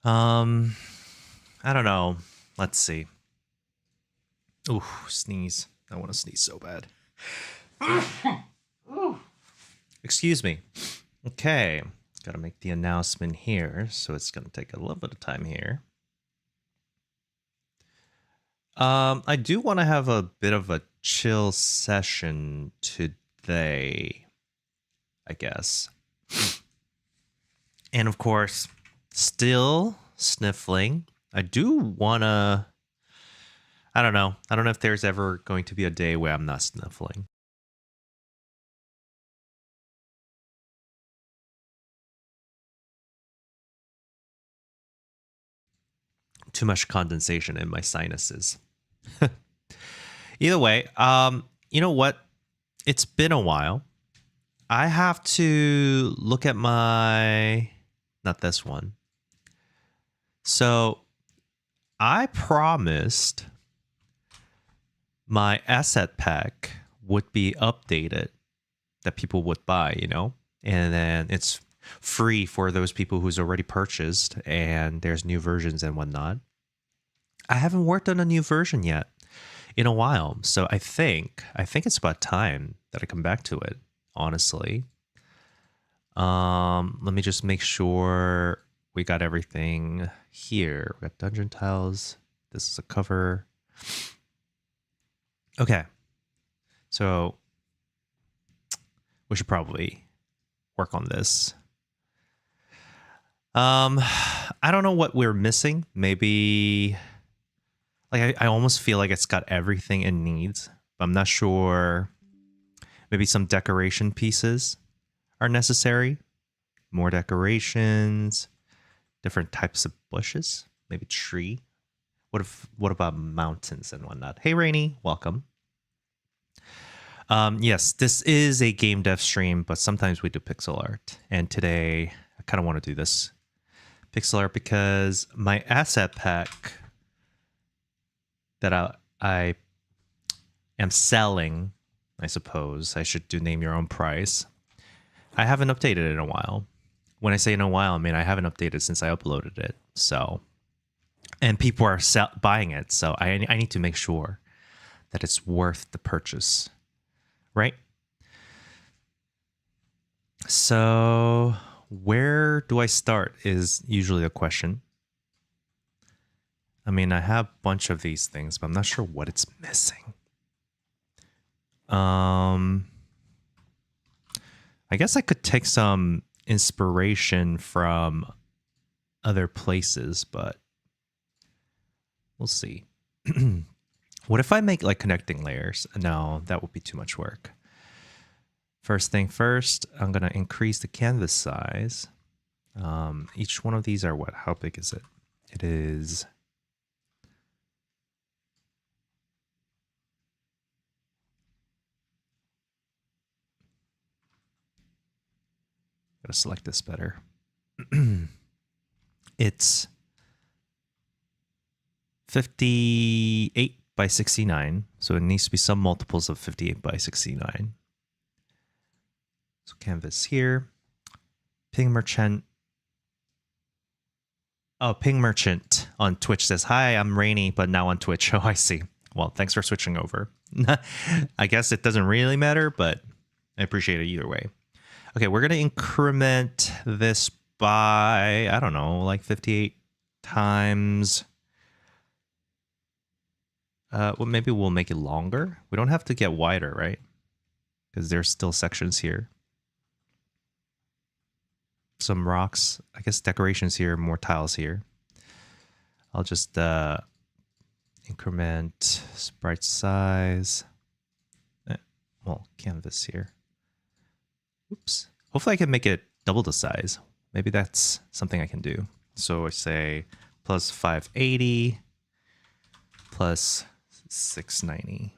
Um, I don't know. Let's see. Ooh, sneeze. I want to sneeze so bad. Excuse me. Okay, gotta make the announcement here, so it's gonna take a little bit of time here. I do want to have a bit of a chill session today, I guess. And of course, still sniffling. I do want to. I don't know. I don't know if there's ever going to be a day where I'm not sniffling. Too much condensation in my sinuses. Either way, you know what? It's been a while. I have to look at my not this one. So I promised my asset pack would be updated that people would buy, and then it's free for those people who's already purchased and there's new versions and whatnot. I haven't worked on a new version yet in a while, so I think it's about time that I come back to it, honestly. Let me just make sure we got everything here. We got dungeon tiles. This is a cover. Okay. So we should probably work on this. I don't know what we're missing. Maybe like I almost feel like it's got everything it needs, but I'm not sure. Maybe some decoration pieces are necessary. More decorations, different types of bushes, maybe tree. What about mountains and whatnot? Hey Rainy, welcome. Yes, this is a game dev stream, but sometimes we do pixel art. And today I kind of want to do this pixel art because my asset pack that I am selling, I suppose I should do name your own price. I haven't updated it in a while. When I say in a while, I mean I haven't updated since I uploaded it. So, and people are buying it, so I need to make sure that it's worth the purchase, right? So, where do I start is usually the question. I mean, I have a bunch of these things, but I'm not sure what it's missing. I guess I could take some inspiration from other places, but we'll see. What if I make like connecting layers? No, that would be too much work. First thing first, I'm going to increase the canvas size. Each one of these are what? How big is it? It is... Gotta select this better. It's 58 by 69. So it needs to be some multiples of 58 by 69. So canvas here. Ping Merchant. Oh, Ping Merchant on Twitch says, hi, I'm Rainy, but now on Twitch. Oh, I see. Well, thanks for switching over. I guess it doesn't really matter, but I appreciate it either way. Okay, we're going to increment this by, I don't know, like 58 times. Well, maybe we'll make it longer. We don't have to get wider, right? Because there's still sections here. Some rocks, I guess decorations here, more tiles here. I'll just increment sprite size. Well, canvas here. Oops. Hopefully I can make it double the size. Maybe that's something I can do. So I say plus 580 plus 690.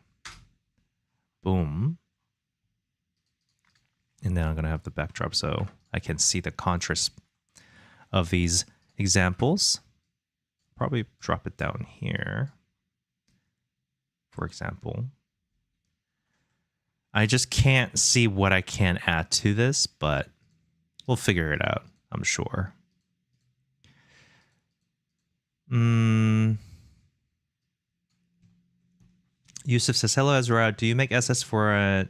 Boom. And then I'm going to have the backdrop so I can see the contrast of these examples. Probably drop it down here, for example. I just can't see what I can add to this, but we'll figure it out, I'm sure. Mm, Yusuf says, hello, Ezra. Do you make SS for a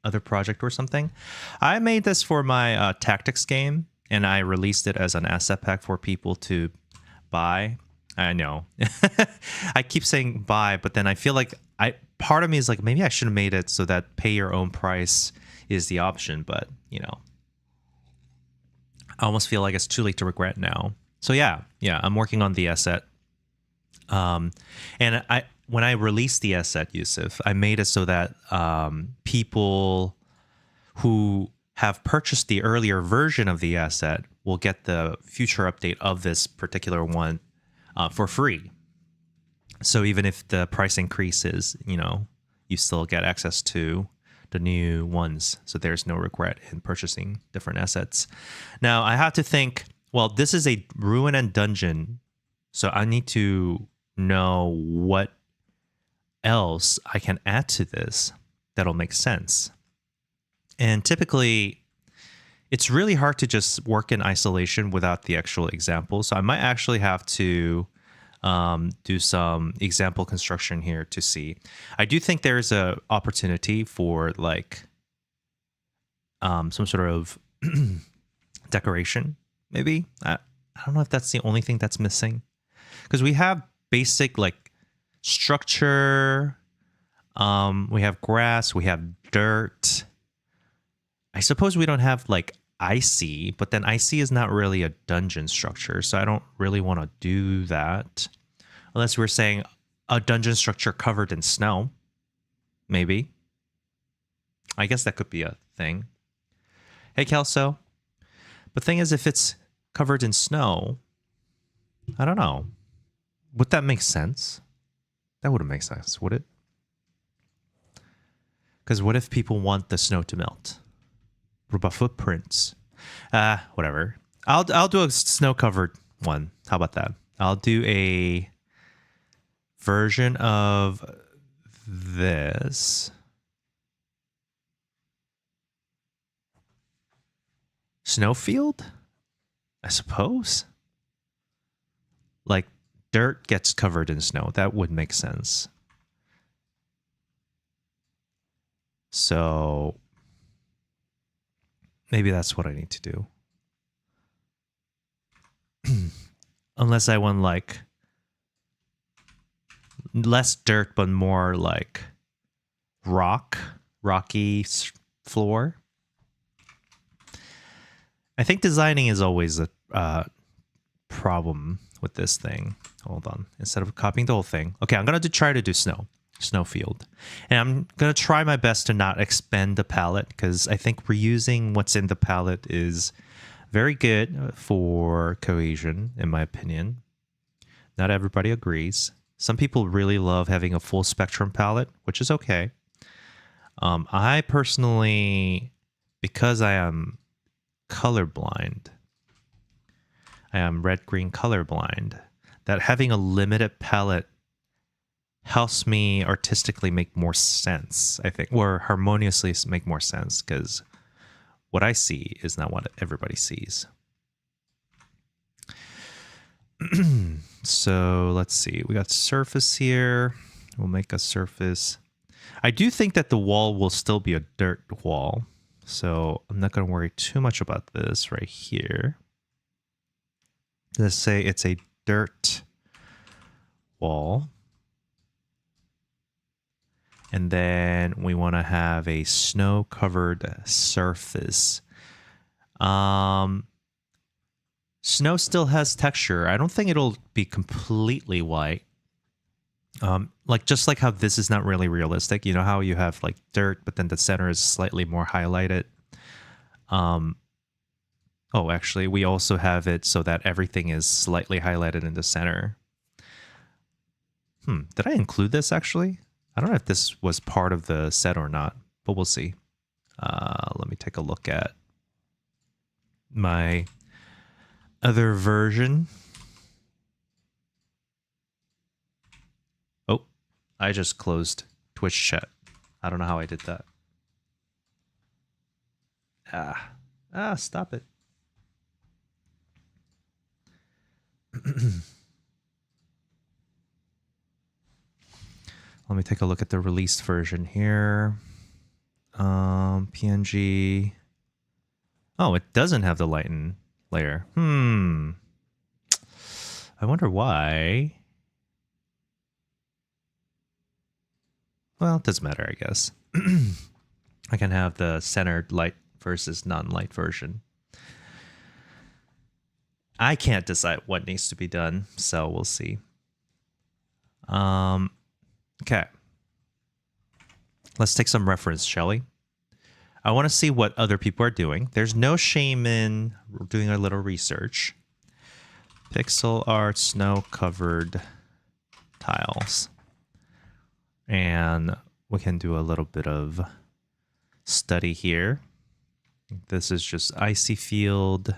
other project or something? I made this for my tactics game, and I released it as an asset pack for people to buy. I know. I keep saying buy, but then I feel like part of me is like, maybe I should have made it so that pay your own price is the option, but I almost feel like it's too late to regret now. So yeah, I'm working on the asset. And when I released the asset, Yusuf, I made it so that people who have purchased the earlier version of the asset will get the future update of this particular one for free. So even if the price increases, you still get access to the new ones. So there's no regret in purchasing different assets. Now I have to think, well, this is a ruin and dungeon. So I need to know what else I can add to this that'll make sense. And typically, it's really hard to just work in isolation without the actual example. So I might actually have to do some example construction here to see. I do think there's a opportunity for like some sort of decoration, maybe. I don't know if that's the only thing that's missing, because we have basic like structure. We have grass, we have dirt. I suppose we don't have like icy, but then icy is not really a dungeon structure, so I don't really want to do that. Unless we're saying a dungeon structure covered in snow. Maybe. I guess that could be a thing. Hey, Kelso. But thing is, if it's covered in snow, I don't know. Would that make sense? That wouldn't make sense, would it? Because what if people want the snow to melt? What about footprints? Whatever. I'll do a snow-covered one. How about that? I'll do a version of this. Snowfield? I suppose. Like dirt gets covered in snow. That would make sense. So maybe that's what I need to do. Unless I want like less dirt, but more like rocky floor. I think designing is always a problem with this thing. Hold on. Instead of copying the whole thing. Okay, I'm going to try to do snowfield. And I'm going to try my best to not expand the palette, because I think reusing what's in the palette is very good for cohesion, in my opinion. Not everybody agrees. Some people really love having a full spectrum palette, which is okay. I personally, because I am colorblind, I am red-green colorblind, that having a limited palette helps me artistically make more sense, I think, or harmoniously make more sense, because what I see is not what everybody sees. So let's see. We got surface here. We'll make a surface. I do think that the wall will still be a dirt wall, so I'm not going to worry too much about this right here. Let's say it's a dirt wall. And then we want to have a snow-covered surface. Snow still has texture. I don't think it'll be completely white. Like just like how this is not really realistic. You know how you have like dirt, but then the center is slightly more highlighted. Oh, actually, we also have it so that everything is slightly highlighted in the center. Did I include this actually? I don't know if this was part of the set or not, but we'll see. Let me take a look at my other version. Oh, I just closed Twitch chat. I don't know how I did that. Stop it. Let me take a look at the released version here. PNG. Oh, it doesn't have the lighten layer. I wonder why. Well, it doesn't matter, I guess. I can have the centered light versus non-light version. I can't decide what needs to be done, so we'll see. Okay. Let's take some reference, shall we? I want to see what other people are doing. There's no shame in doing a little research. Pixel art, snow-covered tiles. And we can do a little bit of study here. This is just icy field,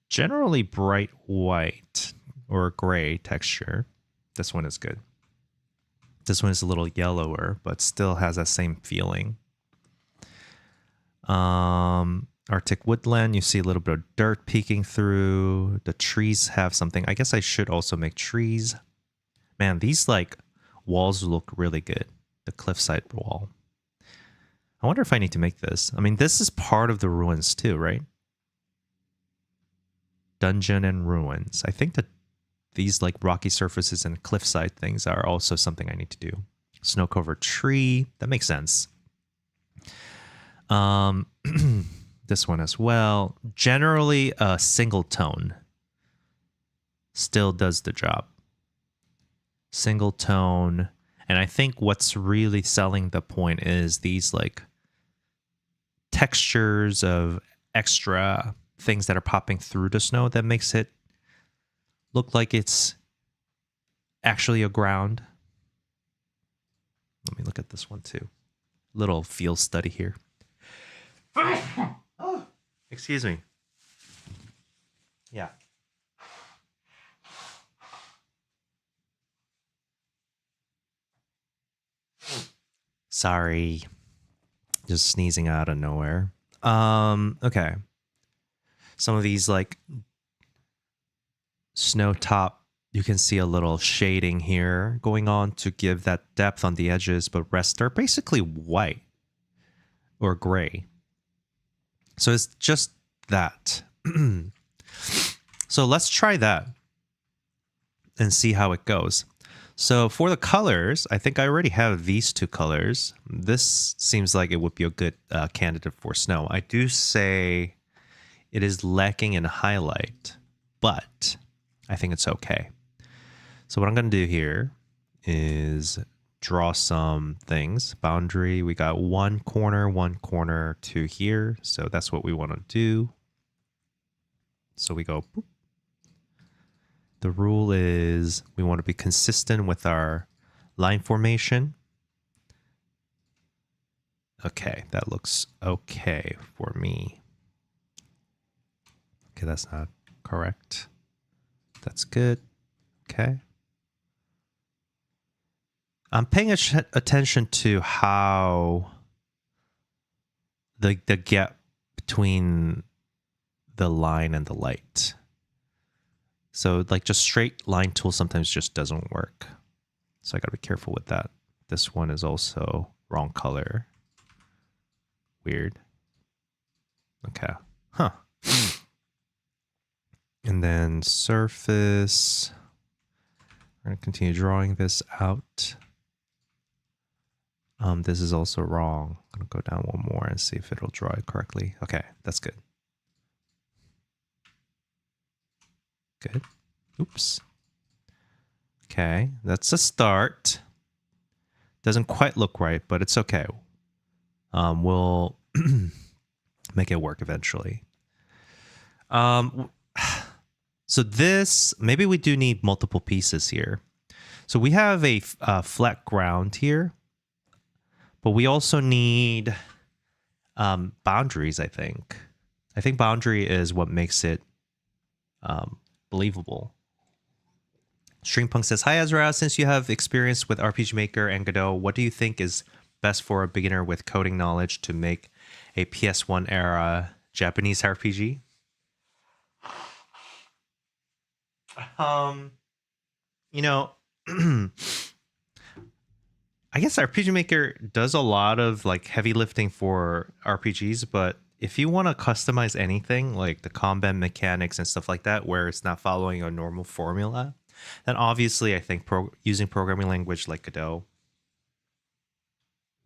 generally bright white or gray texture. This one is good. This one is a little yellower, but still has that same feeling. Arctic woodland, you see a little bit of dirt peeking through. The trees have something. I guess I should also make trees. Man, these like walls look really good. The cliffside wall. I wonder if I need to make this. I mean, this is part of the ruins too, right? Dungeon and ruins. I think that these like rocky surfaces and cliffside things are also something I need to do. Snow-covered tree. That makes sense. This one as well. Generally, a single tone still does the job. Single tone. And I think what's really selling the point is these like textures of extra things that are popping through the snow that makes it look like it's actually a ground. Let me look at this one too. Little field study here. Oh, excuse me. Yeah. Sorry. Just sneezing out of nowhere. Okay. Some of these like snow top, you can see a little shading here going on to give that depth on the edges, but rest are basically white or gray. So it's just that. So let's try that and see how it goes. So for the colors, I think I already have these two colors. This seems like it would be a good candidate for snow. I do say it is lacking in highlight, but I think it's okay. So what I'm going to do here is draw some things. Boundary, we got one corner to here. So that's what we want to do. So we go, boop. The rule is we want to be consistent with our line formation. Okay, that looks okay for me. Okay, that's not correct. That's good. Okay. I'm paying attention to how the gap between the line and the light. So like just straight line tool sometimes just doesn't work. So I gotta be careful with that. This one is also wrong color. Weird. Okay. Huh. And then surface. We're gonna continue drawing this out. This is also wrong. I'm gonna go down one more and see if it'll draw it correctly. Okay, that's good. Good. Oops. Okay, that's a start. Doesn't quite look right, but it's okay. We'll make it work eventually. So this, maybe we do need multiple pieces here. So we have a flat ground here, but we also need boundaries, I think. I think boundary is what makes it believable. Streampunk says, hi Ezra, since you have experience with RPG Maker and Godot, what do you think is best for a beginner with coding knowledge to make a PS1 era Japanese RPG? You know, I guess RPG Maker does a lot of like heavy lifting for RPGs, but if you want to customize anything like the combat mechanics and stuff like that, where it's not following a normal formula, then obviously I think using programming language like Godot,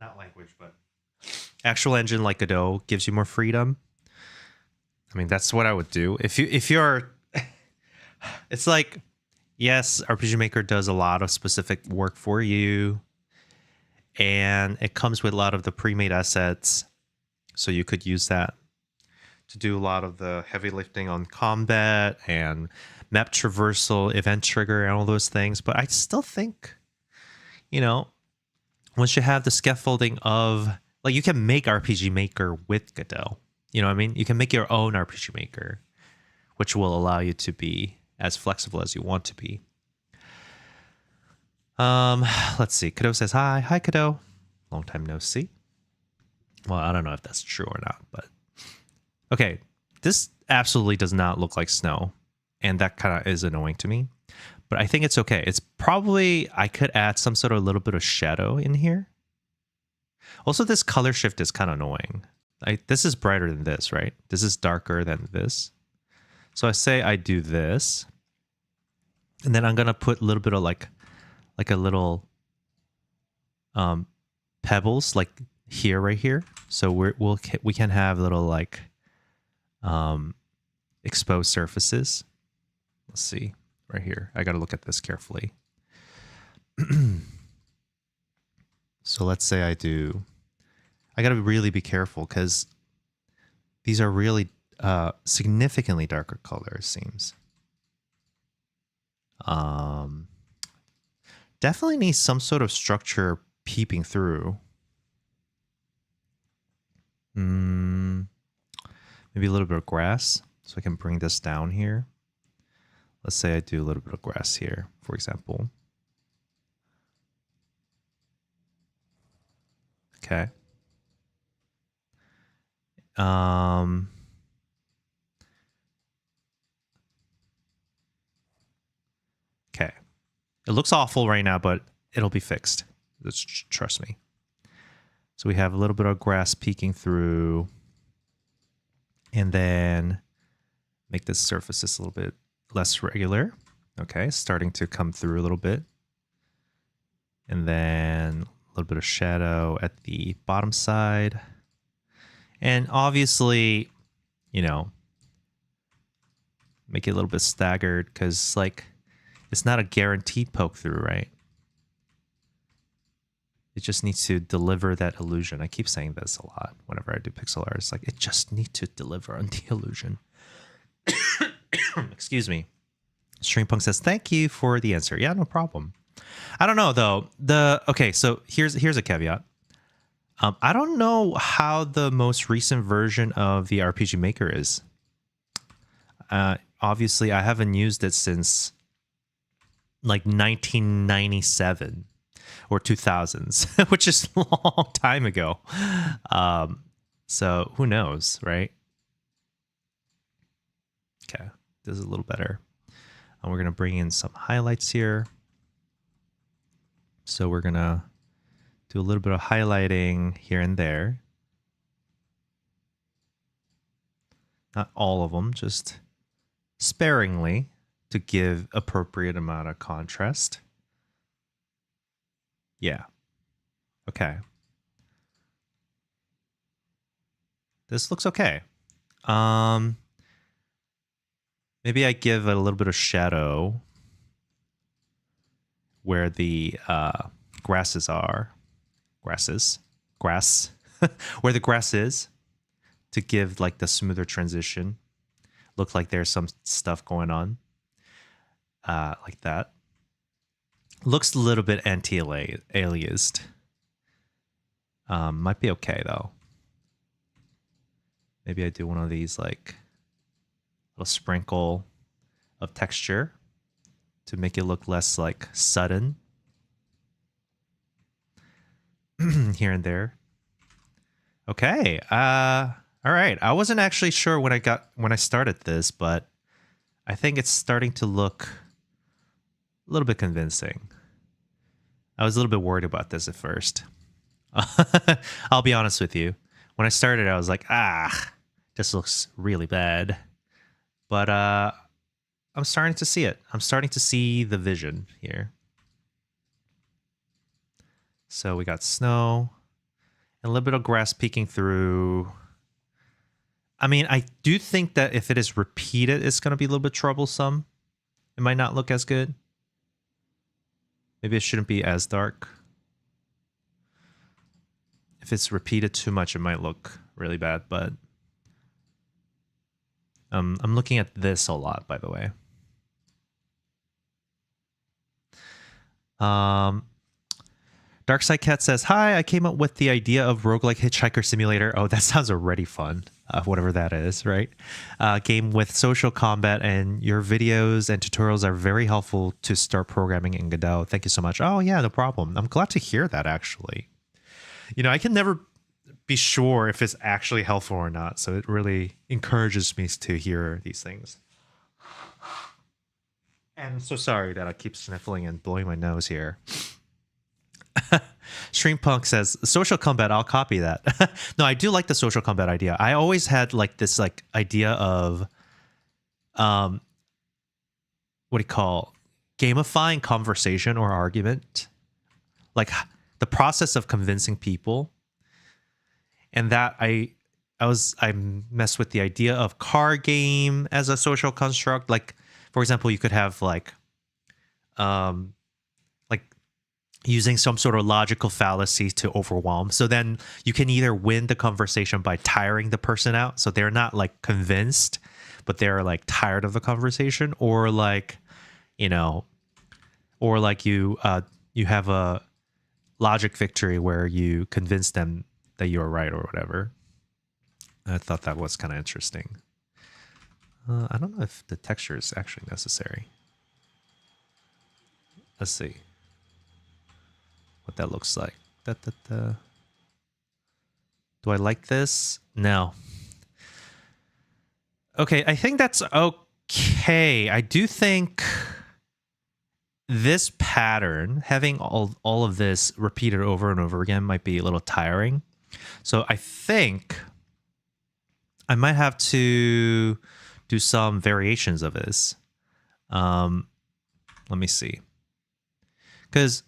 not language, but actual engine like Godot gives you more freedom. I mean, that's what I would do. If you're, it's like, yes, RPG Maker does a lot of specific work for you, and it comes with a lot of the pre-made assets, so you could use that to do a lot of the heavy lifting on combat and map traversal, event trigger, and all those things. But I still think, you know, once you have the scaffolding of, like, you can make RPG Maker with Godot. You know what I mean? You can make your own RPG Maker, which will allow you to be as flexible as you want to be. Let's see. Cadeau says hi. Hi, Cadeau. Long time no see. Well, I don't know if that's true or not, but okay. This absolutely does not look like snow, and that kind of is annoying to me. But I think it's okay. It's probably, I could add some sort of a little bit of shadow in here. Also, this color shift is kind of annoying. This is brighter than this, right? This is darker than this. So I say I do this, and then I'm gonna put a little bit of like a little pebbles like here, right here. So we can have little like exposed surfaces. Let's see right here. I got to look at this carefully. So let's say I got to really be careful because these are really significantly darker colors, seems. Definitely needs some sort of structure peeping through. Maybe a little bit of grass, so I can bring this down here. Let's say I do a little bit of grass here, for example. Okay. Okay. It looks awful right now, but it'll be fixed. Just trust me. So we have a little bit of grass peeking through, and then make this surface just a little bit less regular. Okay, starting to come through a little bit. And then a little bit of shadow at the bottom side. And obviously, you know, make it a little bit staggered because, like, it's not a guaranteed poke through, right? It just needs to deliver that illusion. I keep saying this a lot whenever I do pixel art. It's like, it just needs to deliver on the illusion. Excuse me. Streampunk says, thank you for the answer. Yeah, no problem. I don't know, though. Okay, so here's a caveat. I don't know how the most recent version of the RPG Maker is. Obviously, I haven't used it since like 1997 or 2000s, which is a long time ago. So who knows, right? Okay, this is a little better. And we're going to bring in some highlights here. So we're going to do a little bit of highlighting here and there. Not all of them, just sparingly to give appropriate amount of contrast. Yeah. Okay. This looks okay. Maybe I give it a little bit of shadow where the grasses are. Grass. Where the grass is, to give like the smoother transition. Look like there's some stuff going on. Like that. Looks a little bit anti-aliased. Might be okay though. Maybe I do one of these like little sprinkle of texture to make it look less like sudden. Here and there. Okay. All right. I wasn't actually sure when I started this, but I think it's starting to look a little bit convincing. I was a little bit worried about this at first. I'll be honest with you. When I started, I was like, this looks really bad. But I'm starting to see it. I'm starting to see the vision here. So we got snow, and a little bit of grass peeking through. I mean, I do think that if it is repeated, it's going to be a little bit troublesome. It might not look as good. Maybe it shouldn't be as dark. If it's repeated too much, it might look really bad, but I'm looking at this a lot, by the way. Darkside Cat says, hi, I came up with the idea of roguelike Hitchhiker Simulator. Oh, that sounds already fun. Whatever that is, right? Game with social combat, and your videos and tutorials are very helpful to start programming in Godot. Thank you so much. Oh, yeah, no problem. I'm glad to hear that, actually. You know, I can never be sure if it's actually helpful or not, so it really encourages me to hear these things. And I'm so sorry that I keep sniffling and blowing my nose here. Streampunk says, social combat, I'll copy that. No, I do like the social combat idea. I always had like this like idea of what do you call gamifying conversation or argument, like the process of convincing people. And that I messed with the idea of card game as a social construct. Like, for example, you could have like using some sort of logical fallacy to overwhelm. So then you can either win the conversation by tiring the person out, so they're not like convinced, but they're like tired of the conversation, or like, you know, or like you have a logic victory where you convince them that you're right or whatever. I thought that was kind of interesting. I don't know if the texture is actually necessary. Let's see what that looks like. Do I like this? No. Okay, I think that's okay. I do think this pattern, having all of this repeated over and over again, might be a little tiring. So I think I might have to do some variations of this. Let me see. Because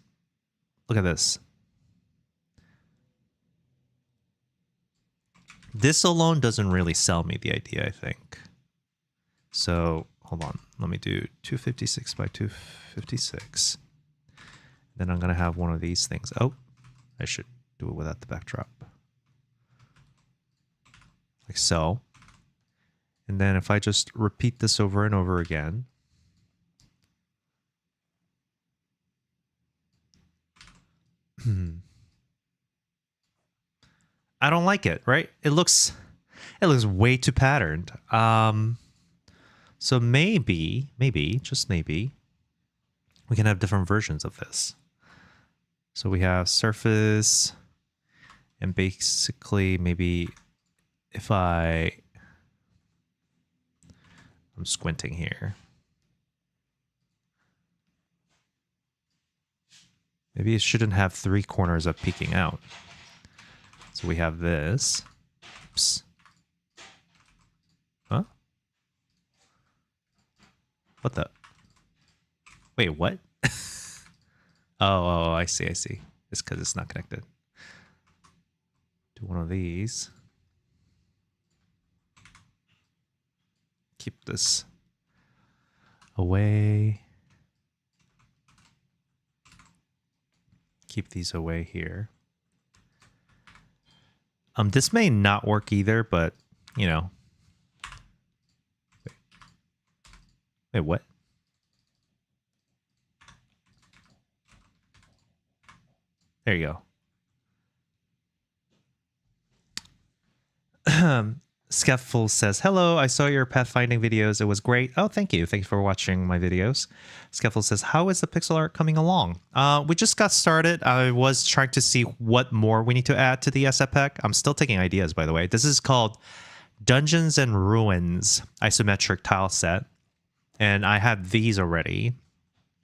look at this. This alone doesn't really sell me the idea, I think. So hold on. Let me do 256 by 256. Then I'm going to have one of these things. Oh, I should do it without the backdrop. Like so. And then if I just repeat this over and over again. I don't like it, right? It looks way too patterned. So maybe, just maybe, we can have different versions of this. So we have surface, and basically maybe if I'm squinting here. Maybe it shouldn't have three corners up peeking out. So we have this. Oops. Huh? What the? Wait, what? Oh, I see. It's because it's not connected. Do one of these. Keep this away. Keep these away here. This may not work either, but you know. Wait, what? There you go. Scaffold says, hello, I saw your pathfinding videos. It was great. Oh, thank you. Thank you for watching my videos. Scaffold says, how is the pixel art coming along? We just got started. I was trying to see what more we need to add to the asset pack. I'm still taking ideas, by the way. This is called Dungeons and Ruins Isometric Tile Set. And I have these already.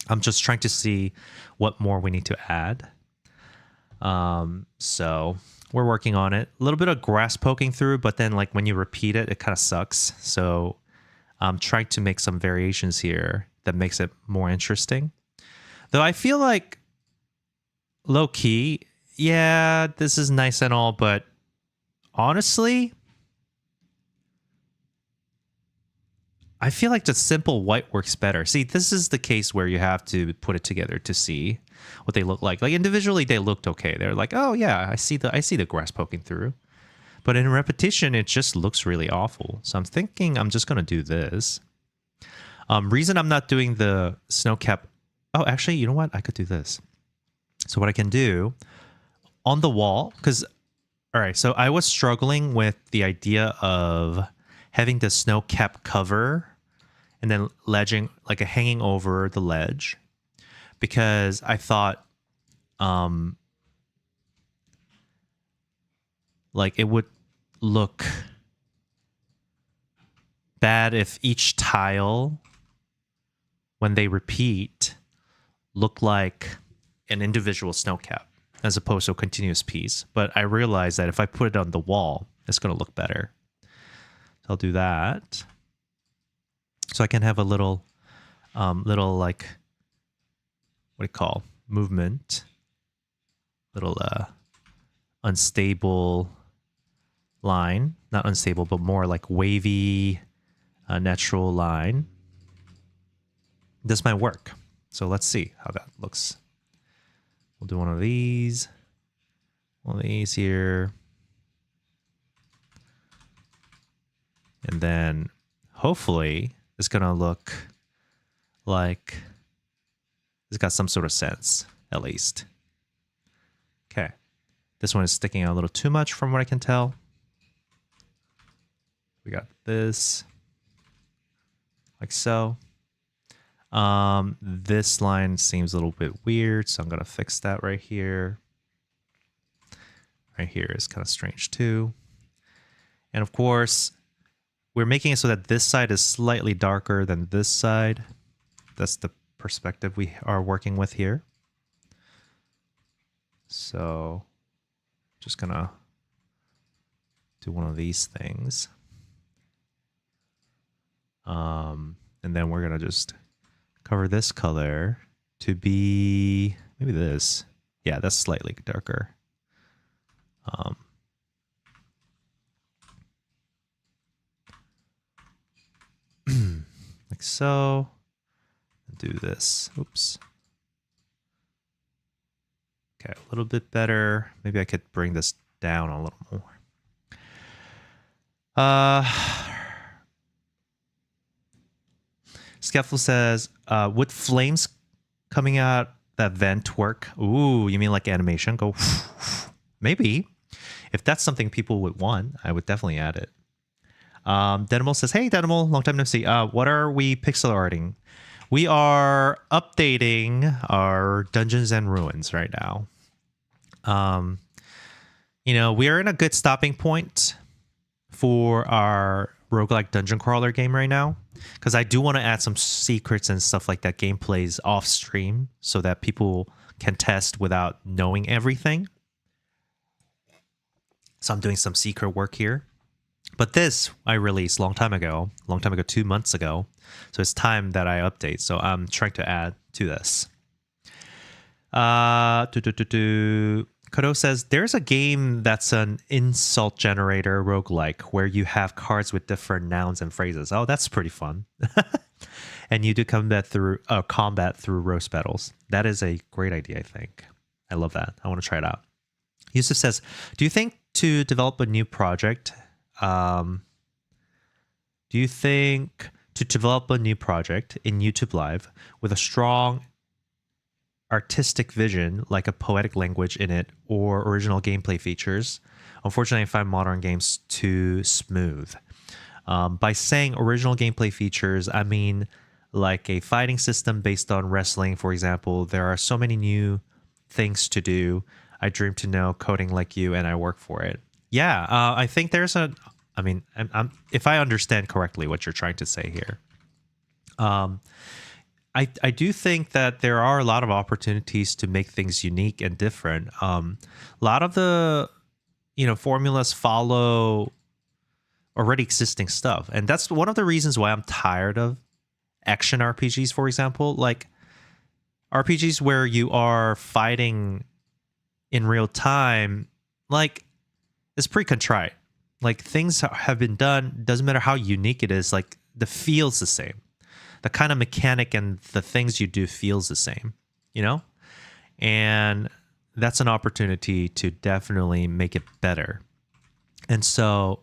I'm just trying to see what more we need to add. So we're working on it. A little bit of grass poking through, but then like when you repeat it, it kind of sucks. So I'm trying to make some variations here that makes it more interesting. Though I feel like low key, yeah, this is nice and all, but honestly, I feel like the simple white works better. See, this is the case where you have to put it together to see what they look like. Like individually, they looked okay. They're like, oh yeah, I see the grass poking through. But in repetition, it just looks really awful. So I'm thinking I'm just gonna do this. Reason I'm not doing the snow cap. Oh, actually, you know what? I could do this. So what I can do on the wall, because all right, so I was struggling with the idea of having the snow cap cover and then ledging, like a hanging over the ledge, because I thought like it would look bad if each tile, when they repeat, look like an individual snow cap as opposed to a continuous piece. But I realized that if I put it on the wall, it's going to look better. I'll do that. So I can have a little like, what do you call, movement, little unstable line, not unstable, but more like wavy, natural line. This might work. So let's see how that looks. We'll do one of these here. And then hopefully it's going to look like it's got some sort of sense, at least. Okay. This one is sticking out a little too much from what I can tell. We got this, like so. This line seems a little bit weird, so I'm going to fix that right here. Right here is kind of strange too. And of course, we're making it so that this side is slightly darker than this side. That's the perspective we are working with here. So just gonna do one of these things. And then we're gonna just cover this color to be maybe this. Yeah, that's slightly darker. Like so. Do this. Oops. Okay, a little bit better. Maybe I could bring this down a little more. Skeffel says, would flames coming out that vent work? Ooh, you mean like animation? Go. Maybe. If that's something people would want, I would definitely add it. Denimal says, hey, Denimal, long time no see. What are we pixel arting? We are updating our Dungeons and Ruins right now. You know, we are in a good stopping point for our roguelike dungeon crawler game right now, because I do want to add some secrets and stuff like that, gameplays off stream, so that people can test without knowing everything. So I'm doing some secret work here. But this I released long time ago, 2 months ago. So it's time that I update. So I'm trying to add to this. Kodo says, there's a game that's an insult generator roguelike where you have cards with different nouns and phrases. Oh, that's pretty fun. And you do combat through roast battles. That is a great idea, I think. I love that. I want to try it out. Yusuf says, do you think to develop a new project, in YouTube Live with a strong artistic vision, like a poetic language in it or original gameplay features? Unfortunately, I find modern games too smooth. By saying original gameplay features, I mean like a fighting system based on wrestling, for example. There are so many new things to do. I dream to know coding like you, and I work for it. Yeah, I think there's a... I mean, if I understand correctly what you're trying to say here. I do think that there are a lot of opportunities to make things unique and different. A lot of the formulas follow already existing stuff, and that's one of the reasons why I'm tired of action RPGs, for example, like RPGs where you are fighting in real time. Like, it's pretty contrite. Like, things have been done, doesn't matter how unique it is, like the feel's the same. The kind of mechanic and the things you do feels the same, you know? And that's an opportunity to definitely make it better. And so,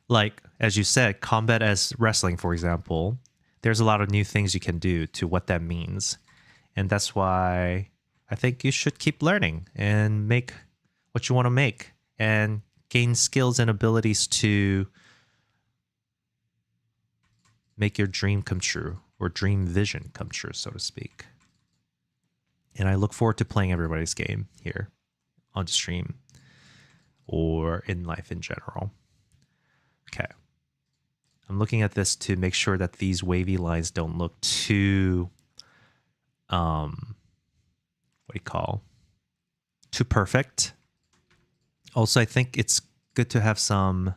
like, as you said, combat as wrestling, for example, there's a lot of new things you can do to what that means. And that's why I think you should keep learning and make what you want to make and gain skills and abilities to make your dream come true, or dream vision come true, so to speak. And I look forward to playing everybody's game here on the stream or in life in general. Okay. I'm looking at this to make sure that these wavy lines don't look too, too perfect. Also, I think it's good to have some...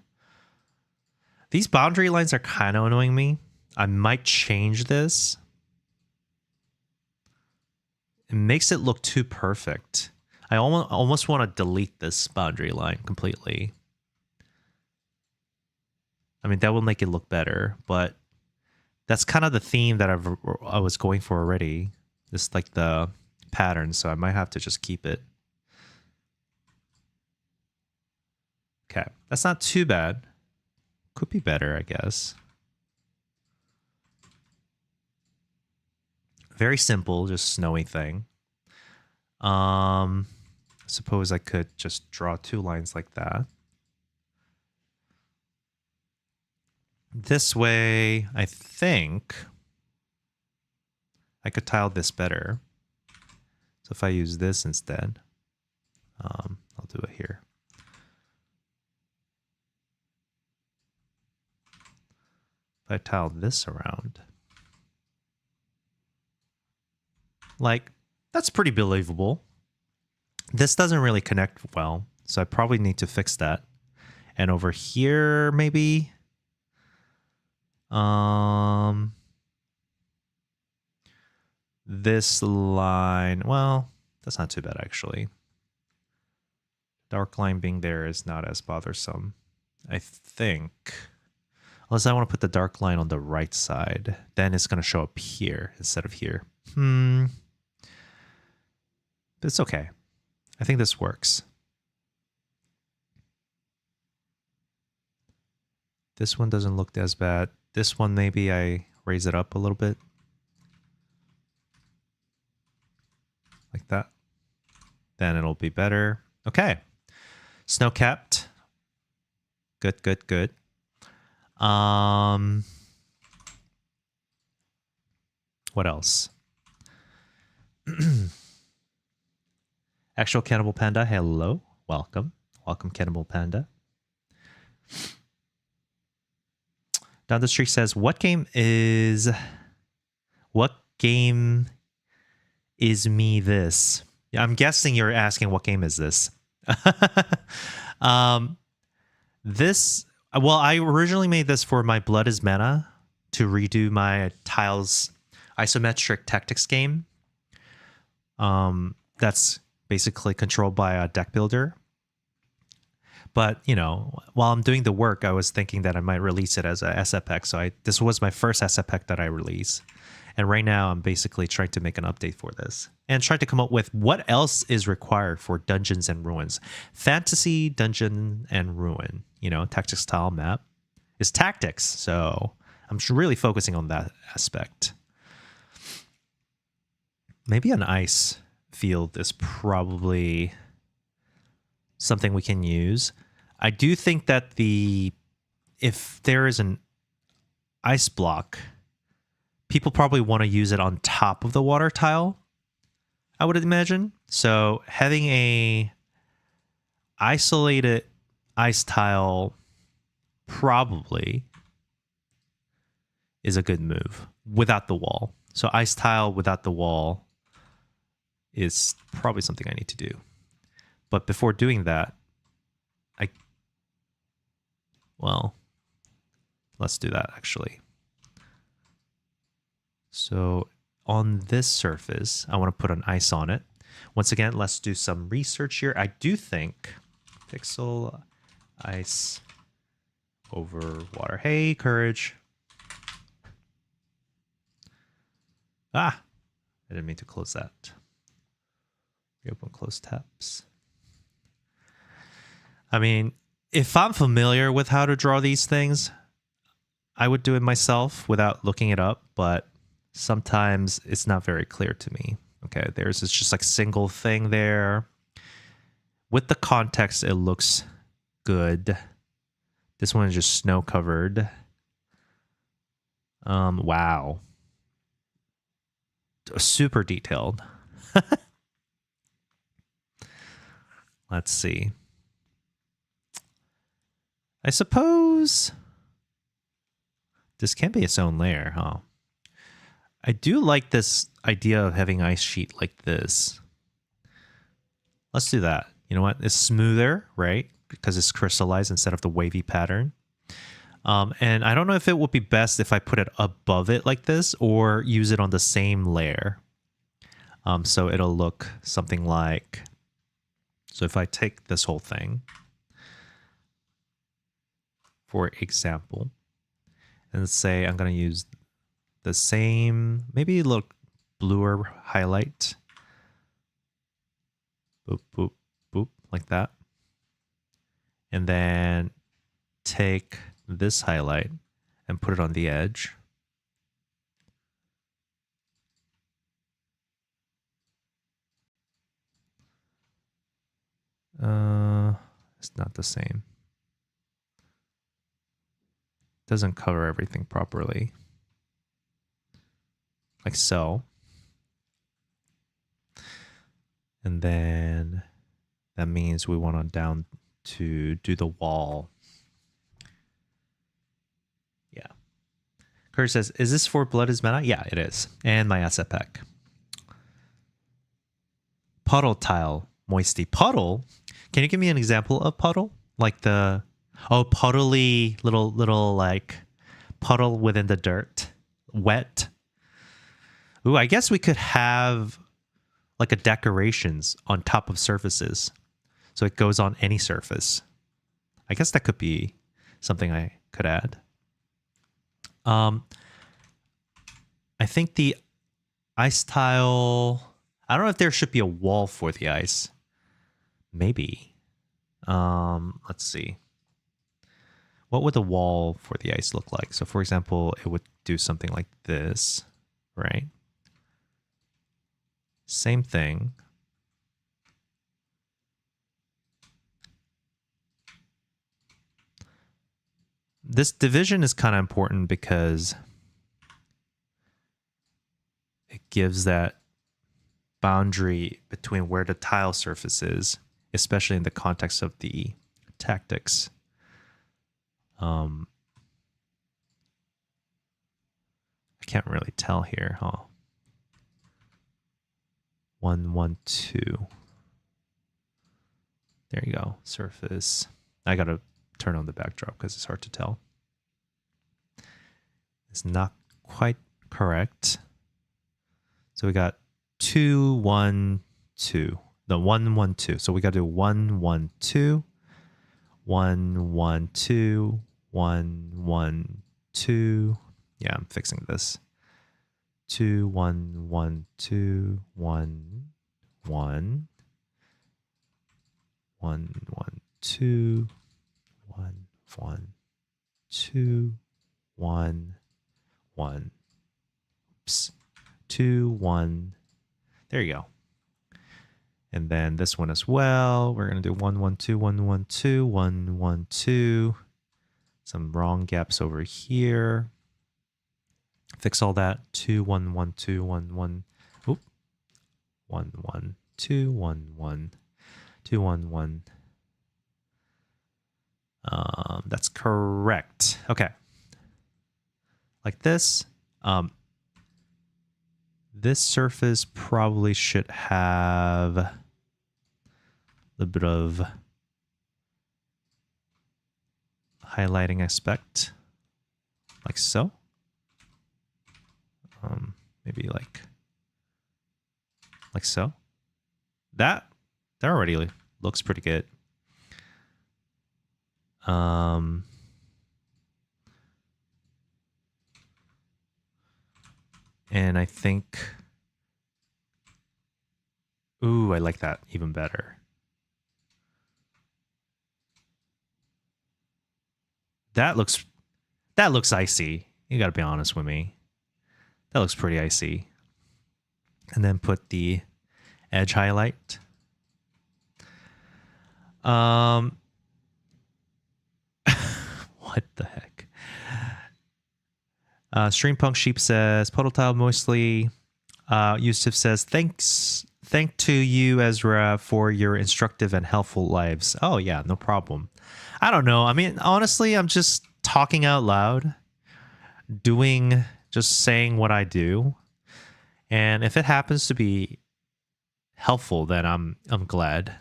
These boundary lines are kind of annoying me. I might change this. It makes it look too perfect. I almost want to delete this boundary line completely. I mean, that will make it look better, but that's kind of the theme that I was going for already. Just like the pattern, so I might have to just keep it. Okay, that's not too bad. Could be better, I guess. Very simple, just snowy thing. Suppose I could just draw two lines like that. This way, I think I could tile this better. So if I use this instead, I'll do it here. If I tile this around, like, that's pretty believable. This doesn't really connect well, so I probably need to fix that. And over here, maybe, this line, well, that's not too bad actually. Dark line being there is not as bothersome, I think. Unless I want to put the dark line on the right side, then it's going to show up here instead of here. But it's okay. I think this works. This one doesn't look as bad. This one, maybe I raise it up a little bit. Like that. Then it'll be better. Okay. Snow capped. Good, good, good. What else? Actual Cannibal Panda, hello. Welcome. Welcome, Cannibal Panda. Down the street says, what game is me this? Yeah, I'm guessing you're asking what game is this. Well, I originally made this for my Blood is Mana to redo my Tiles isometric tactics game. That's basically controlled by a deck builder. But, you know, while I'm doing the work, I was thinking that I might release it as a SFX. So this was my first SFX that I release. And right now I'm basically trying to make an update for this and trying to come up with what else is required for Dungeons and Ruins. Fantasy, Dungeon, and Ruin, you know, tactics style map is tactics. So I'm really focusing on that aspect. Maybe an ice field is probably something we can use. I do think that if there is an ice block, people probably want to use it on top of the water tile, I would imagine. So having a isolated ice tile probably is a good move without the wall. So ice tile without the wall is probably something I need to do. But before doing that, well, let's do that actually. So on this surface, I want to put an ice on it. Once again, let's do some research here. I do think pixel ice over water. Hey, courage. Ah, I didn't mean to close that. Reopen close tabs. I mean, if I'm familiar with how to draw these things, I would do it myself without looking it up, but sometimes it's not very clear to me. Okay, there's this just like single thing there. With the context, it looks good. This one is just snow covered. Wow. Super detailed. Let's see. I suppose this can be its own layer, huh? I do like this idea of having ice sheet like this. Let's do that. You know what? It's smoother, right? Because it's crystallized instead of the wavy pattern. And I don't know if it would be best if I put it above it like this or use it on the same layer. So it'll look something like... So if I take this whole thing, for example, and say I'm going to use the same, maybe a little bluer highlight. Boop, boop, boop, like that. And then take this highlight and put it on the edge. It's not the same. Doesn't cover everything properly. Like so. And then that means we want to down to do the wall. Yeah. Kurt says, is this for Blood is Mana? Yeah, it is. And my asset pack. Puddle tile. Moisty. Puddle? Can you give me an example of puddle? Like the... Oh, puddly little like puddle within the dirt. Wet. Ooh, I guess we could have like a decorations on top of surfaces. So it goes on any surface. I guess that could be something I could add. I think the ice tile... I don't know if there should be a wall for the ice. Maybe. Let's see. What would the wall for the ice look like? So for example, it would do something like this, right? Same thing. This division is kind of important because it gives that boundary between where the tile surface is, especially in the context of the tactics. I can't really tell here, huh? 1, 1, 2. There you go. Surface. I gotta turn on the backdrop because it's hard to tell. It's not quite correct. So we got 2, 1, 2. No, 1, 1, 2. So we got to do 1, 1, 2. 1, 1, 2. 1, 1, 2. Yeah, I'm fixing this. 2, 1, 1, 2, 1, 1. 1, 1, 2. 1, 1, 2. 1, 1. Oops. 2, 1. There you go. And then this one as well. We're going to do 1, 1, 2, 1, 1, 2, 1, 1, 2. Some wrong gaps over here. Fix all that. 2, 1, 1, 2, 1, 1. Oop. 1, 1, 2, 1, 1. 2, 1, 1. That's correct. Okay. like this. This surface probably should have a little bit of highlighting aspect, like so. Maybe like so. That already looks pretty good. And I think, ooh, I like that even better. That looks icy. You gotta be honest with me. That looks pretty icy. And then put the edge highlight. What the heck? Streampunk Sheep says, Puddle Tile mostly. Yusuf says, thank to you, Ezra, for your instructive and helpful lives. Oh, yeah, no problem. I don't know. I mean, honestly, I'm just talking out loud, just saying what I do. And if it happens to be helpful, then I'm glad.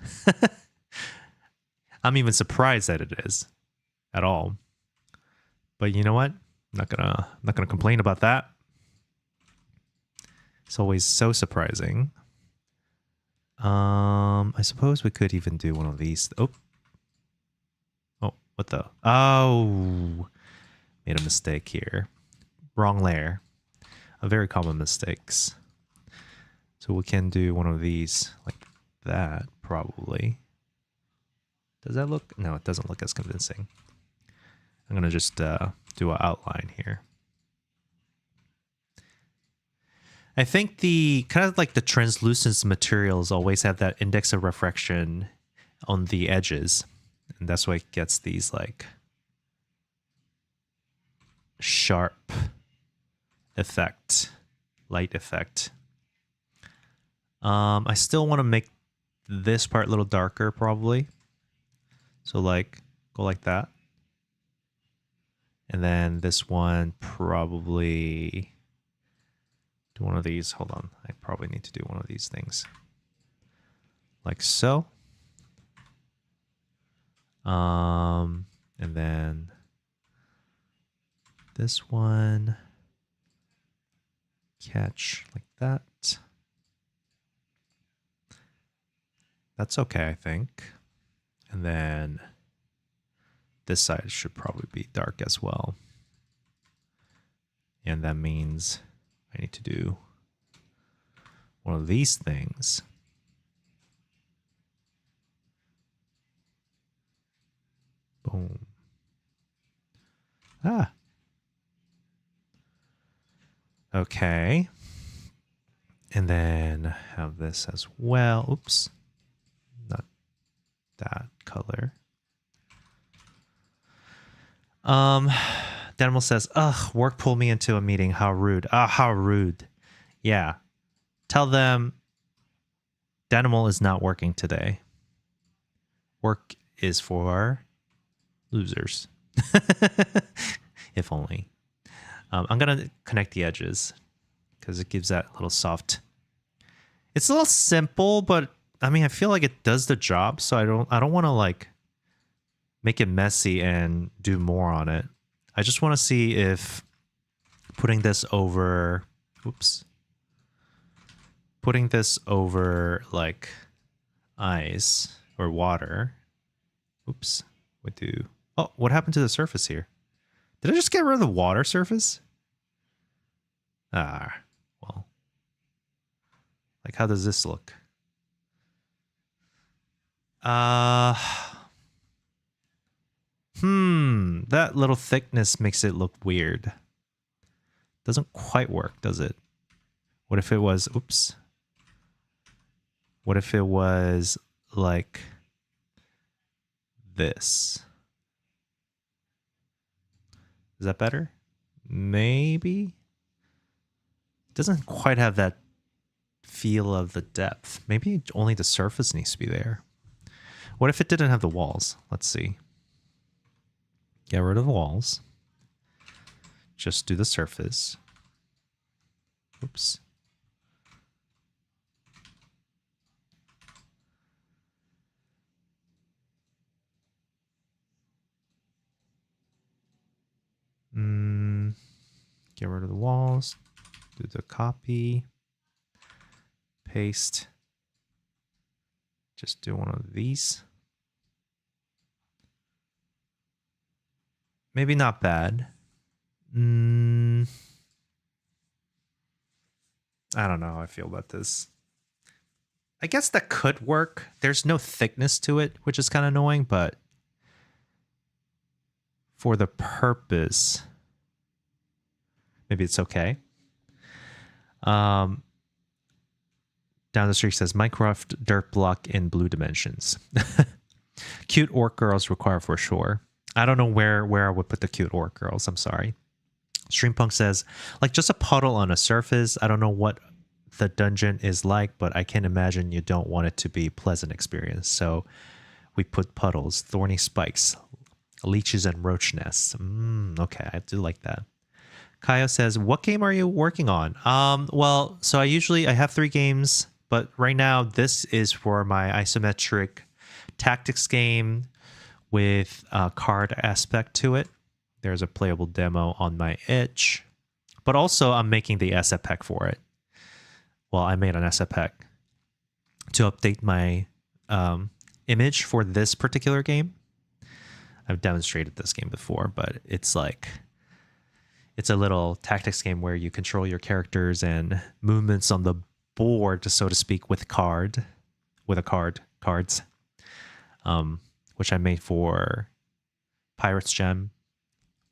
I'm even surprised that it is at all. But you know what? I'm not gonna complain about that. It's always so surprising. I suppose we could even do one of these. Oh, what the? Oh, made a mistake here. Wrong layer. A very common mistakes. So we can do one of these like that, probably. Does that look? No, it doesn't look as convincing. I'm gonna just do an outline here. I think the kind of like the translucent materials always have that index of refraction on the edges. And that's why it gets these like sharp effect, light effect. I still want to make this part a little darker probably. So like go like that. And then this one probably do one of these. Hold on. I probably need to do one of these things. Like so. And then this one catch like that. That's okay, I think. And then this side should probably be dark as well. And that means I need to do one of these things. Boom. Ah. Okay. And then have this as well. Oops. Not that color. Danimal says, ugh, work pulled me into a meeting. How rude. How rude. Yeah. Tell them Danimal is not working today. Work is for losers. If only. I'm going to connect the edges because it gives that little soft. It's a little simple, but I mean, I feel like it does the job. So I don't want to like make it messy and do more on it. I just want to see if putting this over, oops, putting this over like ice or water. Oops, would do. Oh, what happened to the surface here? Did I just get rid of the water surface? Ah, well. Like, how does this look? That little thickness makes it look weird. Doesn't quite work, does it? What if it was, oops. What if it was like this? Is that better? Maybe? It doesn't quite have that feel of the depth. Maybe only the surface needs to be there. What if it didn't have the walls? Let's see. Get rid of the walls. just do the surface. Oops. Get rid of the walls. Do the copy. Paste. Just do one of these. Maybe not bad. I don't know how I feel about this. I guess that could work. There's no thickness to it, which is kind of annoying, but for the purpose, maybe it's okay. Down the street says Minecraft dirt block in blue dimensions. Cute orc girls require for sure. I don't know where I would put the cute orc girls. I'm sorry. Streampunk says, like just a puddle on a surface. I don't know what the dungeon is like, but I can imagine you don't want it to be a pleasant experience. So we put puddles, thorny spikes, leeches, and roach nests. Okay, I do like that. Kaya says, what game are you working on? Well, so I have 3 games, but right now this is for my isometric tactics game with a card aspect to it. There's a playable demo on my itch, but also I'm making the asset pack for it. Well, I made an asset pack to update my image for this particular game. I've demonstrated this game before, but it's like, it's a little tactics game where you control your characters and movements on the board, so to speak, with cards, which I made for Pirates Gem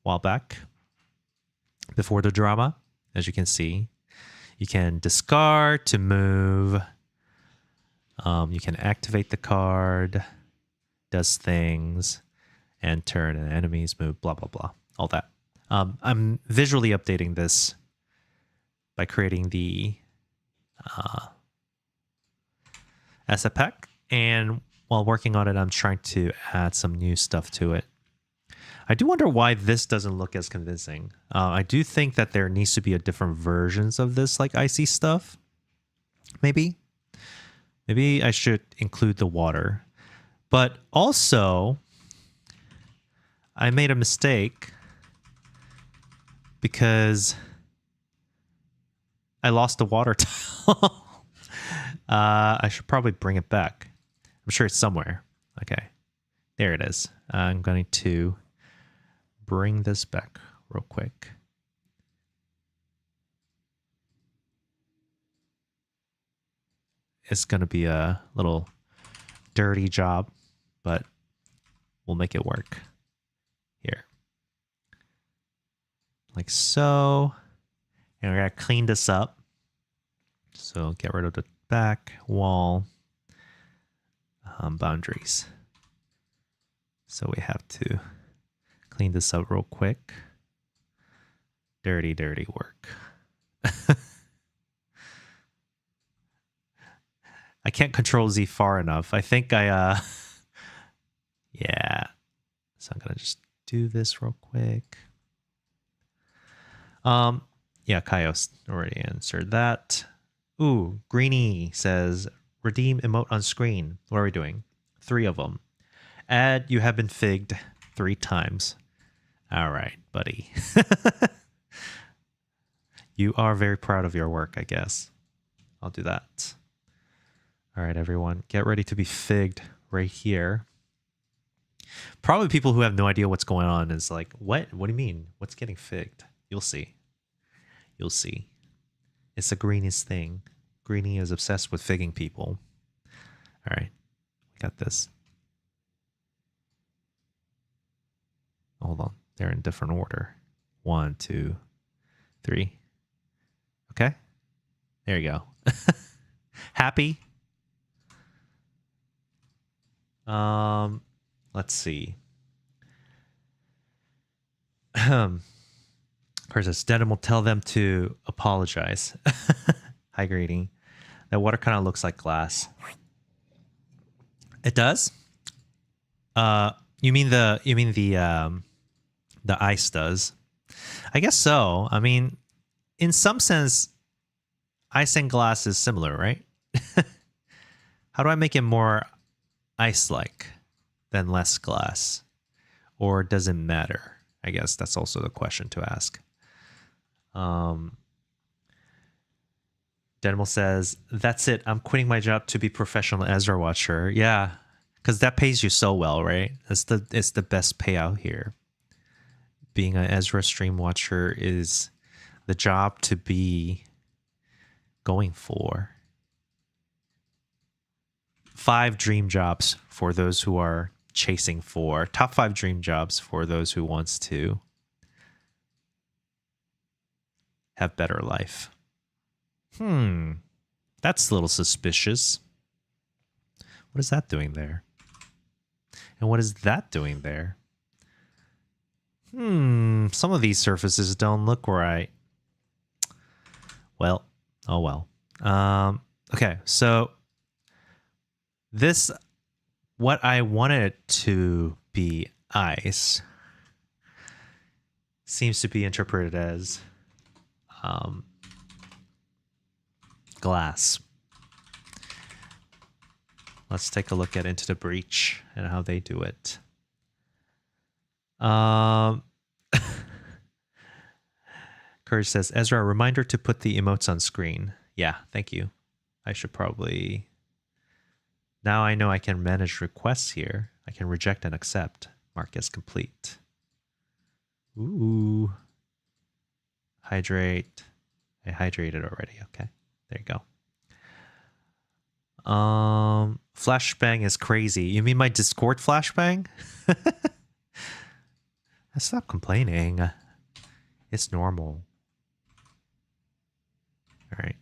a while back before the drama. As you can see, you can discard to move. You can activate the card, does things, and turn, and enemies move, blah, blah, blah, all that. I'm visually updating this by creating the asset pack, and while working on it, I'm trying to add some new stuff to it. I do wonder why this doesn't look as convincing. I do think that there needs to be a different versions of this, like icy stuff. Maybe I should include the water. But also, I made a mistake because I lost the water tile. I should probably bring it back. I'm sure it's somewhere. Okay, there it is. I'm going to bring this back real quick. It's going to be a little dirty job, but we'll make it work. Here. Like so. And we're going to clean this up. So get rid of the back wall boundaries. So we have to clean this up real quick. Dirty, dirty work. I can't control Z far enough. I think yeah. So I'm gonna just do this real quick. Yeah, Kaios already answered that. Ooh, Greeny says, redeem emote on screen. What are we doing? 3 of them. Add, you have been figged 3 times. All right, buddy. You are very proud of your work, I guess. I'll do that. All right, everyone, get ready to be figged right here. Probably people who have no idea what's going on is like, what? What do you mean? What's getting figged? You'll see. You'll see. It's the Greeniest thing. Greeny is obsessed with figging people. All right, we got this. Hold on. They're in different order. 1, 2, 3. Okay. There you go. Happy? Let's see. Curtis, Denim will tell them to apologize. Hi, Greedy. That water kind of looks like glass. It does? You mean the ice does. I guess so. I mean, in some sense, ice and glass is similar, right? How do I make it more ice-like than less glass? Or does it matter? I guess that's also the question to ask. Denimal says, that's it. I'm quitting my job to be professional Ezra watcher. Yeah, because that pays you so well, right? It's the best payout here. Being an Ezra stream watcher is the job to be going for. 5 dream jobs for those who are chasing for. Top 5 dream jobs for those who wants to have better life. That's a little suspicious. What is that doing there? And what is that doing there? Some of these surfaces don't look right. Well, oh well. Okay, so this, what I wanted it to be ice, seems to be interpreted as glass. Let's take a look at Into the Breach and how they do it. Courage says, Ezra, a reminder to put the emotes on screen. Yeah, thank you. I should probably... Now I know I can manage requests here. I can reject and accept. Mark as complete. Ooh. Hydrate. I hydrated already. Okay. There you go. Flashbang is crazy. You mean my Discord flashbang? Stop complaining. It's normal. All right.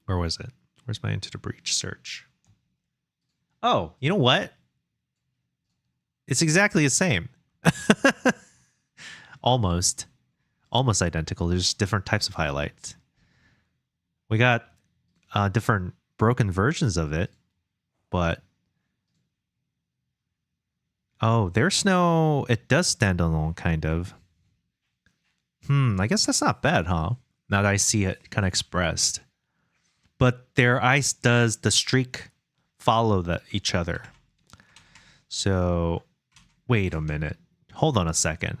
Where was it? Where's my Into the Breach search? Oh, you know what? It's exactly the same. Almost. Almost identical. There's different types of highlights. We got different broken versions of it, but... Oh, there's no... It does stand alone, kind of. I guess that's not bad, huh? Now that I see it kind of expressed. But their ice does the streak follow each other. So, wait a minute. Hold on a second.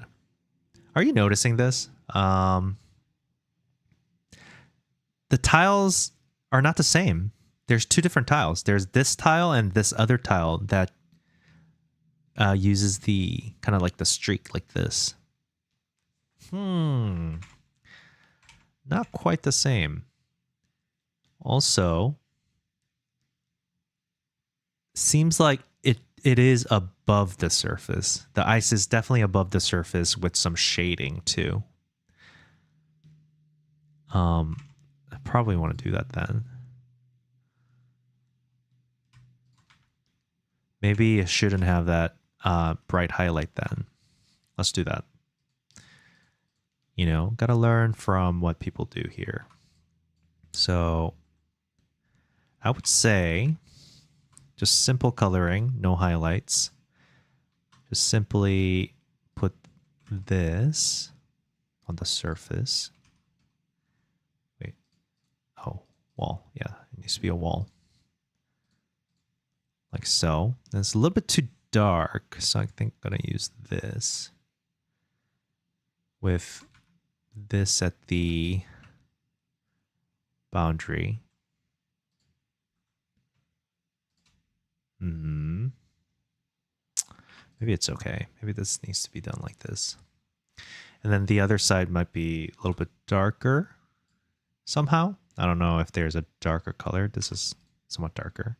Are you noticing this? The tiles are not the same. There's 2 different tiles. There's this tile and this other tile that uses the kind of like the streak like this. Not quite the same. Also, seems like it is above the surface. The ice is definitely above the surface with some shading too. I probably want to do that then. Maybe it shouldn't have that bright highlight then. Let's do that. You know, gotta learn from what people do here. So I would say just simple coloring, no highlights. Just simply put this on the surface. Wait. Oh, wall. Yeah, it needs to be a wall. Like so. And it's a little bit too dark, so I think I'm going to use this with this at the boundary. Maybe it's okay. Maybe this needs to be done like this. And then the other side might be a little bit darker somehow. I don't know if there's a darker color. This is somewhat darker.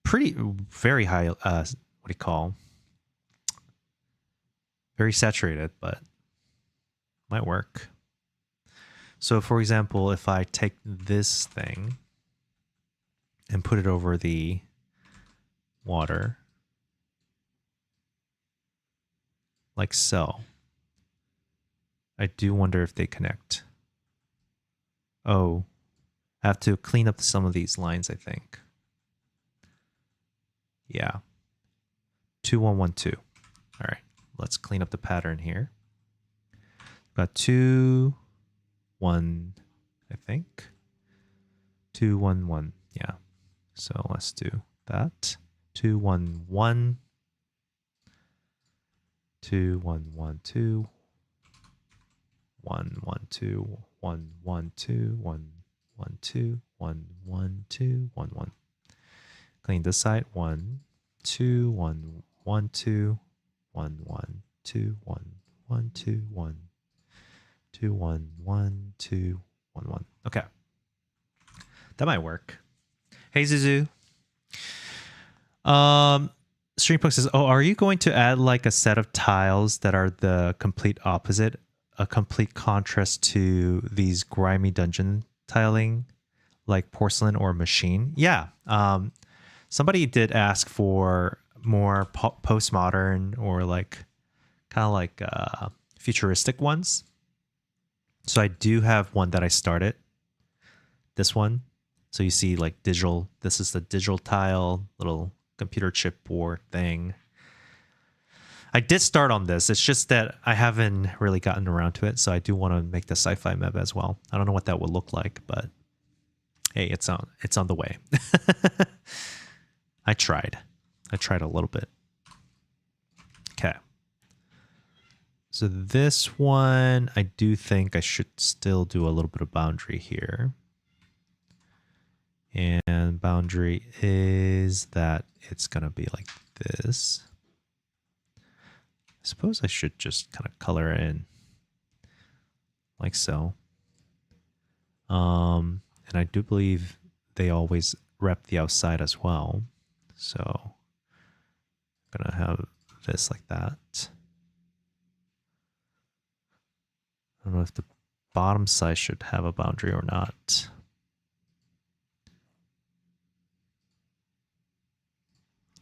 Very high, what do you call? Very saturated, but might work. So for example, if I take this thing and put it over the water, like so, I do wonder if they connect. Oh, I have to clean up some of these lines, I think. Yeah. 2112. All right, let's clean up the pattern here. Got 2, 1, I think. 2, 1, 1. Yeah. So let's do that. 2, 1, 1. 2, 1, 1, 2. 1, 1, 2. 1, 1, 2. 1, 1, 2. 1, 1, 2. 1, 1. Clean this side. 1, 2, 1, 1, 2. 1, 1, 2. 1, 1, 2. 1, 2, 1, 1, 2, 1, 1. Okay. That might work. Hey, Zuzu. Streampunk says, oh, are you going to add like a set of tiles that are the complete opposite, a complete contrast to these grimy dungeon tiling, like porcelain or machine? Yeah. Somebody did ask for more postmodern or like kind of like futuristic ones. So I do have one that I started. This one. So you see like digital, this is the digital tile, little computer chip board thing. I did start on this. It's just that I haven't really gotten around to it. So I do want to make the sci-fi map as well. I don't know what that would look like, but hey, it's on the way. I tried a little bit. Okay. So this one, I do think I should still do a little bit of boundary here. And boundary is that it's going to be like this. I suppose I should just kind of color it in like so. And I do believe they always rep the outside as well. So I'm going to have this like that. I don't know if the bottom side should have a boundary or not.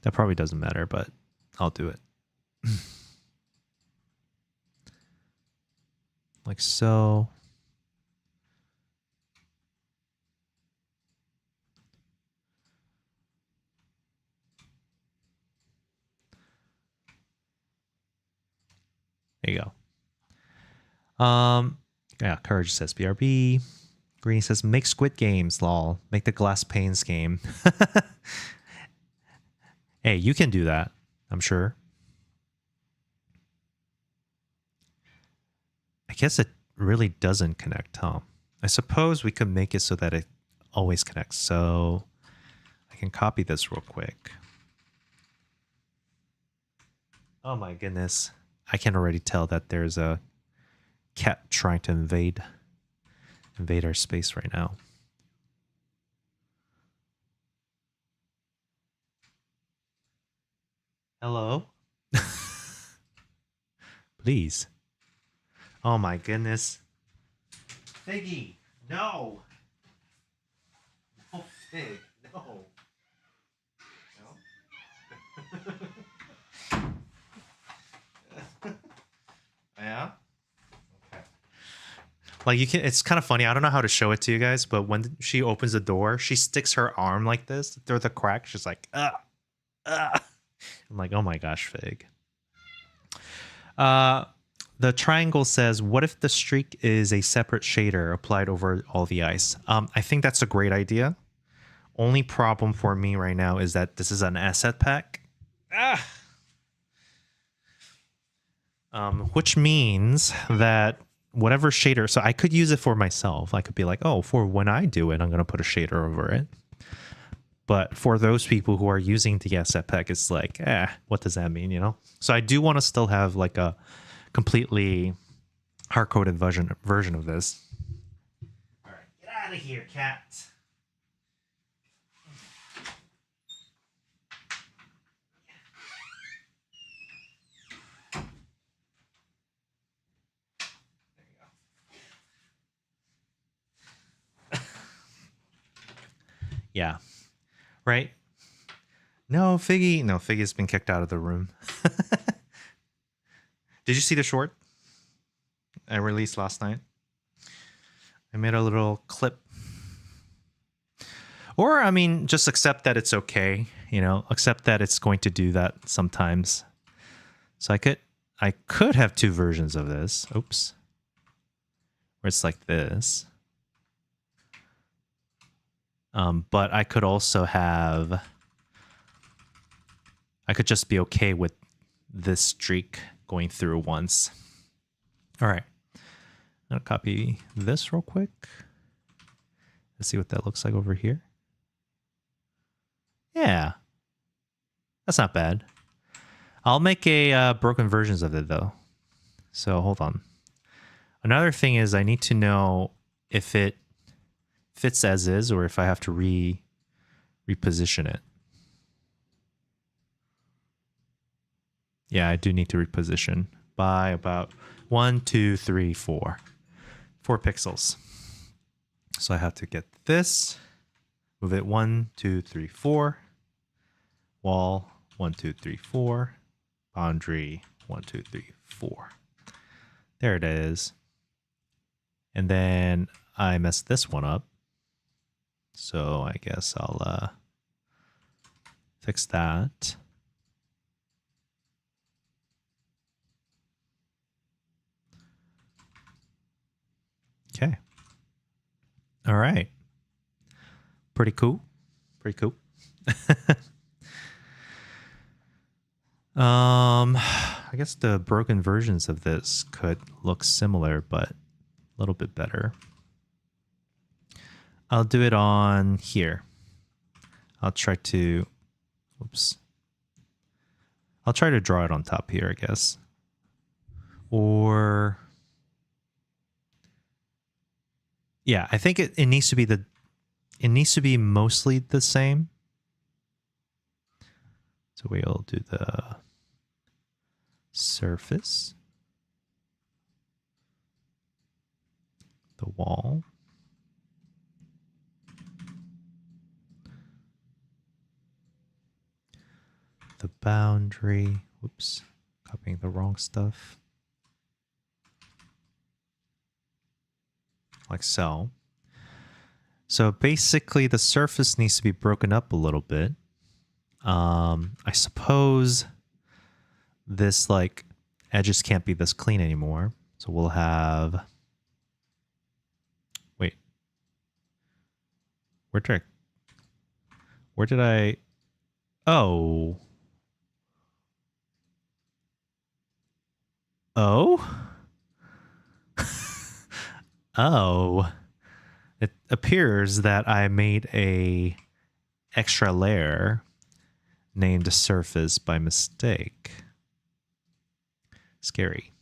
That probably doesn't matter, but I'll do it. Like so. There you go. Yeah, Courage says BRB. Green says make Squid Games, lol. Make the glass panes game. Hey, you can do that, I'm sure. I guess it really doesn't connect, huh? I suppose we could make it so that it always connects. So I can copy this real quick. Oh my goodness. I can already tell that there's a cat trying to invade our space right now. Hello? Please. Oh my goodness. Figgy, no. No, Fig, no. No? Yeah? Okay. Like you can, it's kind of funny. I don't know how to show it to you guys, but when she opens the door, she sticks her arm like this through the crack. She's like, I'm like, oh my gosh, Fig. The triangle says, what if the streak is a separate shader applied over all the ice? I think that's a great idea. Only problem for me right now is that this is an asset pack. Which means that whatever shader, so I could use it for myself. I could be like, oh, for when I do it, I'm going to put a shader over it. But for those people who are using the asset pack, it's like, what does that mean, you know? So I do want to still have like a completely hard-coded version of this. All right, get out of here, cat. Yeah. Right? No, Figgy. No, Figgy's been kicked out of the room. Did you see the short I released last night? I made a little clip. Or, I mean, just accept that it's okay. You know, accept that it's going to do that sometimes. So I could have two versions of this. Oops. Where it's like this. But I could also have... I could just be okay with this streak going through once. All right. I'm going to copy this real quick. Let's see what that looks like over here. Yeah. That's not bad. I'll make a broken versions of it, though. So hold on. Another thing is I need to know if it fits as is or if I have to reposition it. Yeah, I do need to reposition by about 1, 2, 3, 4. 4 pixels. So I have to get this, move it 1, 2, 3, 4. Wall 1, 2, 3, 4. Boundary 1, 2, 3, 4. There it is. And then I messed this one up. So I guess I'll fix that. Okay. All right. Pretty cool. Pretty cool. I guess the broken versions of this could look similar, but a little bit better. I'll do it on here. I'll try to, oops. I'll try to draw it on top here, I guess. Or, yeah, I think it needs to be it needs to be mostly the same. So we'll do the surface, the wall, the boundary. Whoops, copying the wrong stuff. Like so. So basically the surface needs to be broken up a little bit. I suppose this like edges can't be this clean anymore. So we'll have, wait, where did I, oh, oh, it appears that I made a extra layer named surface by mistake. Scary.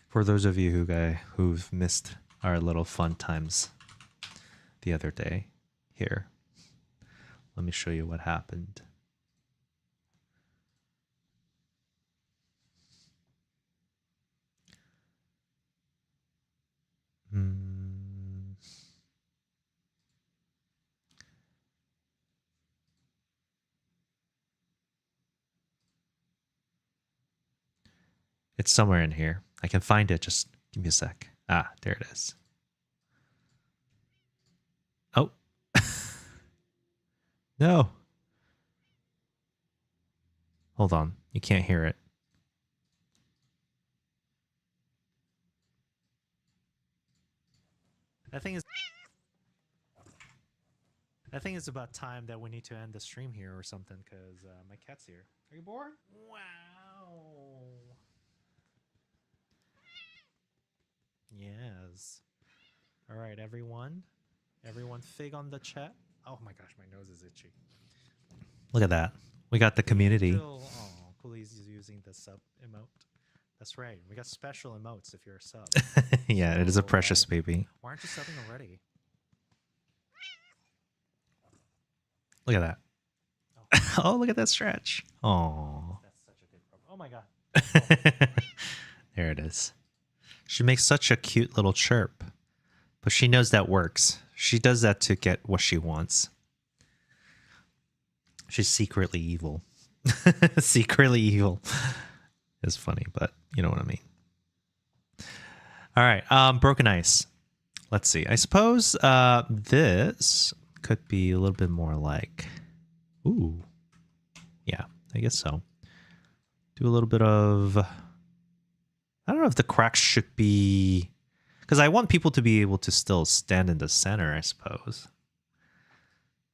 For those of you who've missed our little fun times the other day, here, let me show you what happened. It's somewhere in here. I can find it. Just give me a sec. Ah, there it is. Oh. No. Hold on. You can't hear it. I think it's about time that we need to end the stream here or something, because my cat's here. Are you bored? Wow. Yes. All right, everyone. Everyone fig on the chat. Oh my gosh, my nose is itchy. Look at that. We got the community. Oh, Cooley's using the sub emote. That's right. We got special emotes if you're a sub. Yeah, it is a precious baby. Why aren't you subbing already? Look at that. Oh, oh look at that stretch. Oh. That's such a good problem. Oh my god. Oh. There it is. She makes such a cute little chirp. But she knows that works. She does that to get what she wants. She's secretly evil. Secretly evil. It's funny, but you know what I mean. All right, broken ice. Let's see. I suppose this could be a little bit more like Ooh. Yeah, I guess so. Do a little bit of... I don't know if the cracks should be... Because I want people to be able to still stand in the center, I suppose.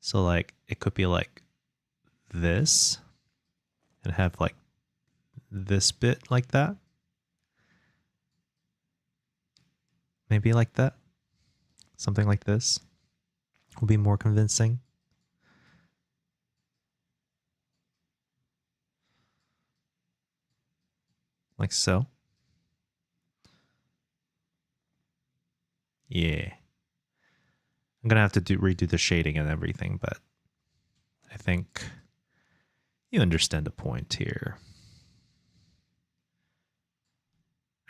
So, like, it could be like this. And have, like, this bit like that. Maybe like that. Something like this will be more convincing. Like so. Yeah. I'm going to have to redo the shading and everything, but I think you understand the point here.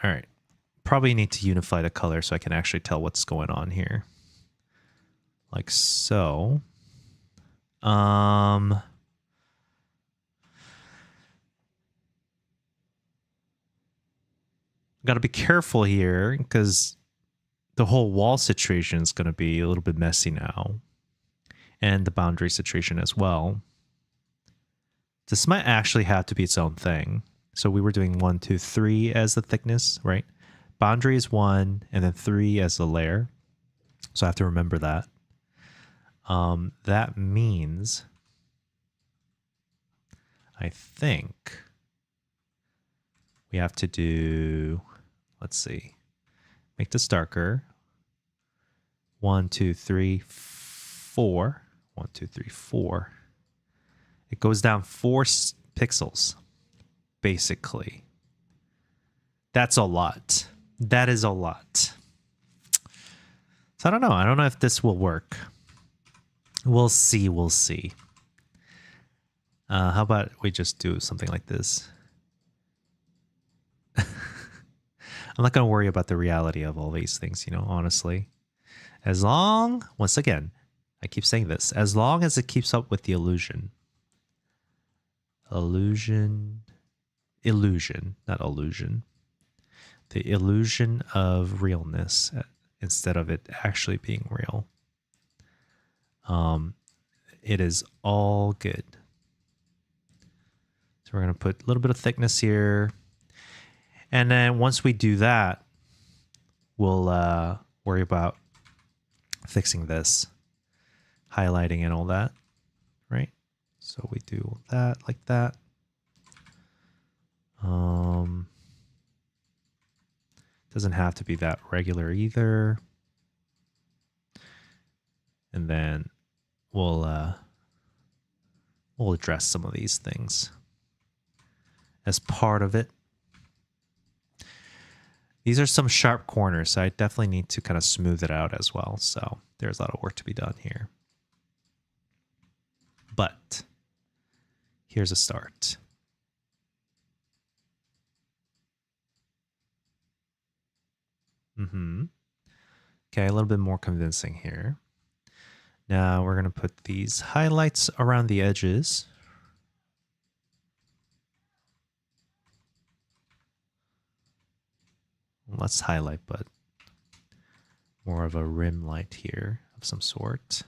All right. Probably need to unify the color so I can actually tell what's going on here. Like so. Got to be careful here because the whole wall situation is going to be a little bit messy now. And the boundary situation as well. This might actually have to be its own thing. So we were doing 1, 2, 3 as the thickness, right? Boundary is 1 and then 3 as the layer. So I have to remember that. That means I think we have to do, let's see, make this darker. 1, 2, 3, 4. 1, 2, 3, 4. It goes down 4 pixels, basically. That's a lot. That is a lot. So I don't know. I don't know if this will work. We'll see. We'll see. How about we just do something like this? I'm not going to worry about the reality of all these things, you know, honestly. As long, once again, I keep saying this, as long as it keeps up with the illusion. Illusion, not illusion. The illusion of realness instead of it actually being real. It is all good. So we're going to put a little bit of thickness here. And then once we do that, we'll worry about fixing this, highlighting and all that, right? So we do that like that. Doesn't have to be that regular either. And then we'll address some of these things as part of it. These are some sharp corners, so I definitely need to kind of smooth it out as well. So there's a lot of work to be done here. But here's a start. Okay, a little bit more convincing here. Now we're going to put these highlights around the edges. Let's highlight, but more of a rim light here of some sort.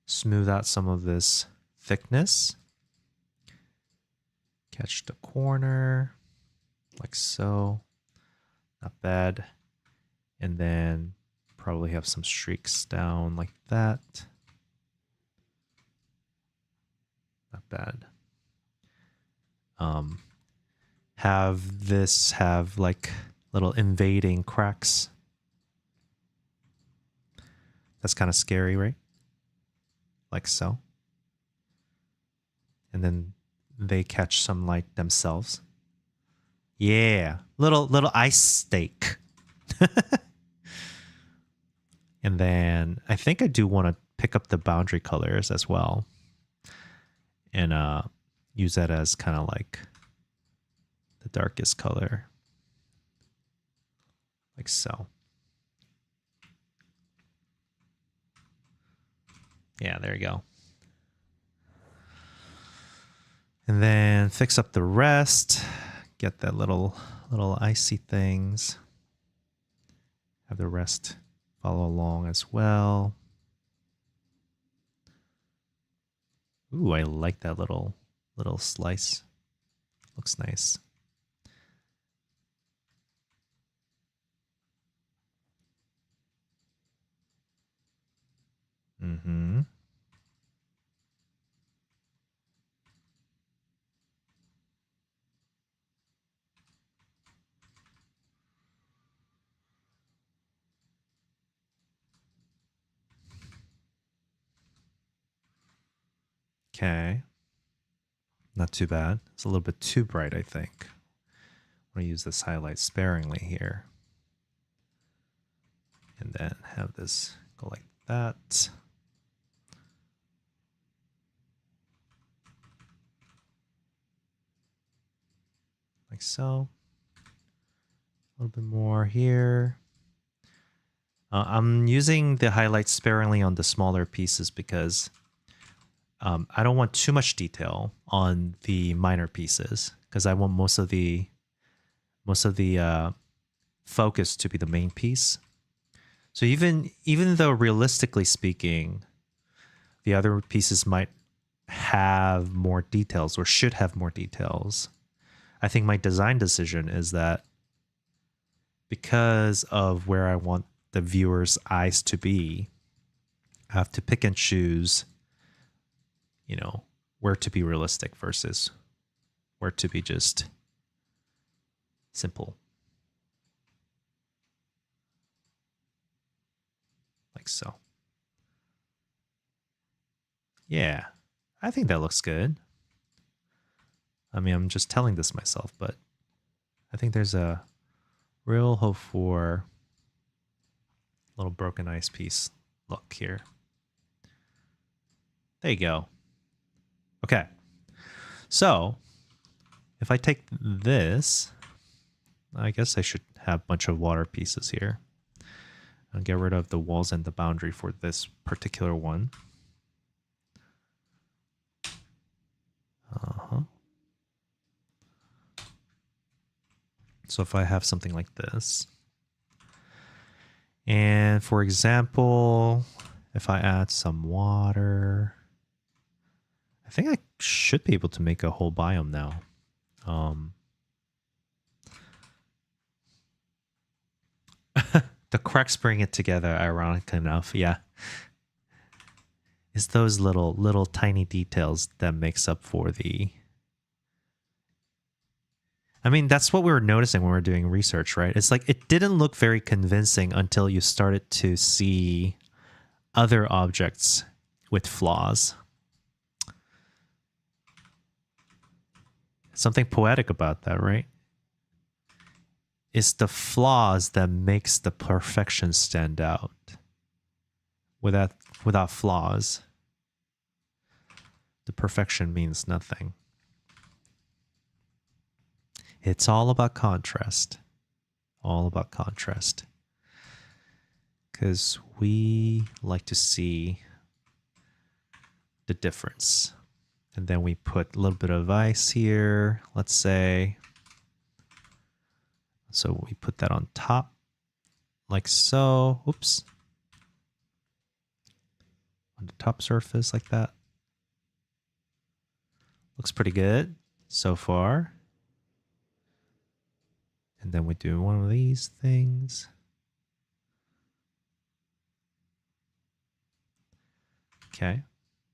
Smooth out some of this thickness. Catch the corner like so. Not bad. And then probably have some streaks down like that. Not bad. Have this have like little invading cracks. That's kind of scary, right? Like so. And then they catch some light themselves. Yeah, little ice steak. And then I think I do want to pick up the boundary colors as well. And use that as kind of like the darkest color. Like so. Yeah, there you go. And then fix up the rest. Get that little icy things. Have the rest follow along as well. Ooh, I like that little slice. Looks nice. Mm-hmm. Okay. Not too bad. It's a little bit too bright, I think. I'm going to use this highlight sparingly here. And then have this go like that. Like so. A little bit more here. I'm using the highlights sparingly on the smaller pieces because I don't want too much detail on the minor pieces because I want most of the focus to be the main piece. So even though realistically speaking, the other pieces might have more details or should have more details, I think my design decision is that because of where I want the viewer's eyes to be, I have to pick and choose, you know, where to be realistic versus where to be just simple. Like so. Yeah, I think that looks good. I mean, I'm just telling this myself, but I think there's a real hope for a little broken ice piece look here. There you go. Okay. So if I take this, I guess I should have a bunch of water pieces here. I'll get rid of the walls and the boundary for this particular one. So if I have something like this, and for example, if I add some water, I think I should be able to make a whole biome now. The cracks bring it together, ironic enough, yeah. It's those little tiny details that makes up for the... I mean, that's what we were noticing when we were doing research, right? It's like it didn't look very convincing until you started to see other objects with flaws. Something poetic about that, right? It's the flaws that makes the perfection stand out. Without flaws, the perfection means nothing. It's all about contrast. All about contrast. Because we like to see the difference. And then we put a little bit of ice here, let's say. So we put that on top, like so. Oops. On the top surface, like that. Looks pretty good so far. And then we do one of these things. Okay.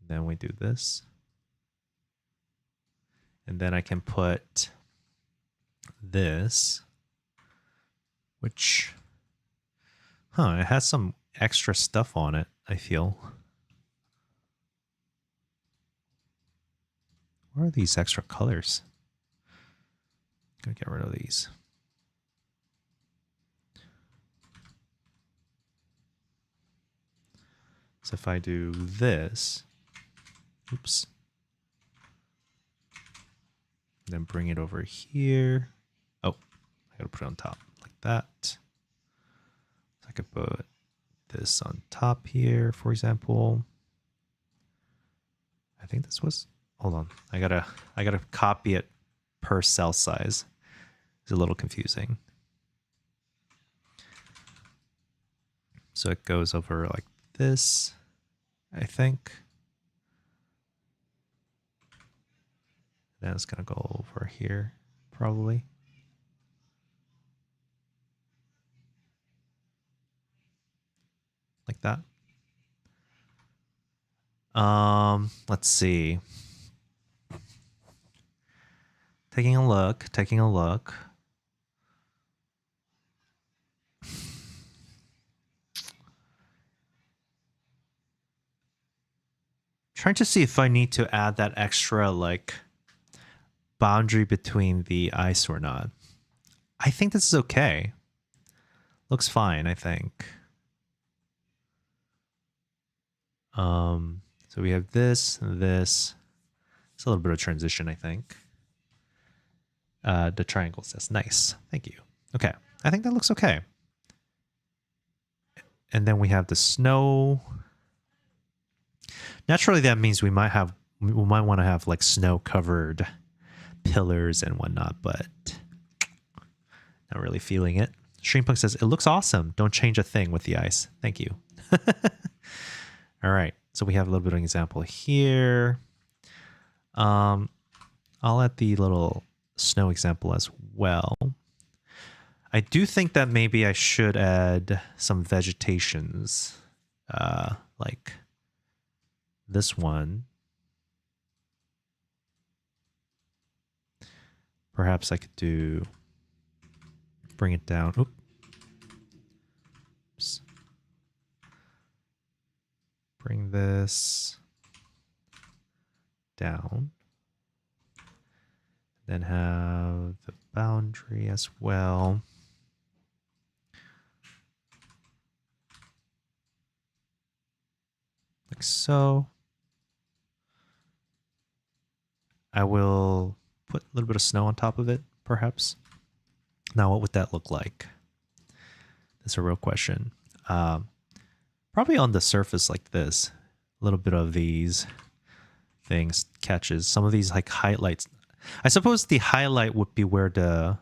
Then we do this. And then I can put this, which, it has some extra stuff on it, I feel. What are these extra colors? I'm gonna get rid of these. So if I do this, oops, then bring it over here. Oh, I gotta put it on top like that. So I could put this on top here, for example. I think this was, hold on. I gotta copy it per cell size. It's a little confusing. So it goes over like this, I think. Then it's going to go over here, probably. Like that. Let's see. Taking a look. Trying to see if I need to add that extra like boundary between the ice or not. I think this is okay. Looks fine, I think. So we have this and this. It's a little bit of transition, I think. The triangle says nice. Thank you. Okay. I think that looks okay. And then we have the snow. Naturally, that means we might want to have like snow covered pillars and whatnot, but not really feeling it. Streampunk says, it looks awesome. Don't change a thing with the ice. Thank you. All right. So we have a little bit of an example here. I'll add the little snow example as well. I do think that maybe I should add some vegetations, like this one. Perhaps I could bring it down. Oops. Bring this down. Then have the boundary as well. Like so. I will put a little bit of snow on top of it, perhaps. Now, what would that look like? That's a real question. Probably on the surface like this. A little bit of these things catches. Some of these like highlights. I suppose the highlight would be where the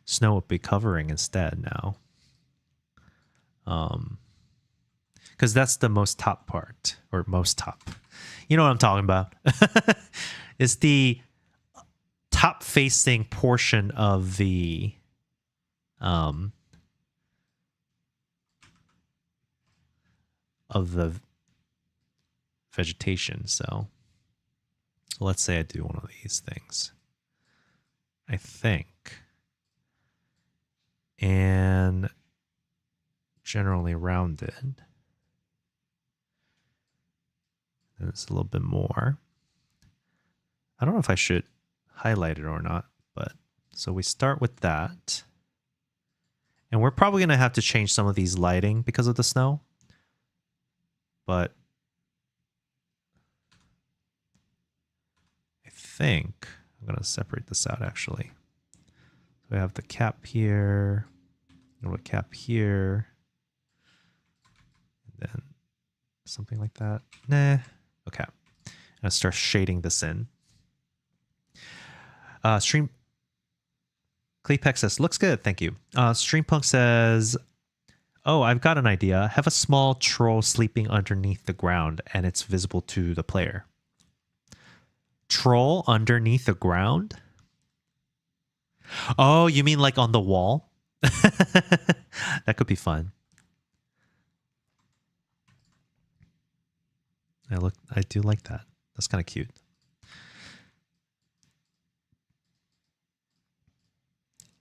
snow would be covering instead now. Because that's the most top part, or most top. You know what I'm talking about. It's the top facing portion of the vegetation. So let's say I do one of these things, I think, and generally rounded. And it's a little bit more. I don't know if I should highlight it or not, but so we start with that. And we're probably going to have to change some of these lighting because of the snow. But I think I'm going to separate this out actually. So we have the cap here, and a cap here, and then something like that. Nah. Okay. I'm going to start shading this in. Stream Clepex says, looks good, thank you. Streampunk says, oh, I've got an idea. Have a small troll sleeping underneath the ground and it's visible to the player. Troll underneath the ground? Oh, you mean like on the wall? That could be fun. I do like that. That's kind of cute.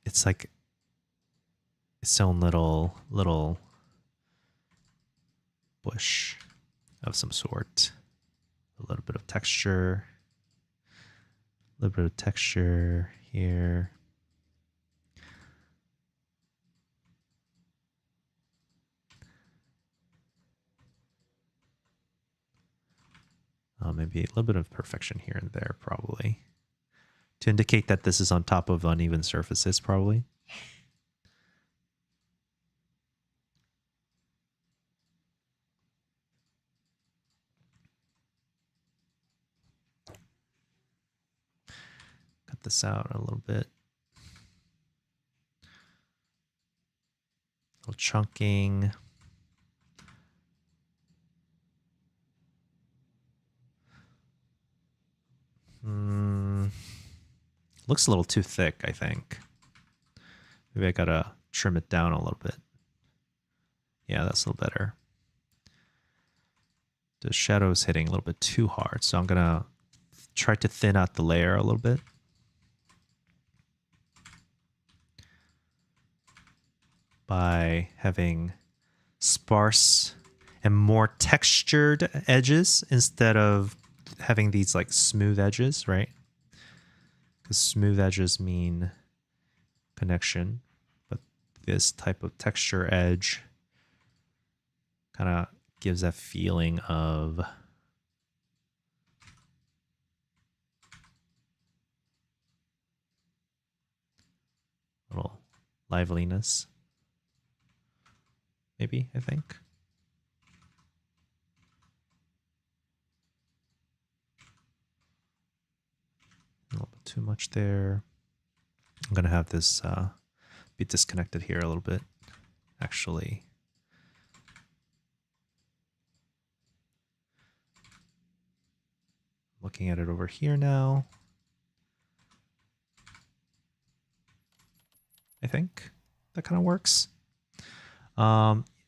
It's like its own little bush of some sort. A little bit of texture. A little bit of texture here. Maybe a little bit of perfection here and there, probably. To indicate that this is on top of uneven surfaces, probably. Cut this out a little bit. A little chunking. Looks a little too thick, I think. Maybe I gotta trim it down a little bit. Yeah, that's a little better. The shadow is hitting a little bit too hard, so I'm gonna try to thin out the layer a little bit. By having sparse and more textured edges instead of having these like smooth edges, right? Because smooth edges mean connection, but this type of texture edge kind of gives that feeling of little liveliness. Maybe, I think. A little bit too much there. I'm going to have this be disconnected here a little bit, actually. Looking at it over here now. I think that kind of works.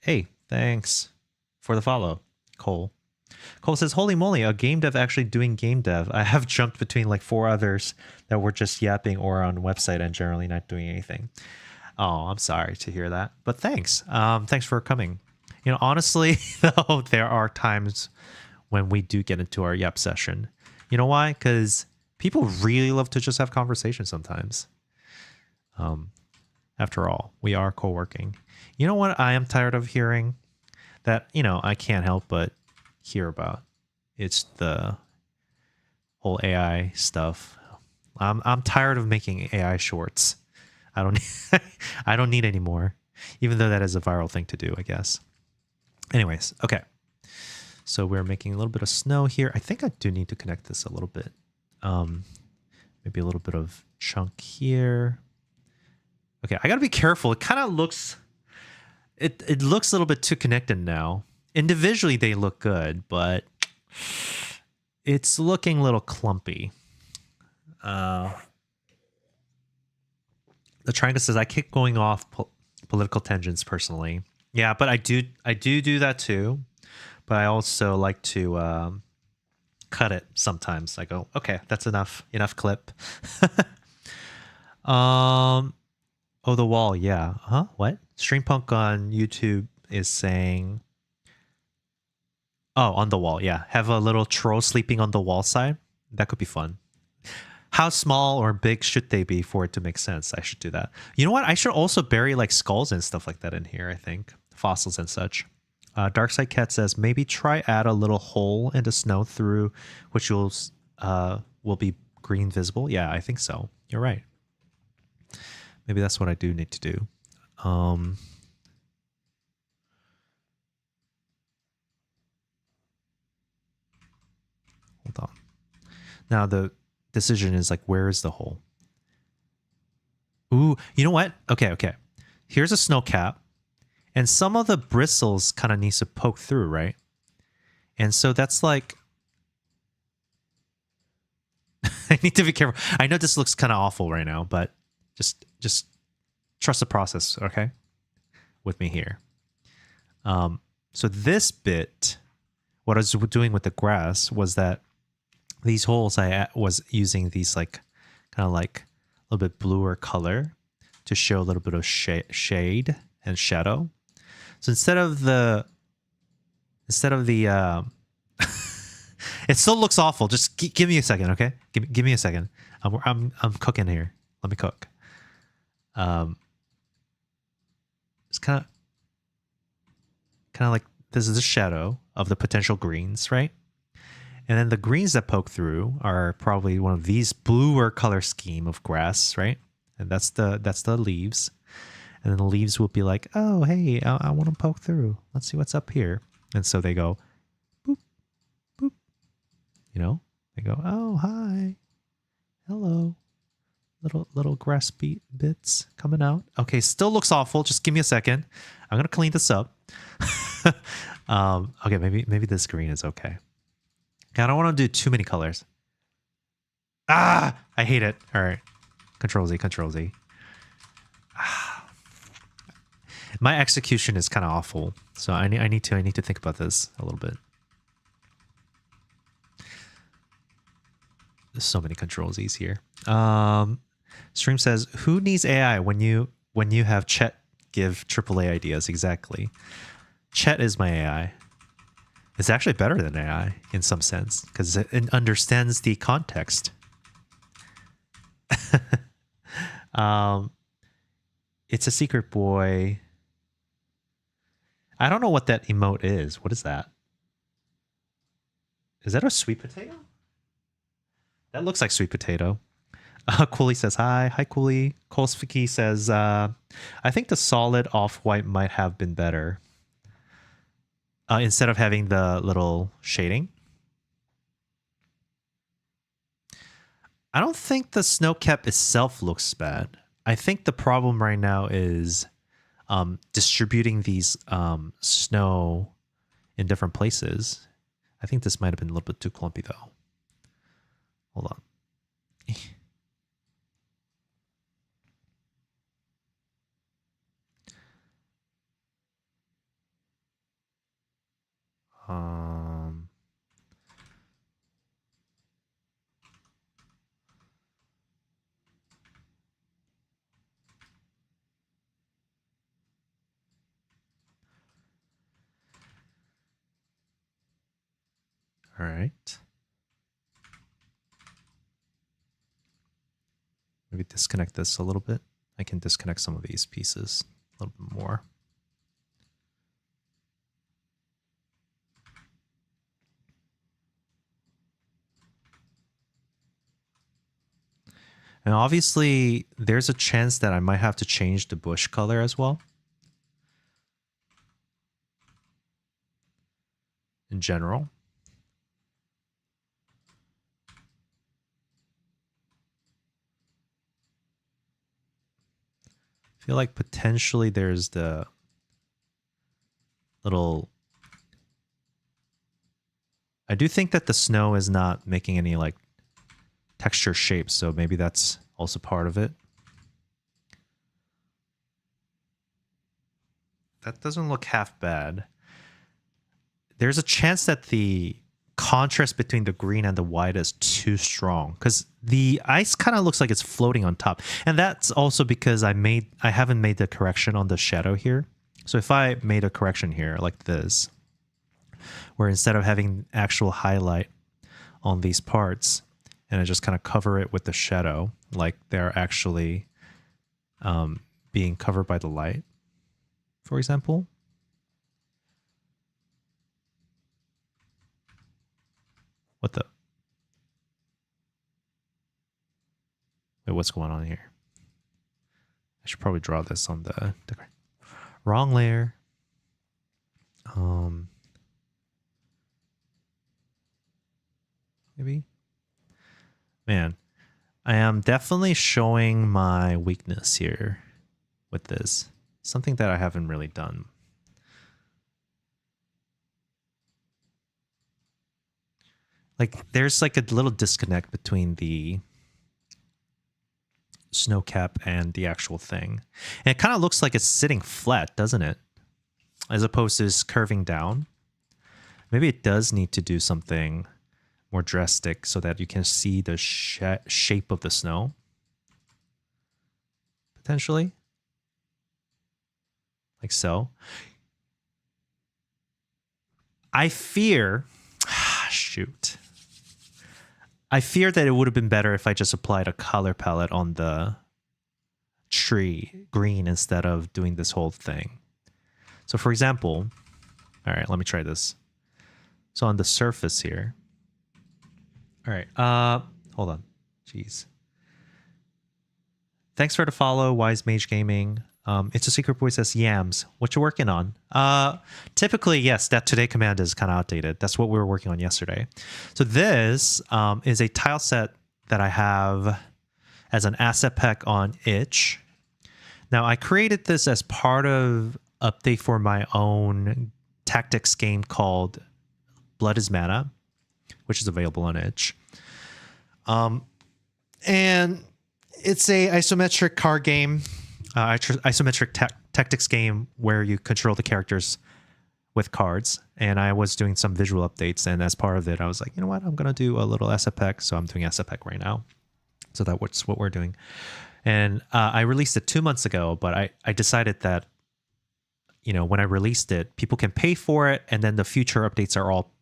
Hey, thanks for the follow, Cole. Cole says, holy moly, a game dev actually doing game dev. I have jumped between like 4 others that were just yapping or on website and generally not doing anything. Oh, I'm sorry to hear that, but thanks. Thanks for coming. You know, honestly, though, there are times when we do get into our yap session. You know why? Because people really love to just have conversations sometimes. After all, we are co-working. You know what I am tired of hearing that, you know, I can't help but hear about? It's the whole AI stuff. I'm tired of making AI shorts. I don't I don't need any more, even though that is a viral thing to do, I guess. Anyways, okay. So we're making a little bit of snow here. I think I do need to connect this a little bit. Maybe a little bit of chunk here. Okay, I gotta be careful. It kind of looks, it looks a little bit too connected now. Individually, they look good, but it's looking a little clumpy. The Triangle says, I keep going off political tangents personally. Yeah, but I do that too. But I also like to cut it sometimes. I go, okay, that's enough clip. Oh, the wall, yeah. Huh? What? Streampunk on YouTube is saying, oh, on the wall, yeah. Have a little troll sleeping on the wall side. That could be fun. How small or big should they be for it to make sense? I should do that. You know what? I should also bury like skulls and stuff like that in here, I think. Fossils and such. Darkside Cat says, maybe try add a little hole in the snow through which will be green visible. Yeah, I think so. You're right. Maybe that's what I do need to do. Hold on. Now the decision is like, where is the hole? Ooh, you know what? Okay. Here's a snow cap. And some of the bristles kind of needs to poke through, right? And so that's like... I need to be careful. I know this looks kind of awful right now, but just trust the process, okay? With me here. So this bit, what I was doing with the grass was that these holes, I was using these like kind of like a little bit bluer color to show a little bit of shade and shadow. So instead of the it still looks awful. Just give me a second, okay? Give me a second. I'm cooking here. Let me cook. It's kind of like this is a shadow of the potential greens, right? And then the greens that poke through are probably one of these bluer color scheme of grass, right? And that's the leaves. And then the leaves will be like, oh, hey, I want to poke through. Let's see what's up here. And so they go, boop, boop. You know, they go, oh, hi, hello. Little grass bits coming out. Okay, still looks awful. Just give me a second. I'm gonna clean this up. Okay, maybe this green is okay. I don't want to do too many colors. I hate it. All right, Control Z, Control Z. My execution is kind of awful, so I need to think about this a little bit. There's so many Control Z's here. Stream says, "Who needs AI when you have Chet give AAA ideas?" Exactly. Chet is my AI. It's actually better than AI in some sense because it understands the context. It's a secret boy. I don't know what that emote is. What is that? Is that a sweet potato? That looks like sweet potato. Cooley says hi. Hi, Cooley. Kolsviki says, I think the solid off-white might have been better. Instead of having the little shading. I don't think the snow cap itself looks bad. I think the problem right now is distributing these snow in different places. I think this might have been a little bit too clumpy though. Hold on. All right. Maybe disconnect this a little bit. I can disconnect some of these pieces a little bit more. And obviously, there's a chance that I might have to change the bush color as well. In general. I feel like potentially there's the little... I do think that the snow is not making any like texture shapes, so maybe that's also part of it. That doesn't look half bad. There's a chance that the contrast between the green and the white is too strong because the ice kind of looks like it's floating on top. And that's also because I haven't made the correction on the shadow here. So if I made a correction here like this, where instead of having actual highlight on these parts, and I just kind of cover it with the shadow, like they're actually being covered by the light, for example. What the? Wait, what's going on here? I should probably draw this on the wrong layer. Maybe. Man, I am definitely showing my weakness here with this. Something that I haven't really done. Like, there's like a little disconnect between the snow cap and the actual thing. And it kind of looks like it's sitting flat, doesn't it? As opposed to just curving down. Maybe it does need to do something more drastic so that you can see the shape of the snow. Potentially. Like so. I fear... shoot. I fear that it would have been better if I just applied a color palette on the tree green instead of doing this whole thing. So for example, all right, let me try this. So on the surface here. All right, hold on. Jeez. Thanks for the follow, Wise Mage Gaming. It's a secret boy says yams. What you working on? Typically, yes, that today command is kind of outdated. That's what we were working on yesterday. So this is a tile set that I have as an asset pack on itch. Now I created this as part of update for my own tactics game called Blood is Mana, which is available on itch. And It's a isometric card game, isometric tactics game where you control the characters with cards. And I was doing some visual updates, and as part of it, I was like, you know what, I'm gonna do a little SFX, so I'm doing SFX right now. So that's what we're doing. And I released it 2 months ago, but I decided that, you know, when I released it, people can pay for it, and then the future updates are all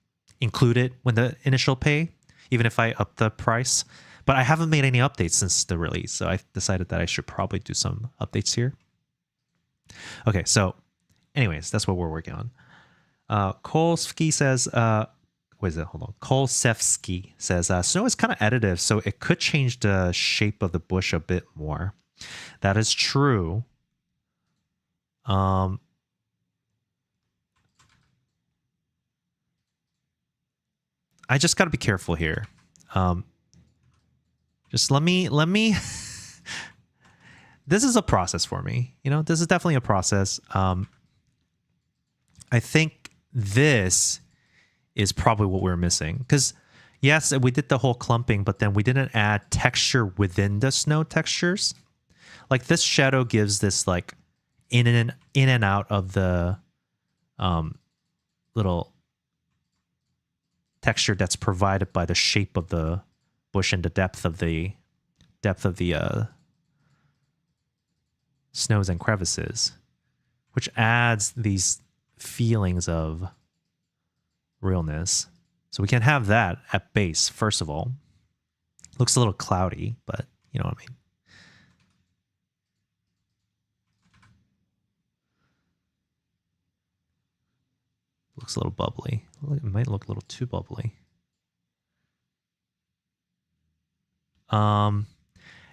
included when the initial pay, even if I up the price. But I haven't made any updates since the release, so I decided that I should probably do some updates here. Okay, so anyways, that's what we're working on. Kolsky says, what is it? Hold on. Kolsevsky says, snow is kind of additive, so it could change the shape of the bush a bit more. That is true. I just got to be careful here. Just let me this is a process for me. You know, this is definitely a process. I think this is probably what we're missing, because yes, we did the whole clumping, but then we didn't add texture within the snow textures. Like this shadow gives this like in and out of the little texture that's provided by the shape of the bush and the depth of the snows and crevices, which adds these feelings of realness. So we can have that at base, first of all. Looks a little cloudy, but you know what I mean. Looks a little bubbly. It might look a little too bubbly.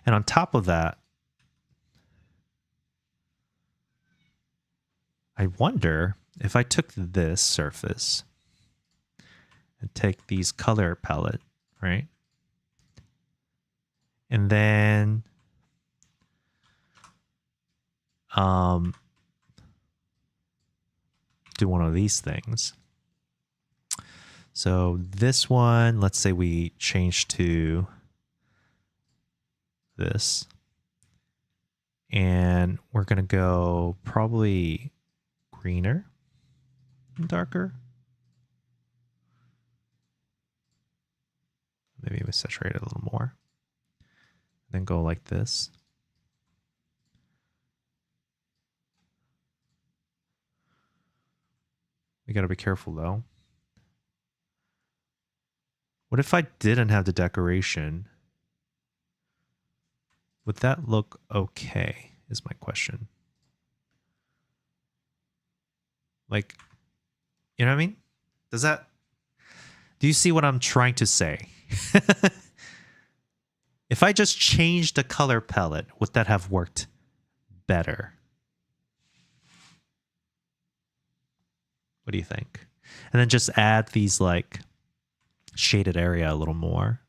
And on top of that, I wonder if I took this surface and take these color palette, right? And then do one of these things. So this one, let's say we change to this, and we're going to go probably greener and darker. Maybe we saturate it a little more. Then go like this. We got to be careful though. What if I didn't have the decoration? Would that look okay, is my question. Like, you know what I mean? Do you see what I'm trying to say? If I just changed the color palette, would that have worked better? What do you think? And then just add these like shaded area a little more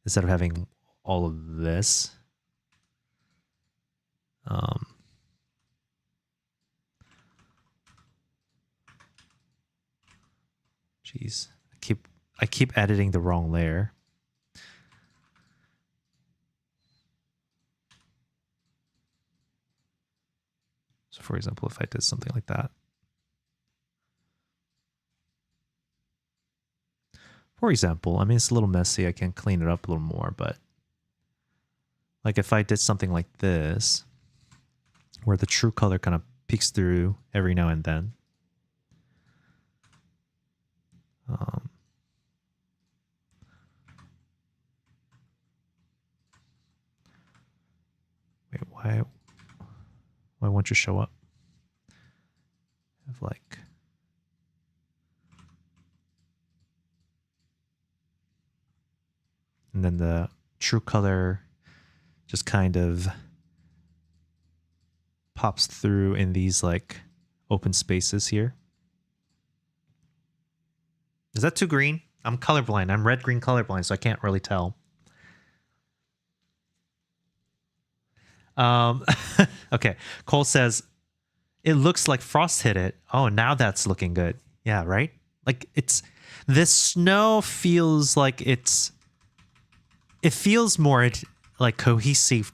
instead of having all of this. Jeez, I keep editing the wrong layer. So for example, if I did something like that. For example, I mean, it's a little messy. I can clean it up a little more, but like if I did something like this, where the true color kind of peeks through every now and then. Wait, why won't you show up? Have like. And then the true color just kind of pops through in these like open spaces here. Is that too green? I'm colorblind. I'm red-green colorblind, so I can't really tell. Okay. Cole says, it looks like frost hit it. Oh, now that's looking good. Yeah, right? Like this snow feels like it feels more like cohesive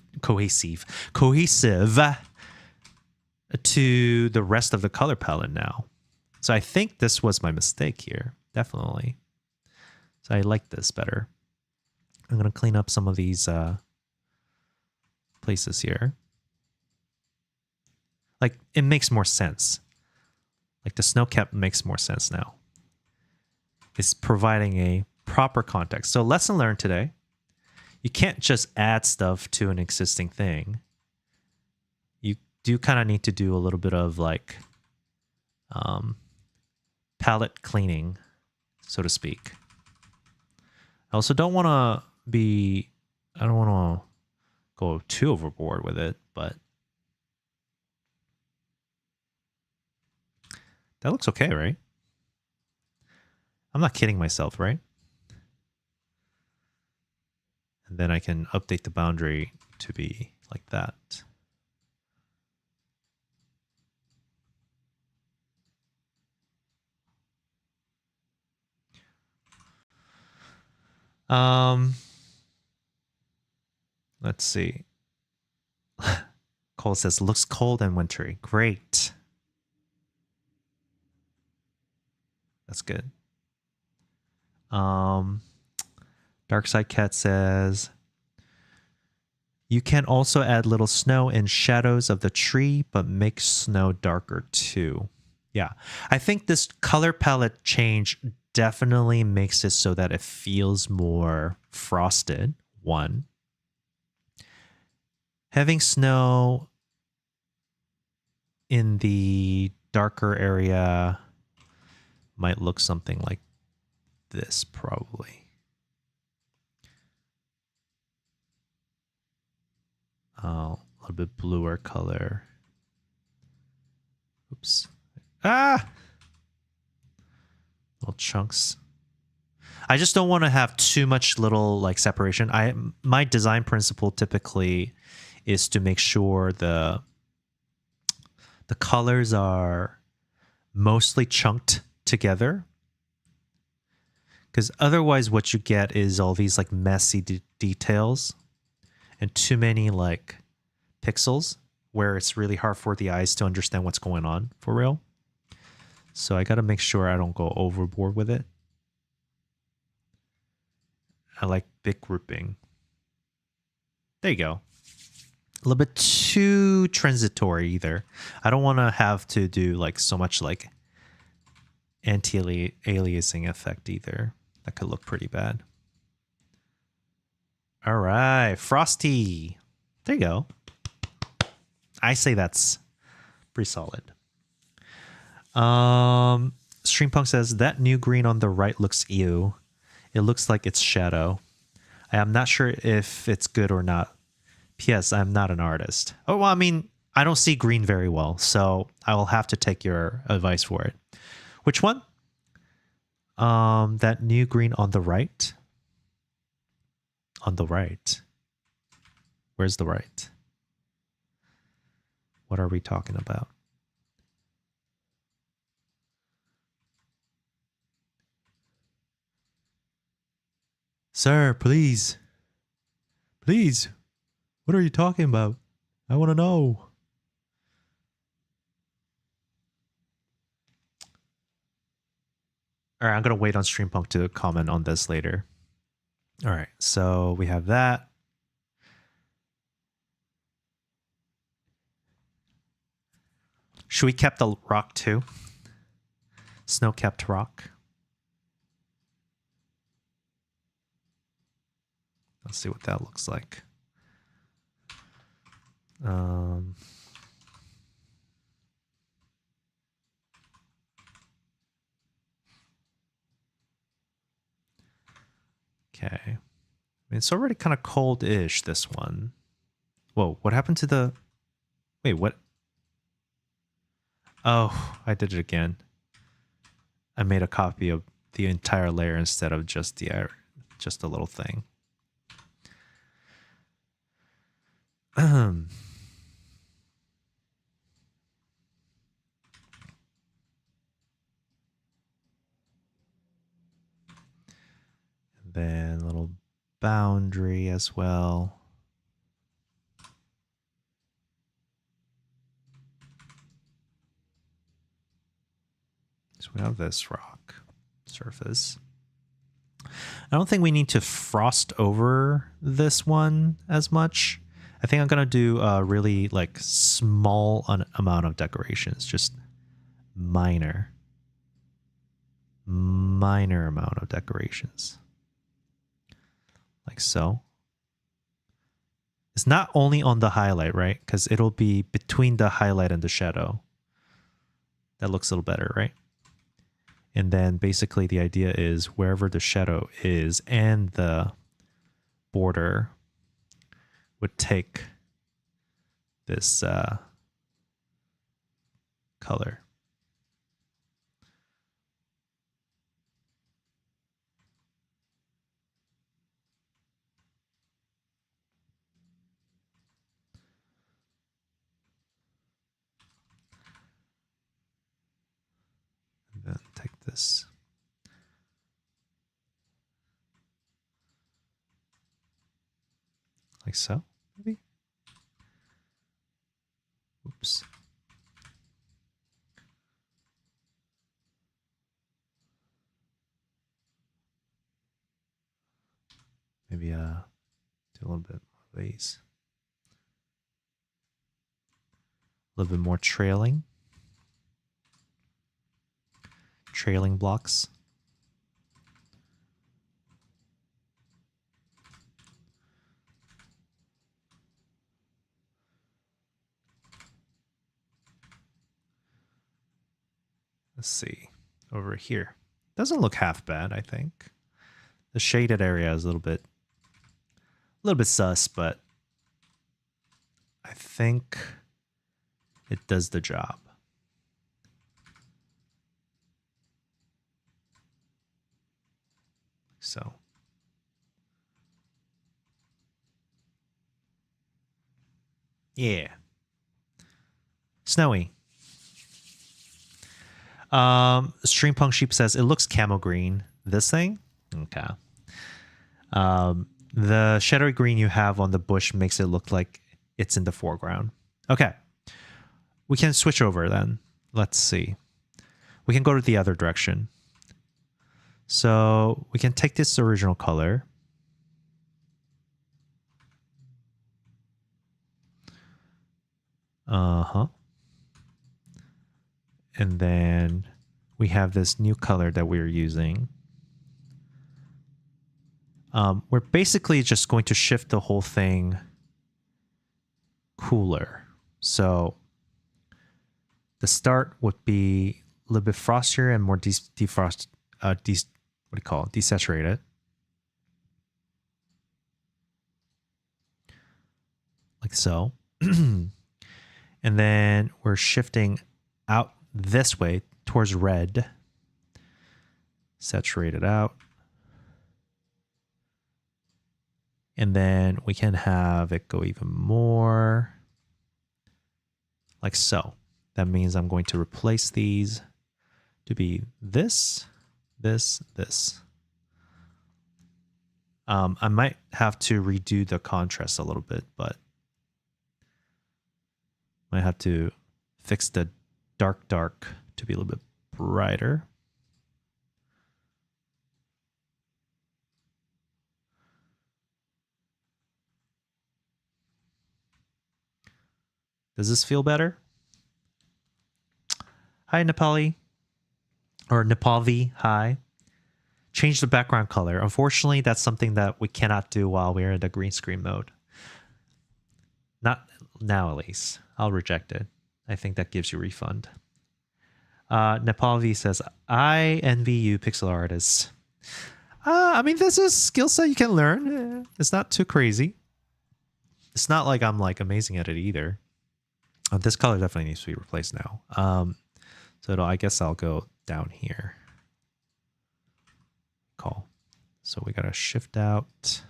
to the rest of the color palette now. So I think this was my mistake here, definitely. So I like this better. I'm going to clean up some of these places here. Like, it makes more sense. Like, the snow cap makes more sense now. It's providing a proper context. So lesson learned today. You can't just add stuff to an existing thing. You do kind of need to do a little bit of like palette cleaning, so to speak. I also don't want to be, I don't want to go too overboard with it, but that looks okay, right? I'm not kidding myself, right? And then I can update the boundary to be like that. Let's see. Cole says, looks cold and wintry. Great. That's good. Darkside Cat says, you can also add little snow and shadows of the tree, but make snow darker too. Yeah, I think this color palette change definitely makes it so that it feels more frosted, one. Having snow in the darker area might look something like this, probably. A little bit bluer color. Oops. Ah! Little chunks. I just don't want to have too much little like separation. My design principle typically is to make sure the colors are mostly chunked together, because otherwise what you get is all these like messy details and too many like pixels where it's really hard for the eyes to understand what's going on for real. So I got to make sure I don't go overboard with it. I like big grouping. There you go. A little bit too transitory either. I don't want to have to do like so much like anti-aliasing effect either. That could look pretty bad. All right, Frosty. There you go. I say that's pretty solid. Streampunk says that new green on the right looks ew. It looks like it's shadow. I am not sure if it's good or not. P.S. I'm not an artist. Oh, well, I mean, I don't see green very well, so I will have to take your advice for it. Which one? That new green on the right. On the right. Where's the right? What are we talking about? Sir, please. Please. What are you talking about? I want to know. All right, I'm going to wait on Streampunk to comment on this later. All right, so we have that. Should we keep the rock too? Snow-capped rock. Let's see what that looks like. Okay. I mean, it's already kind of cold-ish, this one. Whoa, what happened to the... Wait, what? Oh, I did it again. I made a copy of the entire layer instead of just the just a little thing. And then a little boundary as well. we have this rock surface. I don't think we need to frost over this one as much. I think I'm going to do a really like small amount of decorations, just minor amount of decorations. Like so. It's not only on the highlight, right? Because it'll be between the highlight and the shadow. That looks a little better, right? And then basically the idea is wherever the shadow is and the border would take this color. And then take this. Like so, maybe? Oops. Maybe do a little bit of these. A little bit more trailing blocks. Let's see over here. Doesn't look half bad, I think. The shaded area is a little bit sus, but I think it does the job. So. Yeah. Snowy. Streampunk Sheep says it looks camo green. This thing? Okay. The shadowy green you have on the bush makes it look like it's in the foreground. Okay. We can switch over then. Let's see. We can go to the other direction. So we can take this original color. And then we have this new color that we're using. We're basically just going to shift the whole thing cooler. So the start would be a little bit frostier and more desaturated. Like so. And then we're shifting out this way towards red. Saturate it out. And then we can have it go even more. Like so. That means I'm going to replace these to be this, this, this. I might have to redo the contrast a little bit, but might have to fix the dark to be a little bit brighter. Does this feel better? Hi, Nepali. Or Nepalvi, hi. Change the background color. Unfortunately, that's something that we cannot do while we're in the green screen mode. Not now, at least. I'll reject it. I think that gives you a refund. Nepalvi says, I envy you, pixel artists. I mean, this is a skill set you can learn. It's not too crazy. It's not like I'm like amazing at it either. This color definitely needs to be replaced now. So I guess I'll go down here. Call. So we got to shift out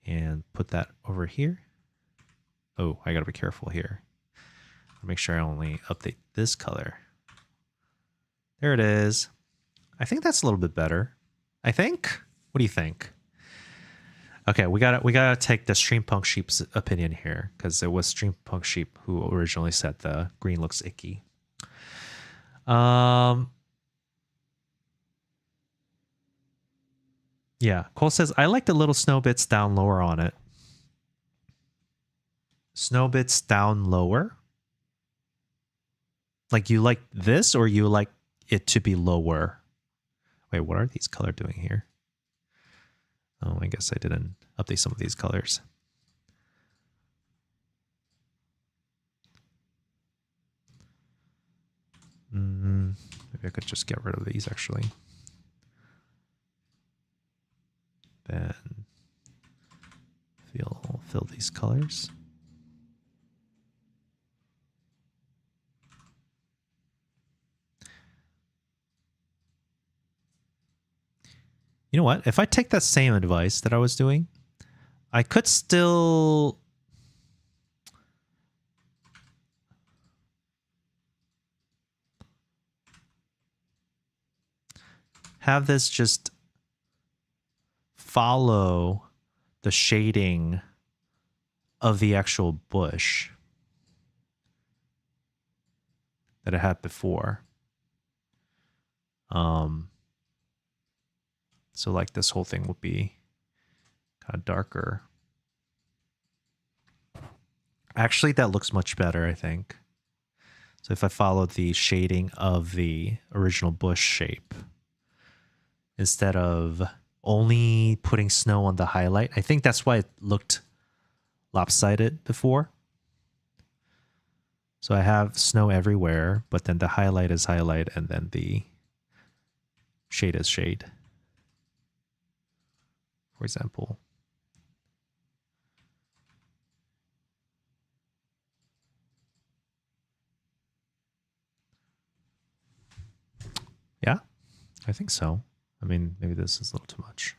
and put that over here. Oh, I got to be careful here. Make sure I only update this color. There it is. I think that's a little bit better. I think. What do you think? Okay, we gotta take the Streampunk Sheep's opinion here, because it was Streampunk Sheep who originally said the green looks icky. Yeah, Cole says, I like the little snow bits down lower on it. Snow bits down lower? Like you like this or you like it to be lower? Wait, what are these color doing here? Oh, I guess I didn't update some of these colors. Maybe I could just get rid of these actually. Then fill these colors. You know what? If I take that same advice that I was doing, I could still have this just follow the shading of the actual bush that I had before. So like this whole thing would be kind of darker. Actually, that looks much better, I think. So if I follow the shading of the original bush shape, instead of only putting snow on the highlight, I think that's why it looked lopsided before. So I have snow everywhere, but then the highlight is highlight and then the shade is shade. For example. Yeah, I think so. I mean, maybe this is a little too much.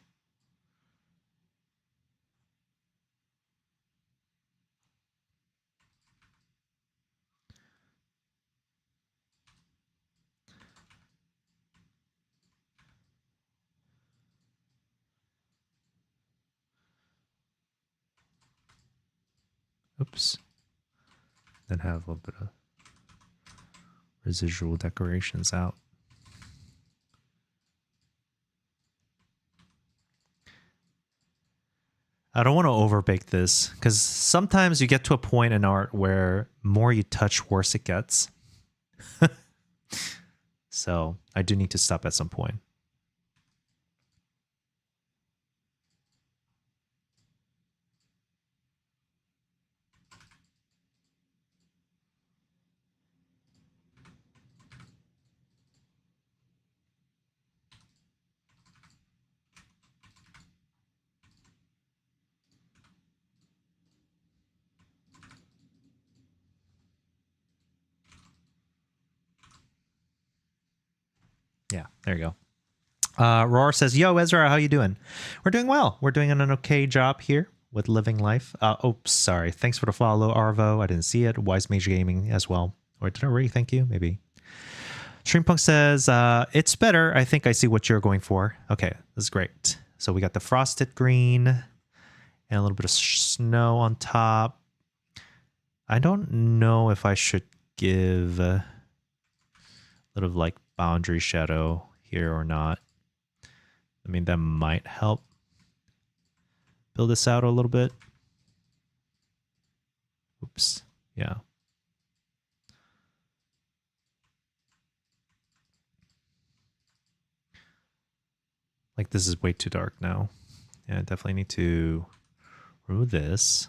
Oops. Then have a little bit of residual decorations out. I don't want to overbake this because sometimes you get to a point in art where more you touch, worse it gets. So I do need to stop at some point. Yeah, there you go. Roar says, "Yo, Ezra, how you doing? We're doing well. We're doing an okay job here with living life." Oops, sorry. Thanks for the follow, Arvo. I didn't see it. Wise Mage Gaming as well. Or did I already thank you? Maybe. Shrimpunk says, "It's better. I think I see what you're going for." Okay, this is great. So we got the frosted green and a little bit of snow on top. I don't know if I should give a little like boundary shadow here or not. I mean, that might help build this out a little bit. Oops. Yeah. Like this is way too dark now. Yeah, I definitely need to remove this.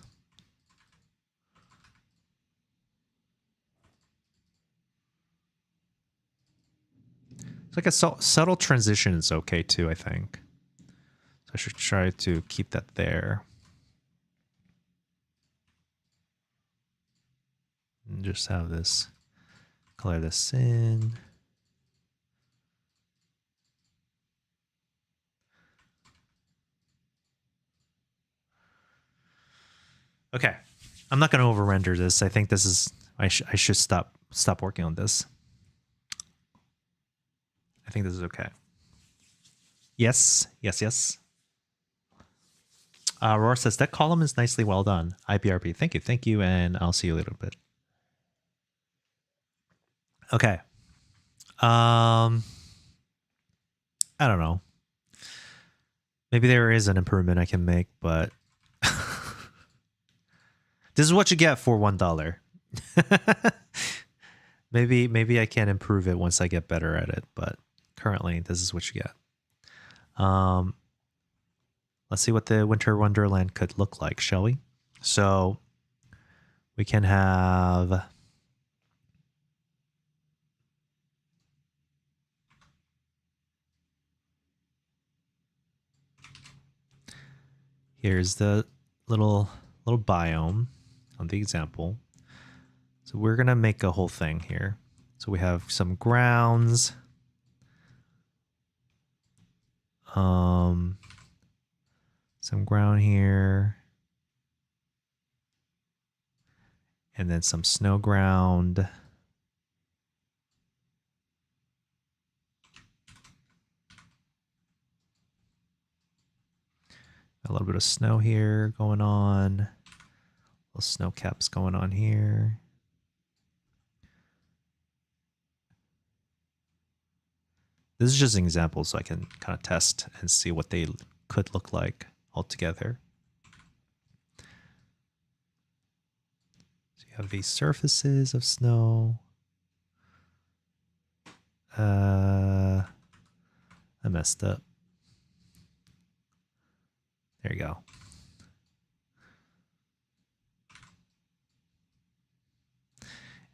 It's like a subtle transition is okay too, I think. So I should try to keep that there. And just have this, color this in. Okay. I'm not going to over render this. I think this is, I should stop working on this. I think this is okay. Yes. Roar says, that column is nicely well done. IBRB. Thank you. And I'll see you a little bit. Okay. I don't know. Maybe there is an improvement I can make, but this is what you get for $1. maybe I can improve it once I get better at it, but currently this is what you get. Let's see what the Winter Wonderland could look like, shall we? So we can have here's the little biome on the example. So we're gonna make a whole thing here. So we have some grounds. Some ground here. And then some snow ground. A little bit of snow here going on. Little snow caps going on here. This is just an example so I can kind of test and see what they could look like altogether. So you have these surfaces of snow. I messed up. There you go.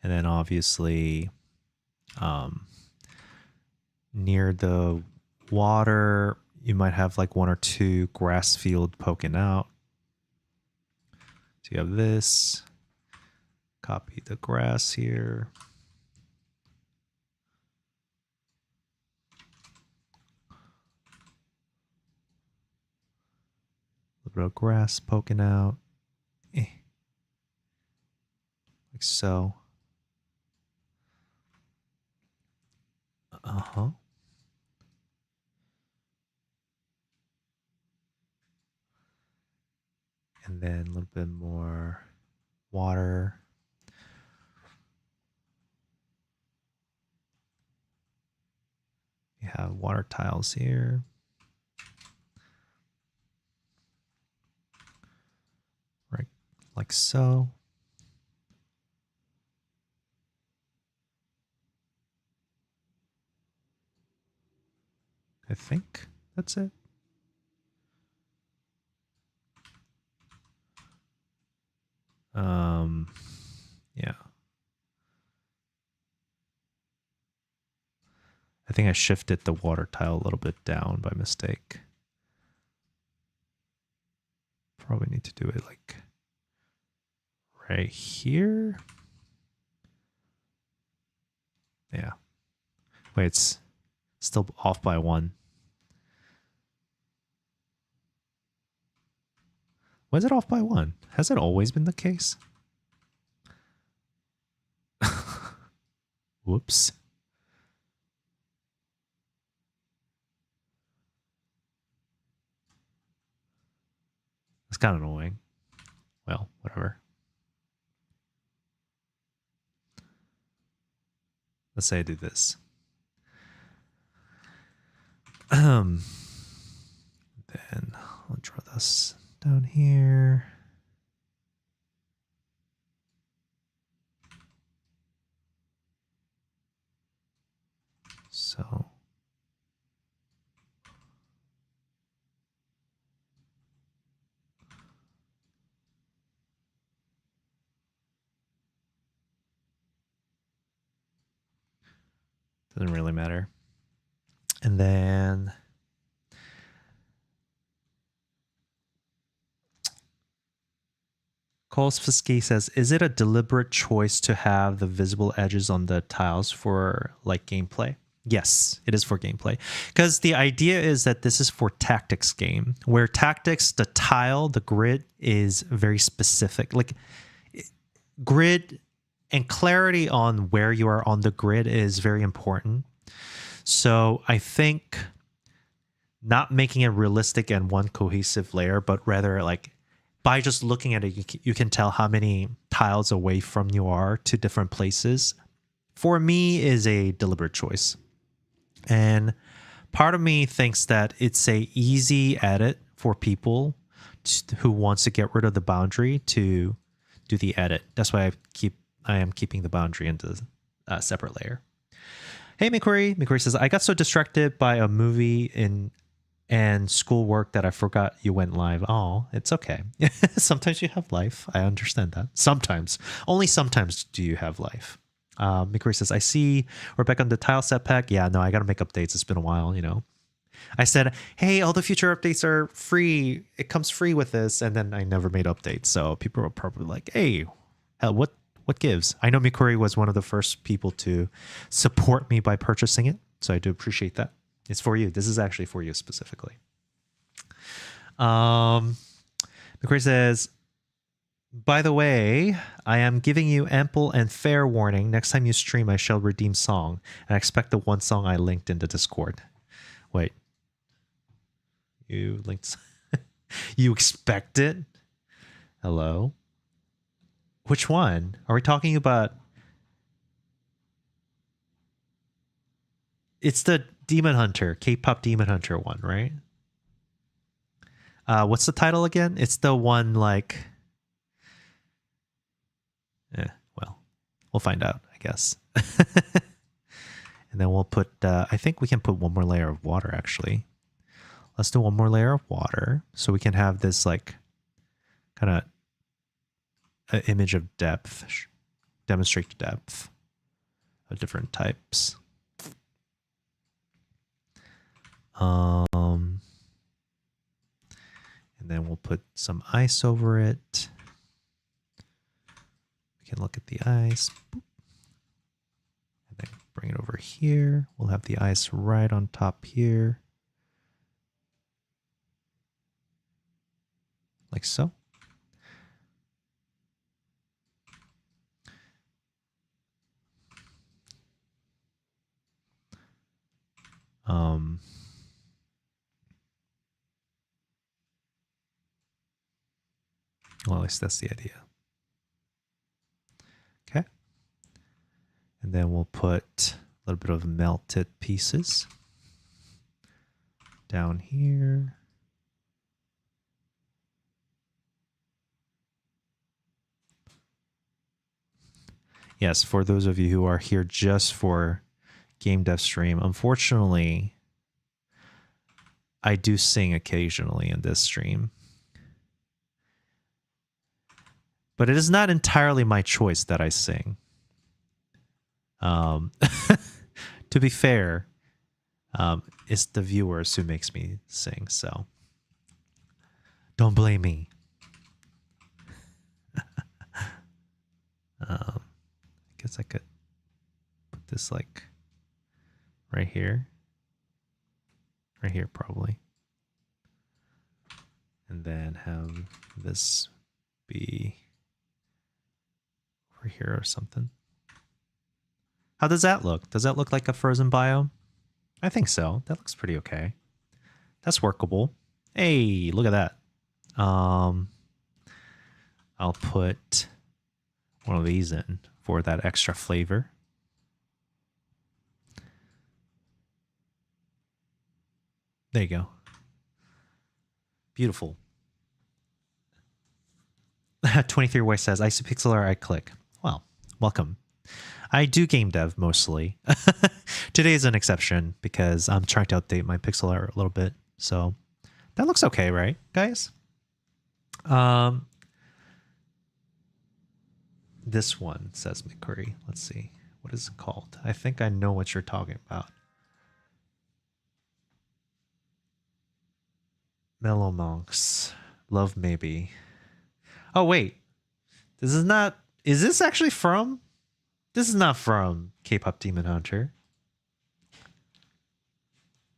And then obviously, near the water, you might have like one or two grass field poking out. So you have this. Copy the grass here. A little bit of grass poking out. Like so. Uh-huh. And then a little bit more water. You have water tiles here. Right, like so. I think that's it. Yeah. I think I shifted the water tile a little bit down by mistake. Probably need to do it like right here. Yeah. Wait, it's still off by 1. Why is it off by 1? Has it always been the case? Whoops. It's kind of annoying. Well, whatever. Let's say I do this. Then I'll draw this down here. So doesn't really matter. And then Kolsfisky says, is it a deliberate choice to have the visible edges on the tiles for like gameplay? Yes, it is for gameplay. Because the idea is that this is for tactics game, where tactics, the tile, the grid is very specific. Like grid and clarity on where you are on the grid is very important. So I think not making it realistic and one cohesive layer, but rather like by just looking at it, you can tell how many tiles away from you are to different places for me is a deliberate choice. And part of me thinks that it's a easy edit for people who wants to get rid of the boundary to do the edit. That's why I am keeping the boundary into a separate layer. Hey, McQuarrie. McQuarrie says, I got so distracted by a movie and schoolwork that I forgot you went live. Oh, it's okay. Sometimes you have life. I understand that. Sometimes. Only sometimes do you have life. McQuarrie says, I see we're back on the tile set pack. Yeah, no, I got to make updates. It's been a while, you know. I said, hey, all the future updates are free. It comes free with this. And then I never made updates. So people were probably like, hey, hell, what gives? I know McQuarrie was one of the first people to support me by purchasing it. So I do appreciate that. It's for you. This is actually for you specifically. McQuarrie says, by the way, I am giving you ample and fair warning. Next time you stream, I shall redeem song. And I expect the one song I linked in the Discord. Wait. You linked... You expect it? Hello? Which one? Are we talking about... It's the Demon Hunter, K-pop Demon Hunter one, right? What's the title again? It's the one like... well, we'll find out, I guess. And then we'll put... I think we can put one more layer of water, actually. Let's do one more layer of water so we can have this like kind of image of depth, demonstrate depth of different types. And then we'll put some ice over it. We can look at the ice. Boop. And then bring it over here. We'll have the ice right on top here. Like so. Well, at least that's the idea. Okay. And then we'll put a little bit of melted pieces down here. Yes, for those of you who are here just for Game Dev Stream, unfortunately, I do sing occasionally in this stream. But it is not entirely my choice that I sing. To be fair, it's the viewers who makes me sing, so don't blame me. I guess I could put this like right here. Right here, probably. And then have this be over here or something. How does that look? Does that look like a frozen biome? I think so. That looks pretty okay. That's workable. Hey, look at that. I'll put one of these in for that extra flavor. There you go. Beautiful. 23 Way says, Isopixeler, I click. Well, welcome. I do game dev mostly. Today is an exception because I'm trying to update my pixel art a little bit. So that looks okay, right, guys? This one, says McCurry. Let's see. What is it called? I think I know what you're talking about. Mellow Monks. Love Maybe. Oh, wait. This is not... Is this actually from... This is not from K-pop Demon Hunter.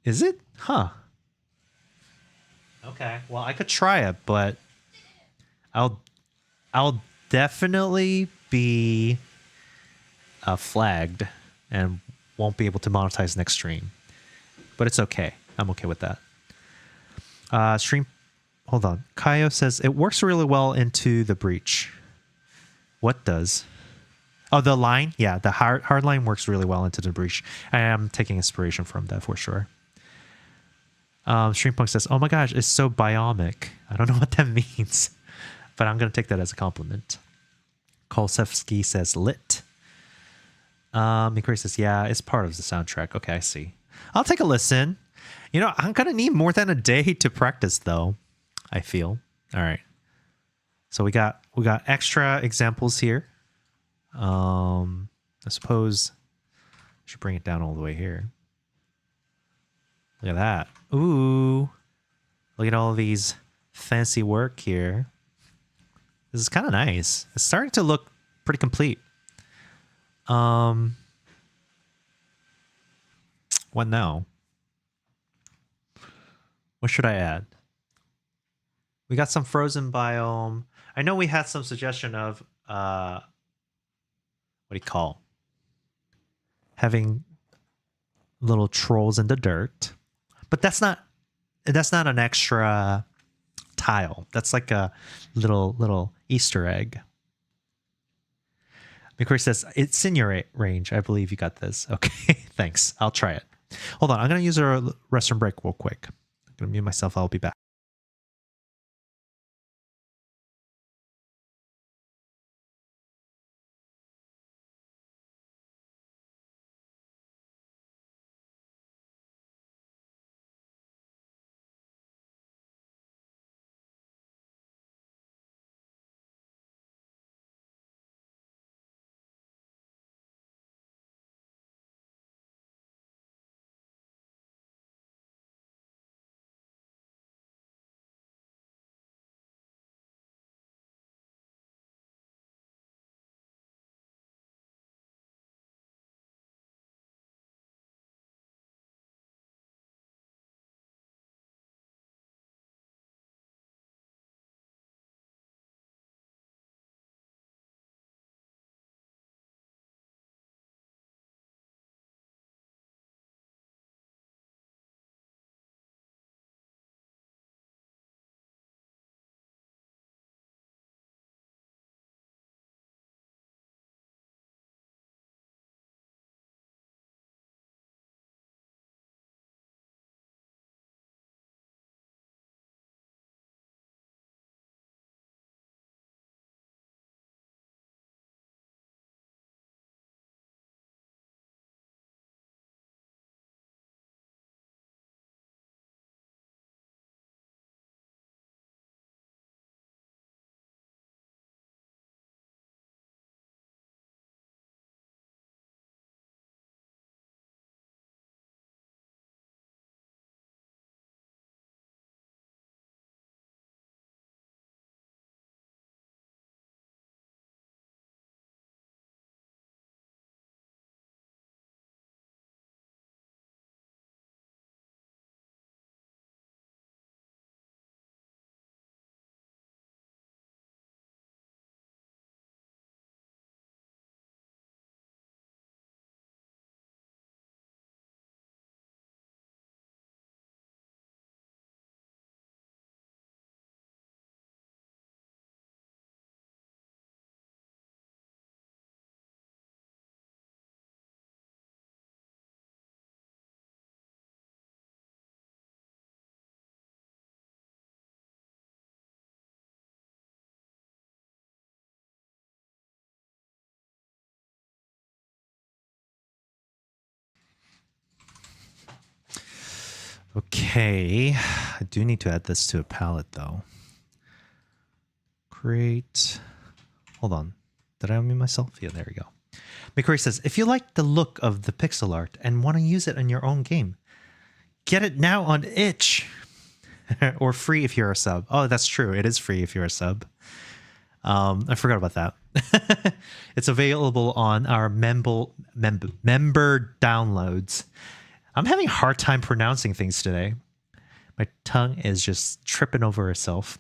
Is it? Huh. Okay. Well, I could try it, but I'll definitely be flagged and won't be able to monetize next stream. But it's okay. I'm okay with that. Stream. Hold on. Kaio says it works really well into the breach. What does? Oh, the line? Yeah, the hard line works really well into the breach. I am taking inspiration from that for sure. Streampunk says, oh my gosh, it's so biomic. I don't know what that means, but I'm going to take that as a compliment. Kolsevsky says, lit. Mikuri says, yeah, it's part of the soundtrack. Okay, I see. I'll take a listen. You know, I'm going to need more than a day to practice, though, I feel. All right. So we got extra examples here. I suppose I should bring it down all the way here. Look at that. Ooh. Look at all these fancy work here. This is kind of nice. It's starting to look pretty complete. What now? What should I add? We got some frozen biome. I know we had some suggestion of what do you call? Having little trolls in the dirt. But that's not an extra tile. That's like a little Easter egg. Mikuri says, it's in your range. I believe you got this. Okay, thanks. I'll try it. Hold on. I'm going to use a restroom break real quick. I'm going to mute myself. I'll be back. Okay, I do need to add this to a palette though. Great. Hold on. Did I unmute myself? Yeah, there we go. Mikuri says, if you like the look of the pixel art and want to use it in your own game, get it now on itch. Or free if you're a sub. Oh, that's true. It is free if you're a sub. I forgot about that. It's available on our member downloads. I'm having a hard time pronouncing things today. My tongue is just tripping over itself.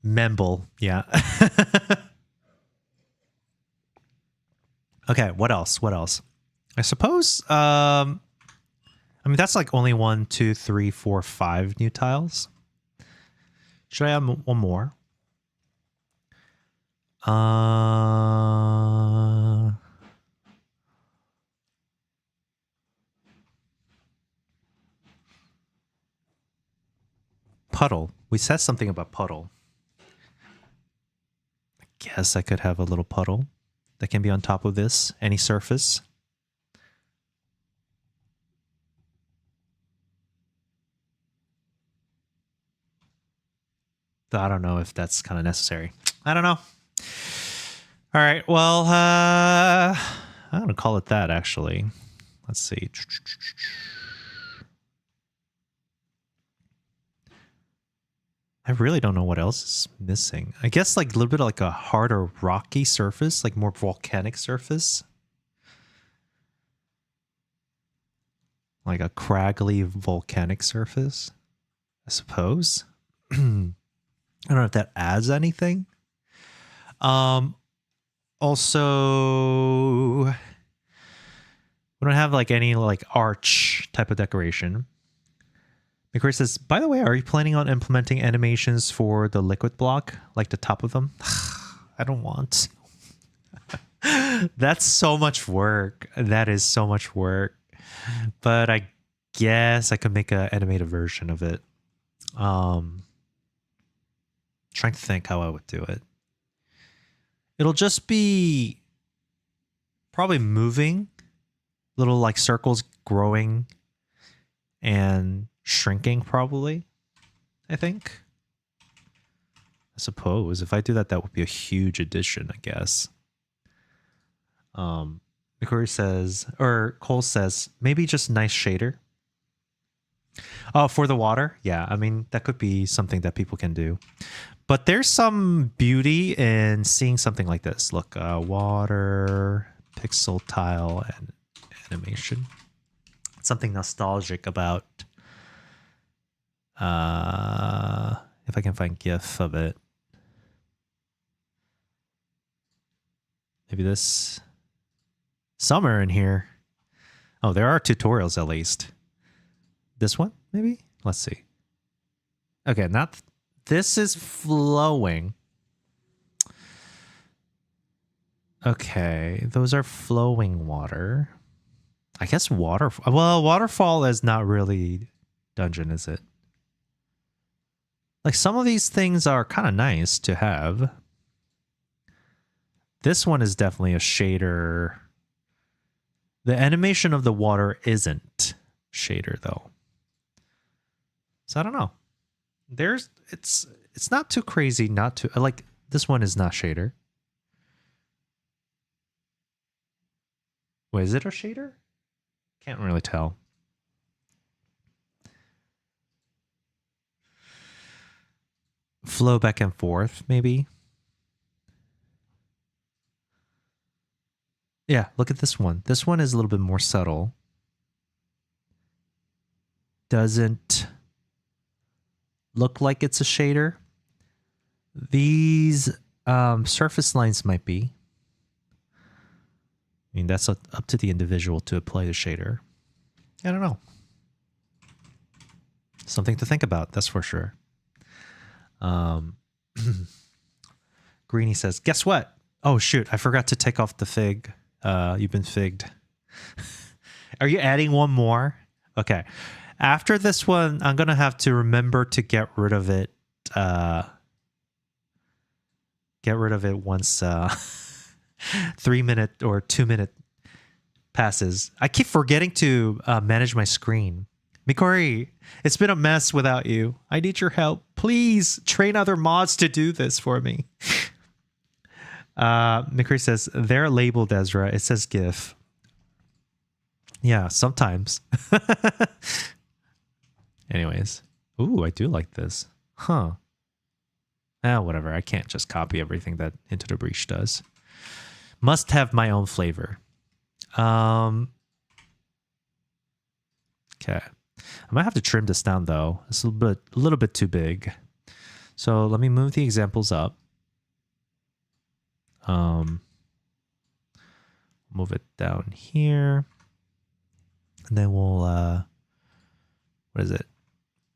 Memble, yeah. Okay, what else? What else? I suppose, I mean, that's like only 1, 2, 3, 4, 5 new tiles. Should I add one more? Uh, puddle. We said something about puddle. I guess I could have a little puddle that can be on top of this, any surface. I don't know if that's kind of necessary. I don't know. All right. Well, I'm going to call it that, actually. Let's see. I really don't know what else is missing. I guess like a little bit of like a harder rocky surface, like more volcanic surface. Like a craggly volcanic surface, I suppose. I don't know if that adds anything. Also, we don't have like any like arch type of decoration. McCoy says, by the way, are you planning on implementing animations for the liquid block, like the top of them? I don't want. That's so much work. That is so much work. But I guess I could make an animated version of it. Trying to think how I would do it. It'll just be probably moving, little like circles growing and shrinking probably, I think. I suppose if I do that, that would be a huge addition, I guess. McCoy says, or Cole says, maybe just nice shader. Oh, for the water? Yeah, I mean, that could be something that people can do. But there's some beauty in seeing something like this. Look, water, pixel tile, and animation. Something nostalgic about, if I can find GIF of it. Maybe this somewhere in here. Oh, there are tutorials at least. This one, maybe? Let's see. Okay, not this is flowing. Okay, those are flowing water. I guess waterfall is not really dungeon, is it? Like some of these things are kind of nice to have. This one is definitely a shader. The animation of the water isn't shader though. So I don't know. It's not too crazy not to like this one is not shader. Wait, is it a shader? Can't really tell. Flow back and forth, maybe. Yeah, look at this one. This one is a little bit more subtle. Doesn't look like it's a shader. These surface lines might be. I mean, that's up to the individual to apply the shader. I don't know. Something to think about, that's for sure. Greeny says, guess what? Oh, shoot. I forgot to take off the fig. You've been figged. Are you adding one more? Okay. After this one, I'm going to have to remember to get rid of it. Get rid of it once 3 minute or 2 minute passes. I keep forgetting to manage my screen. Mikori, it's been a mess without you. I need your help. Please train other mods to do this for me. Mikori says, they're labeled Ezra. It says GIF. Yeah, sometimes. Anyways. Ooh, I do like this. Huh. Whatever. I can't just copy everything that Into the Breach does. Must have my own flavor. Okay. I might have to trim this down though. It's a little bit too big. So let me move the examples up. Move it down here. And then we'll what is it?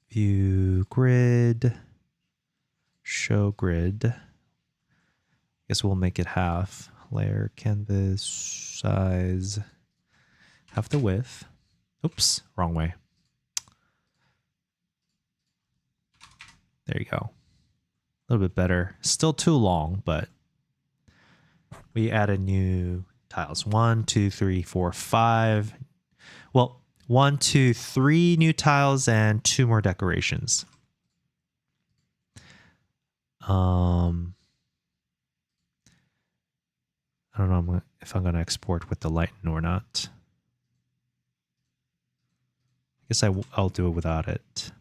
View grid. Show grid. Guess we'll make it half. Layer canvas size, half the width. Oops, wrong way. There you go. A little bit better. Still too long, but we added new tiles. 1, 2, 3, 4, 5. Well, 1, 2, 3 new tiles and 2 more decorations. I don't know if I'm going to export with the lighten or not. I guess I'll do it without it.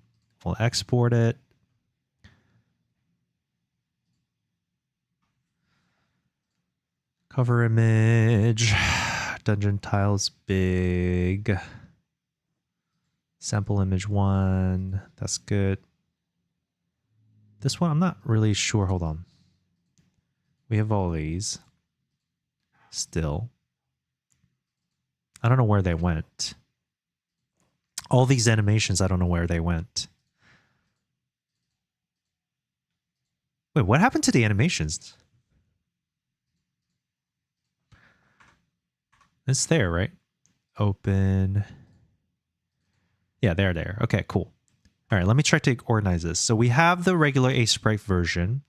We'll export it. Cover image. Dungeon tiles big. Sample image 1. That's good. This one, I'm not really sure. Hold on. We have all these. Still. I don't know where they went. All these animations, I don't know where they went. Wait, what happened to the animations? It's there, right? Open. Yeah, they're there. Okay, cool. All right, let me try to organize this. So we have the regular Aseprite version.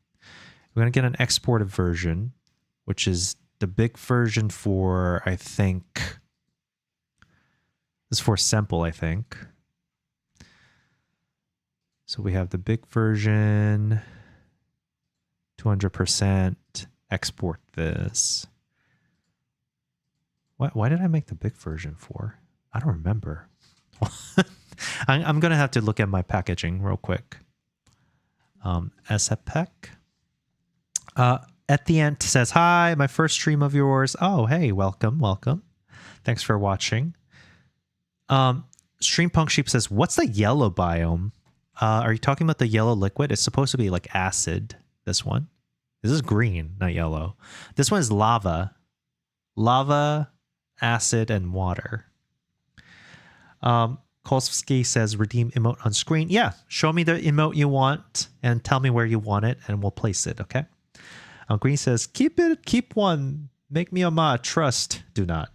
We're going to get an exported version, which is the big version for, I think, this is for sample, I think. So we have the big version, 200%, export this. Why did I make the big version for? I don't remember. I'm going to have to look at my packaging real quick. SFPEC. At the end says, hi, my first stream of yours. Oh, hey, welcome, welcome. Thanks for watching. Streampunk Sheep says, what's the yellow biome? Are you talking about the yellow liquid? It's supposed to be like acid, this one. This is green, not yellow. This one is lava. Lava, acid, and water. Kolsky says, redeem emote on screen. Yeah, show me the emote you want and tell me where you want it and we'll place it, okay? Green says, keep it, keep one. Make me a mod, trust, do not.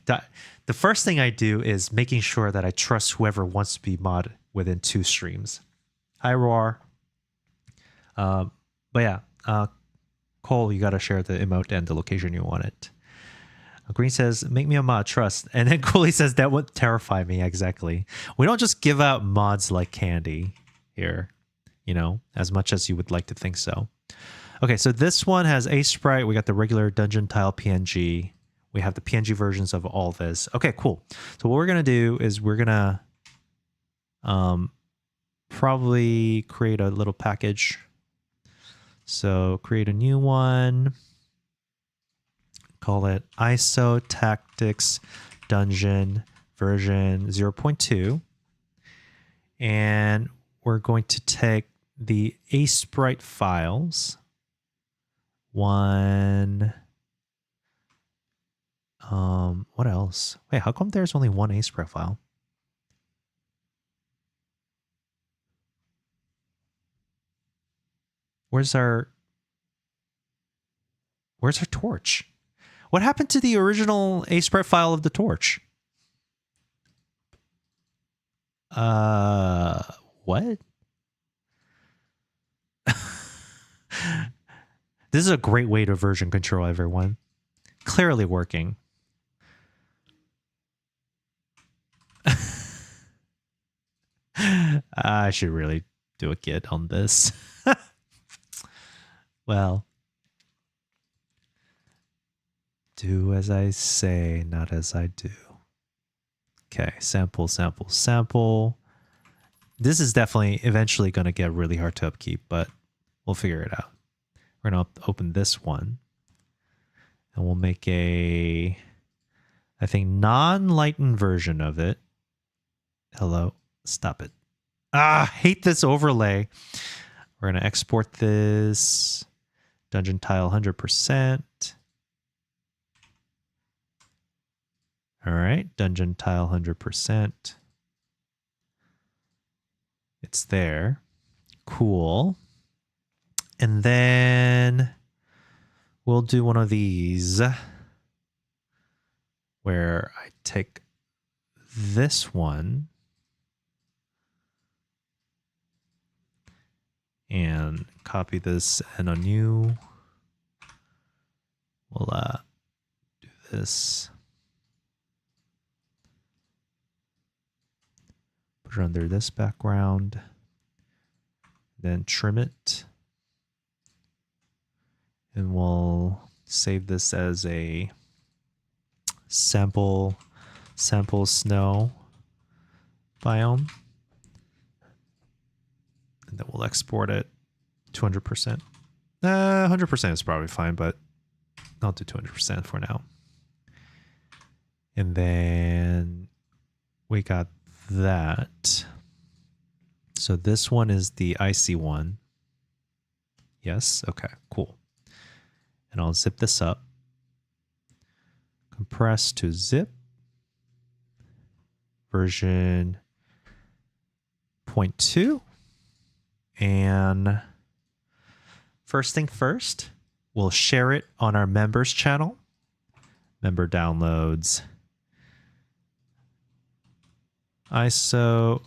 The first thing I do is making sure that I trust whoever wants to be mod within 2 streams. Hi, Roar. But yeah, Cole, you got to share the emote and the location you want it. Green says, make me a mod, trust. And then Cooley says, that would terrify me, exactly. We don't just give out mods like candy here, you know, as much as you would like to think so. Okay, so this one has Aseprite. We got the regular dungeon tile PNG. We have the PNG versions of all this. Okay, cool. So what we're going to do is we're going to probably create a little package. So create a new one. Call it ISO Tactics Dungeon version 0.2. And we're going to take the Aseprite files. One. What else? Wait, how come there's only one Aseprite file? Where's our torch? What happened to the original Aseprite file of the torch? What? This is a great way to version control, everyone. Clearly working. I should really do a git on this. Well, do as I say, not as I do. Okay, sample, sample, sample. This is definitely eventually going to get really hard to upkeep, but we'll figure it out. We're going to open this one. And we'll make a, I think, non-lightened version of it. Hello. Stop it. I hate this overlay. We're going to export this. Dungeon tile 100%. All right. Dungeon tile 100%. It's there. Cool. And then we'll do one of these where I take this one and copy this in a new. We'll do this. Put it under this background. Then trim it. And we'll save this as a sample snow biome. And then we'll export it 200%. 100% is probably fine, but I'll do 200% for now. And then we got that. So this one is the icy one. Yes. Okay, cool. And I'll zip this up. Compress to zip. Version 0.2. And first thing first, we'll share it on our members channel. Member downloads. ISO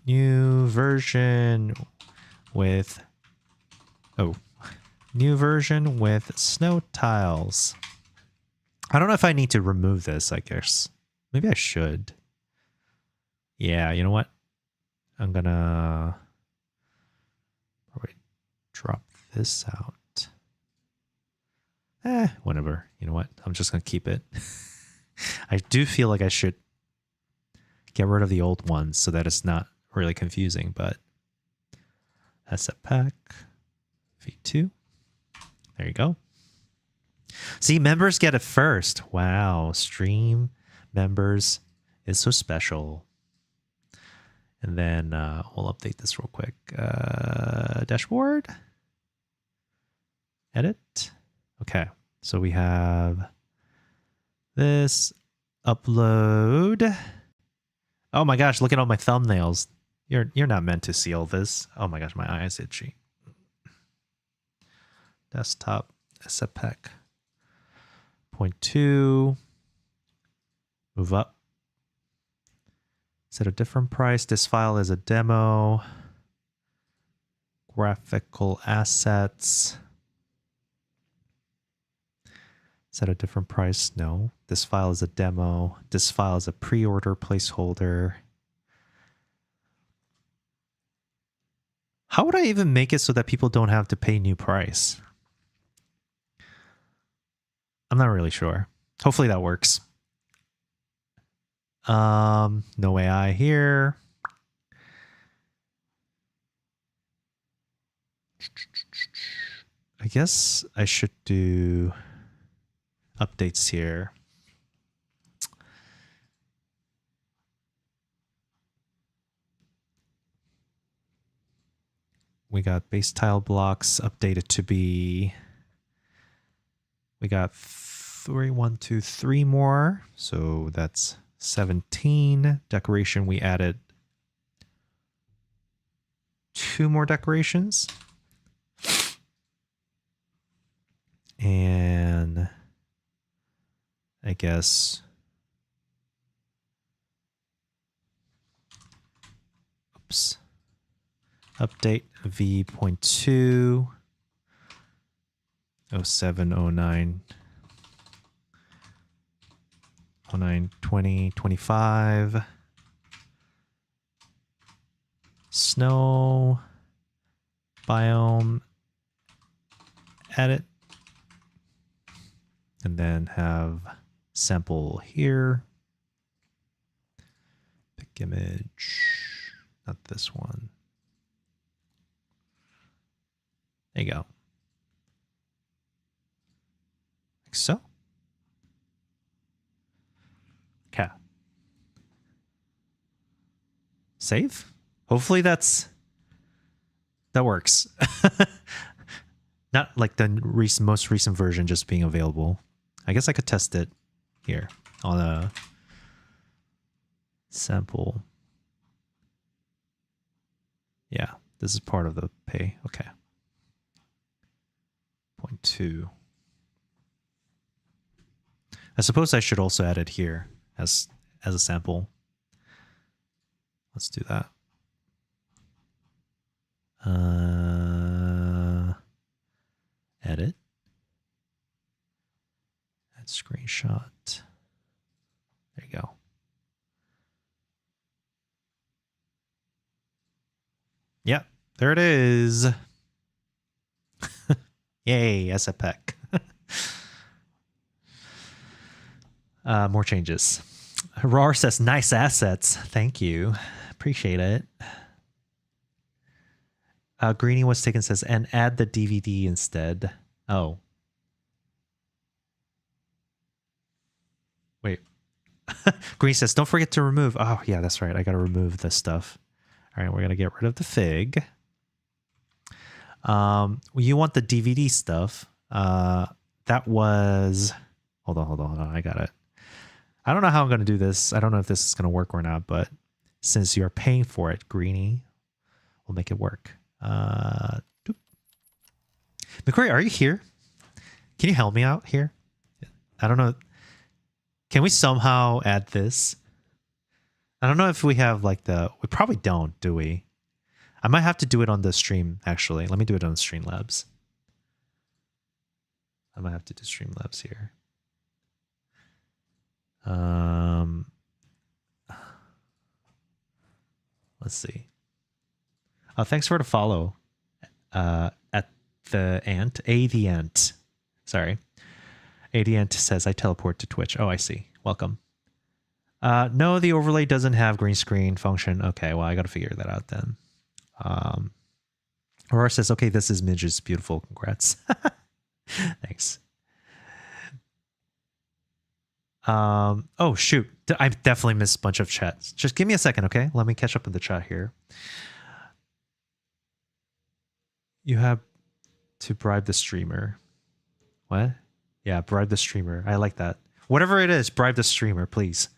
new version with snow tiles. I don't know if I need to remove this, I guess. Maybe I should. Yeah, you know what? I'm gonna probably drop this out. Whatever. You know what? I'm just gonna keep it. I do feel like I should get rid of the old ones so that it's not really confusing, but asset pack v2. There you go. See, members get it first. Wow, stream members is so special. And then we'll update this real quick. Dashboard. Edit. Okay, so we have this upload. Oh my gosh, look at all my thumbnails. You're not meant to see all this. Oh my gosh, my eye is itchy. Desktop SFPEC 0.2. Move up. Set a different price. This file is a demo. Graphical assets. Set a different price. No, this file is a demo. This file is a pre-order placeholder. How would I even make it so that people don't have to pay new price? I'm not really sure. Hopefully that works. No AI here. I guess I should do updates here. We got base tile blocks updated to be, we got 3 more. So that's 17. Decoration, we added 2 more decorations. And I guess, oops, update v.2 07 09 09 20 25 snow biome edit, and then have sample here. Pick image, not this one. There you go. Like so. Okay. Save. Hopefully that works. Not like the most recent version just being available. I guess I could test it here on a sample. Yeah, this is part of the pay. Okay. 0.2. I suppose I should also add it here as a sample. Let's do that. Edit. Add screenshot. There you go. Yep, there it is. Yay, asset pack. More changes. Rar says, nice assets. Thank you. Appreciate it. Greenie was taken says, and add the DVD instead. Oh. Wait. Green says, don't forget to remove. Oh, yeah, that's right. I got to remove this stuff. All right, we're going to get rid of the fig. You want the DVD stuff. That was... Hold on. I got it. I don't know how I'm going to do this. I don't know if this is going to work or not, but since you're paying for it, Greenie, we'll make it work. McCoy, are you here? Can you help me out here? I don't know. Can we somehow add this? I don't know if we have like we probably don't, do we? I might have to do it on the stream, actually. Let me do it on Streamlabs. I might have to do Streamlabs here. Let's see. Oh, thanks for the follow. At the ant, the ant. Sorry, the ant says I teleport to Twitch. Oh, I see. Welcome. No, the overlay doesn't have green screen function. Okay, well I got to figure that out then. Aurora says, okay, this is Midge's beautiful. Congrats. Thanks. Oh shoot, I definitely missed a bunch of chats. Just give me a second, okay? Let me catch up with the chat here. You have to bribe the streamer. What? Yeah, bribe the streamer. I like that. Whatever it is, bribe the streamer, please.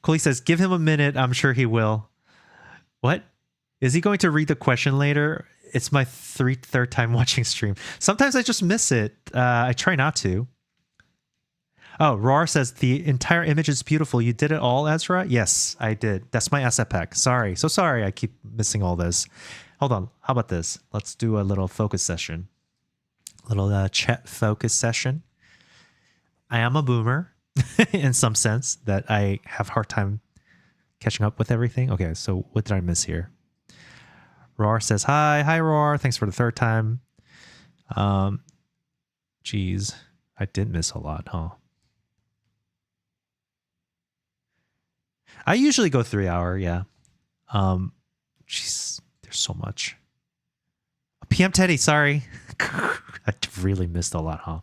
Cooley says, give him a minute. I'm sure he will. What? Is he going to read the question later? It's my third time watching stream. Sometimes I just miss it. I try not to. Oh, Rar says, the entire image is beautiful. You did it all, Ezra? Yes, I did. That's my asset pack. Sorry. So sorry I keep missing all this. Hold on. How about this? Let's do a little focus session. Little chat focus session. I am a boomer in some sense that I have a hard time catching up with everything. Okay, so what did I miss here? Rar says, hi. Hi, Rar. Thanks for the third time. Geez, I did miss a lot, huh? I usually go 3 hour, yeah. Jeez, there's so much. PM Teddy, sorry. I really missed a lot, huh?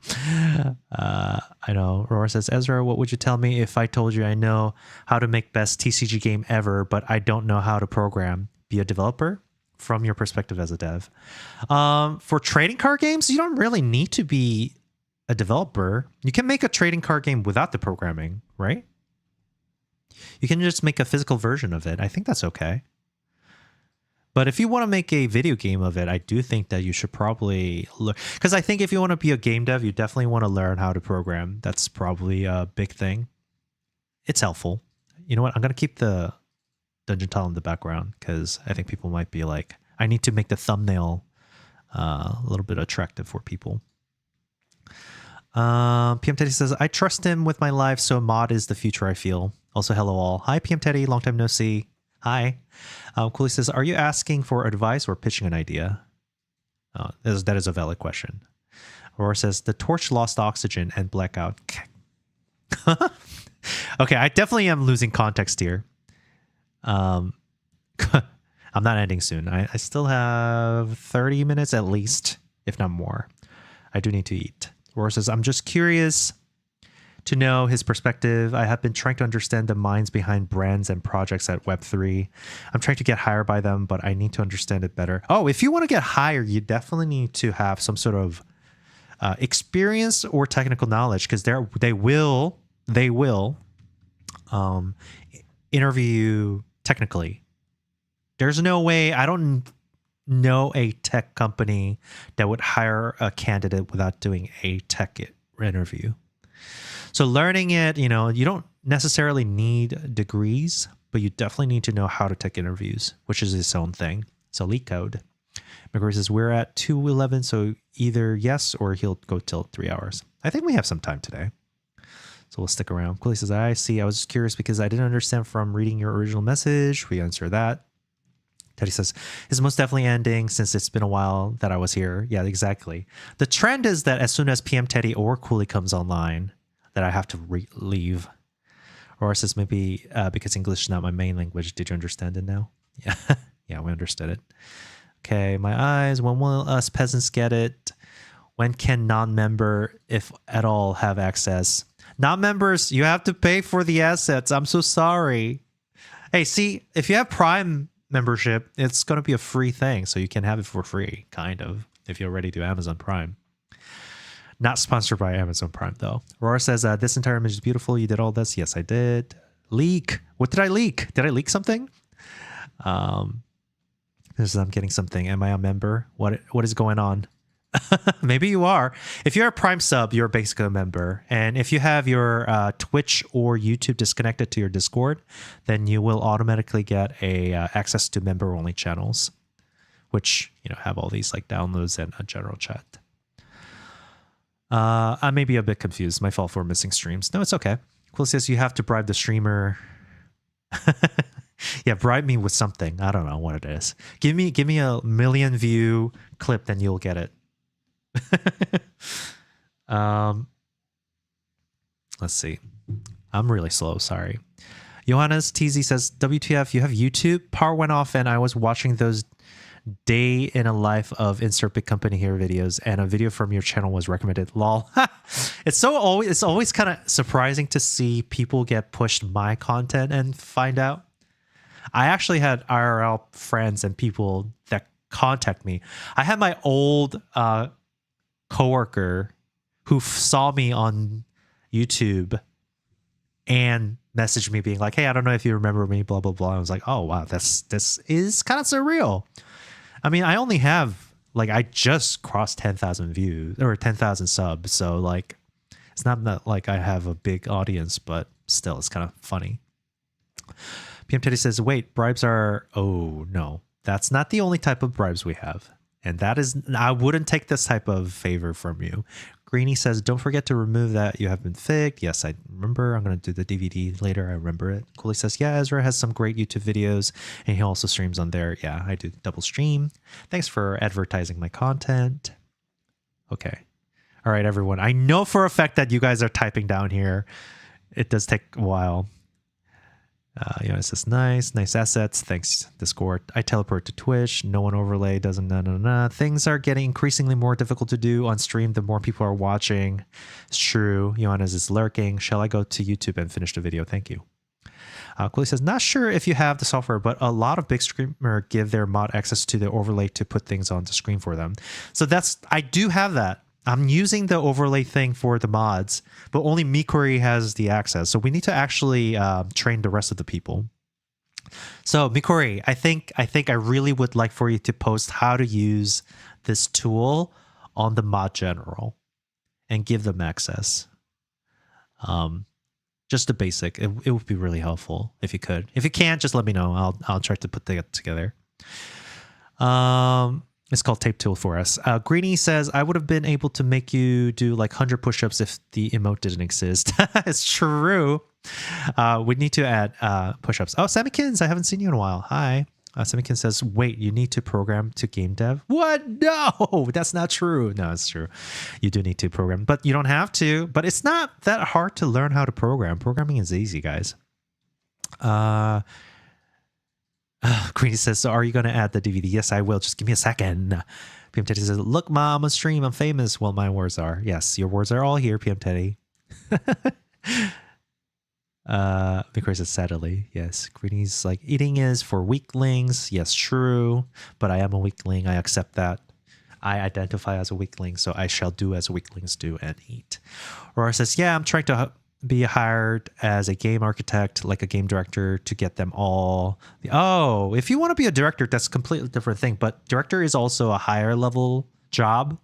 I know. Aurora says, Ezra, what would you tell me if I told you I know how to make best TCG game ever, but I don't know how to program? Be a developer? From your perspective as a dev. For trading card games, you don't really need to be a developer. You can make a trading card game without the programming, right? You can just make a physical version of it. I think that's okay. But if you want to make a video game of it, I do think that you should probably look, because I think if you want to be a game dev, you definitely want to learn how to program. That's probably a big thing. It's helpful. You know what? I'm going to keep the Dungeon Tile in the background because I think people might be like, I need to make the thumbnail a little bit attractive for people. PM Teddy says, I trust him with my life, so mod is the future, I feel. Also, hello all. Hi, PM Teddy. Long time no see. Hi. Cooley says, are you asking for advice or pitching an idea? That is a valid question. Aurora says, the torch lost oxygen and blackout. Okay, I definitely am losing context here. I'm not ending soon. I still have 30 minutes at least, if not more. I do need to eat. Aurora says, I'm just curious to know his perspective. I have been trying to understand the minds behind brands and projects at Web3. I'm trying to get hired by them, but I need to understand it better. Oh, if you want to get hired, you definitely need to have some sort of experience or technical knowledge, because they will interview you technically. There's no way, I don't know a tech company that would hire a candidate without doing a tech interview. So learning it, you don't necessarily need degrees, but you definitely need to know how to take interviews, which is its own thing. So LeetCode. McCrory says, we're at 2:11, so either yes or he'll go till 3 hours. I think we have some time today. So we'll stick around. Cooley says, I see. I was just curious because I didn't understand from reading your original message. We answer that. Teddy says, it's most definitely ending since it's been a while that I was here. Yeah, exactly. The trend is that as soon as PM Teddy or Cooley comes online, that I have to leave. Or says, maybe because English is not my main language. Did you understand it now? Yeah, yeah, we understood it. Okay, my eyes. When will us peasants get it? When can non-member, if at all, have access? Non-members, you have to pay for the assets. I'm so sorry. Hey, see, if you have Prime membership, it's going to be a free thing, so you can have it for free, kind of, if you already do Amazon Prime. Not sponsored by Amazon Prime, though. Aurora says, this entire image is beautiful. You did all this. Yes, I did. Leak. What did I leak? Did I leak something? I'm getting something. Am I a member? What is going on? Maybe you are. If you're a Prime sub, you're basically a member. And if you have your Twitch or YouTube disconnected to your Discord, then you will automatically get a access to member-only channels, which have all these like downloads and a general chat. I may be a bit confused. My fault for missing streams. No, it's okay. Cool says you have to bribe the streamer. Yeah, bribe me with something. I don't know what it is. Give me a 1 million view clip, then you'll get it. Let's see. I'm really slow. Sorry. Johannes TZ says, WTF, you have YouTube? Power went off and I was watching those day in a life of insert big company here videos and a video from your channel was recommended. Lol. It's always kind of surprising to see people get pushed my content and find out. I actually had IRL friends and people that contact me. I had my old coworker who saw me on YouTube and messaged me being like, hey, I don't know if you remember me, blah, blah, blah. I was like, oh, wow, this is kind of surreal. I mean, I only have, I just crossed 10,000 views or 10,000 subs. So, it's not that, I have a big audience, but still, it's kind of funny. PM Teddy says, wait, bribes are, oh, no, that's not the only type of bribes we have. And that is, I wouldn't take this type of favor from you. Greeny says, don't forget to remove that you have been faked. Yes, I remember. I'm going to do the DVD later. I remember it. Cooley says, yeah, Ezra has some great YouTube videos and he also streams on there. Yeah, I do double stream. Thanks for advertising my content. Okay. All right, everyone. I know for a fact that you guys are typing down here. It does take a while. It says, nice assets. Thanks, Discord. I teleport to Twitch. No one overlay doesn't. Things are getting increasingly more difficult to do on stream the more people are watching. It's true. Johannes is lurking. Shall I go to YouTube and finish the video? Thank you. Chloe says, not sure if you have the software, but a lot of big streamers give their mod access to the overlay to put things on the screen for them. So I do have that. I'm using the overlay thing for the mods, but only McCrory has the access. So we need to actually train the rest of the people. So McCrory, I think I really would like for you to post how to use this tool on the mod general and give them access. Just the basic. It would be really helpful if you could. If you can't, just let me know. I'll try to put that together. It's called Tape Tool for us. Greeny says, I would have been able to make you do 100 push-ups if the emote didn't exist. It's true. We need to add push-ups. Oh, Sammykins, I haven't seen you in a while. Hi. Sammykins says, wait, you need to program to game dev? What? No, that's not true. No, it's true. You do need to program, but you don't have to. But it's not that hard to learn how to program. Programming is easy, guys. Greeny says, so are you going to add the DVD? Yes, I will. Just give me a second. PM Teddy says, look, Mom, on stream, I'm famous. Well, my words are. Yes, your words are all here, PM Teddy. McCrory says, sadly. Yes. Greeny's eating is for weaklings. Yes, true. But I am a weakling. I accept that. I identify as a weakling, so I shall do as weaklings do and eat. Aurora says, yeah, I'm trying to be hired as a game architect, like a game director, to get them all. Oh, if you want to be a director, that's a completely different thing. But director is also a higher level job.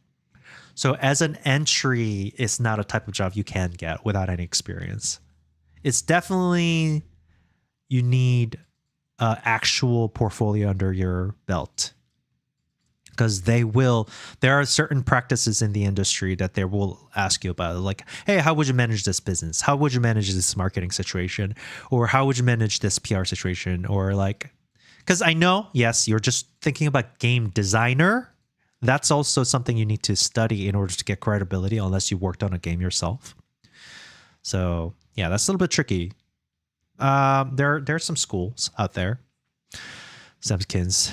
So as an entry, it's not a type of job you can get without any experience. It's definitely, you need an actual portfolio under your belt, because there are certain practices in the industry that they will ask you about, like, hey, how would you manage this business? How would you manage this marketing situation? Or how would you manage this PR situation? Or like, because I know, yes, you're just thinking about game designer. That's also something you need to study in order to get credibility, unless you worked on a game yourself. So yeah, that's a little bit tricky. There's some schools out there. Samskins.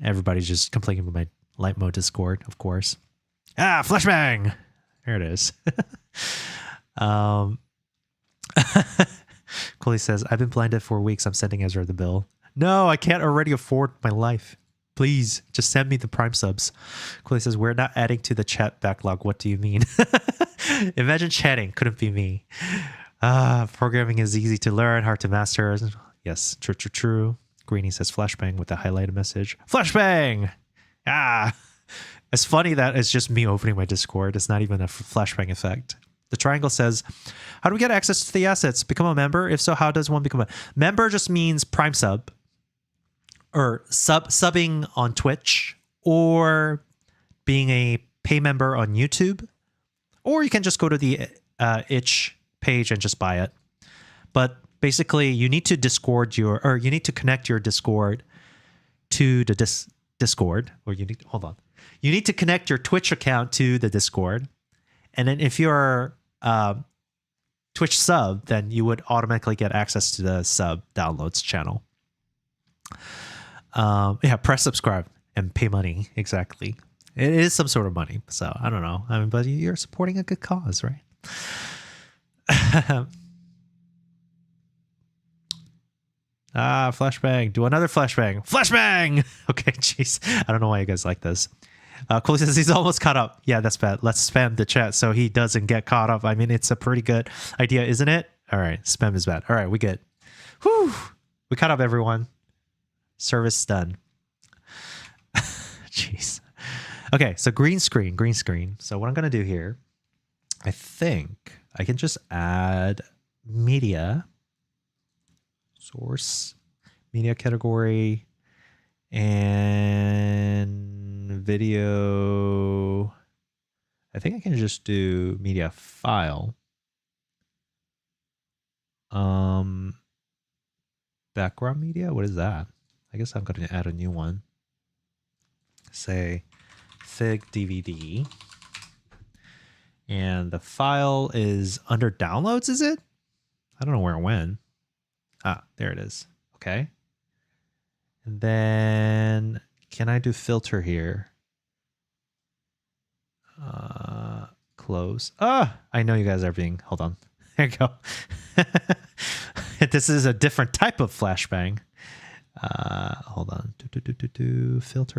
Everybody's just complaining about my light mode Discord, of course. Flashbang! There it is. Coley says, I've been blinded for weeks. I'm sending Ezra the bill. No, I can't already afford my life. Please, just send me the Prime subs. Coley says, we're not adding to the chat backlog. What do you mean? Imagine chatting. Couldn't be me. Programming is easy to learn, hard to master. Yes, true. Greenie says flashbang with a highlighted message. Flashbang! It's funny that it's just me opening my Discord. It's not even a flashbang effect. The triangle says, how do we get access to the assets? Become a member? If so, how does one become a member? Just means Prime sub, or subbing on Twitch, or being a pay member on YouTube, or you can just go to the itch page and just buy it. But basically, you need to you need to connect your Discord to the Discord, or you need to connect your Twitch account to the Discord, and then if you're Twitch sub, then you would automatically get access to the sub downloads channel. Press subscribe and pay money. Exactly, it is some sort of money. So I don't know. I mean, but you're supporting a good cause, right? Flashbang. Do another flashbang. Flashbang! Okay, jeez. I don't know why you guys like this. Cole says he's almost caught up. Yeah, that's bad. Let's spam the chat so he doesn't get caught up. I mean, it's a pretty good idea, isn't it? All right, spam is bad. All right, we good. Whew. We caught up, everyone. Service done. Jeez. Okay, so green screen. So what I'm going to do here, I think I can just add media. Source, media category, and video. I think I can just do media file. Background media, what is that? I guess I'm going to add a new one. Say Fig DVD. And the file is under downloads, is it? I don't know where it went. There it is. Okay. And then can I do filter here? Close. I know you guys are being, hold on. There you go. This is a different type of flashbang. Hold on.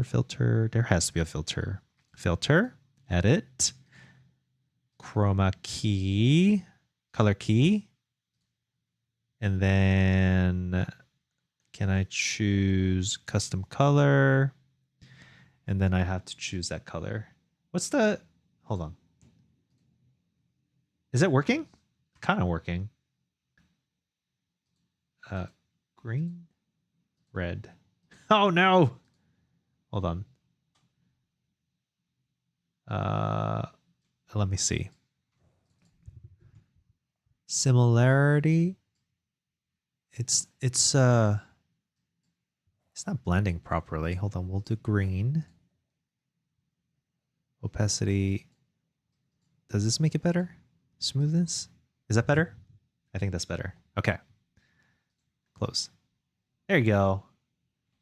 Filter. There has to be a filter. Filter, edit, chroma key, color key. And then can I choose custom color? And then I have to choose that color. Hold on. Is it working? Kind of working. Green, red. Oh no. Hold on. Let me see. Similarity. It's not blending properly. Hold on, we'll do green. Opacity. Does this make it better? Smoothness? Is that better? I think that's better. Okay. Close. There you go.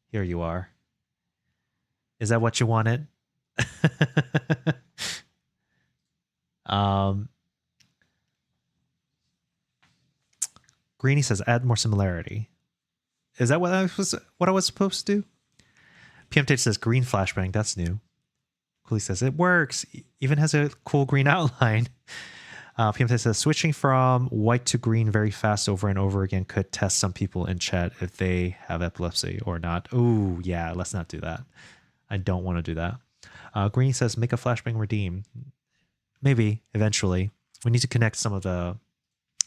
Here you are. Is that what you wanted? Greenie says add more similarity. Is that what I was supposed to do? PMT says green flashbang. That's new. Cooley says it works. Even has a cool green outline. PMT says switching from white to green very fast over and over again could test some people in chat if they have epilepsy or not. Oh yeah, let's not do that. I don't want to do that. Greenie says make a flashbang redeem. maybe eventually. We need to connect some of the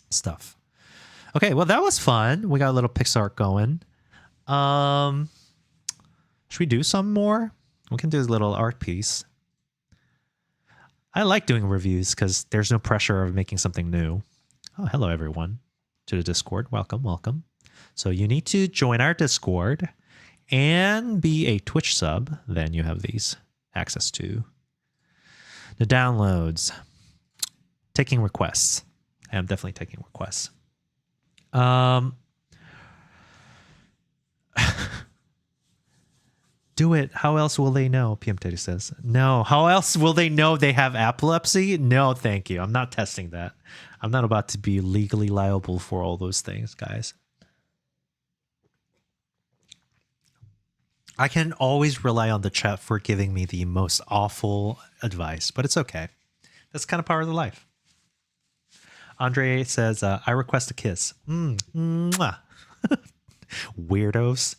stuff. Okay, well that was fun. We got a little pixel art going. Should we do some more? We can do a little art piece. I like doing reviews because there's no pressure of making something new. Oh, hello everyone to the Discord. Welcome, welcome. So you need to join our Discord and be a Twitch sub. Then you have these access to the downloads. Taking requests. I'm definitely taking requests. Do it. How else will they know? PM Teddy says. No. How else will they know they have epilepsy? No, thank you. I'm not testing that. I'm not about to be legally liable for all those things, guys. I can always rely on the chat for giving me the most awful advice, but it's okay. That's kind of part of the life. Andre says, I request a kiss. Mwah. Weirdos.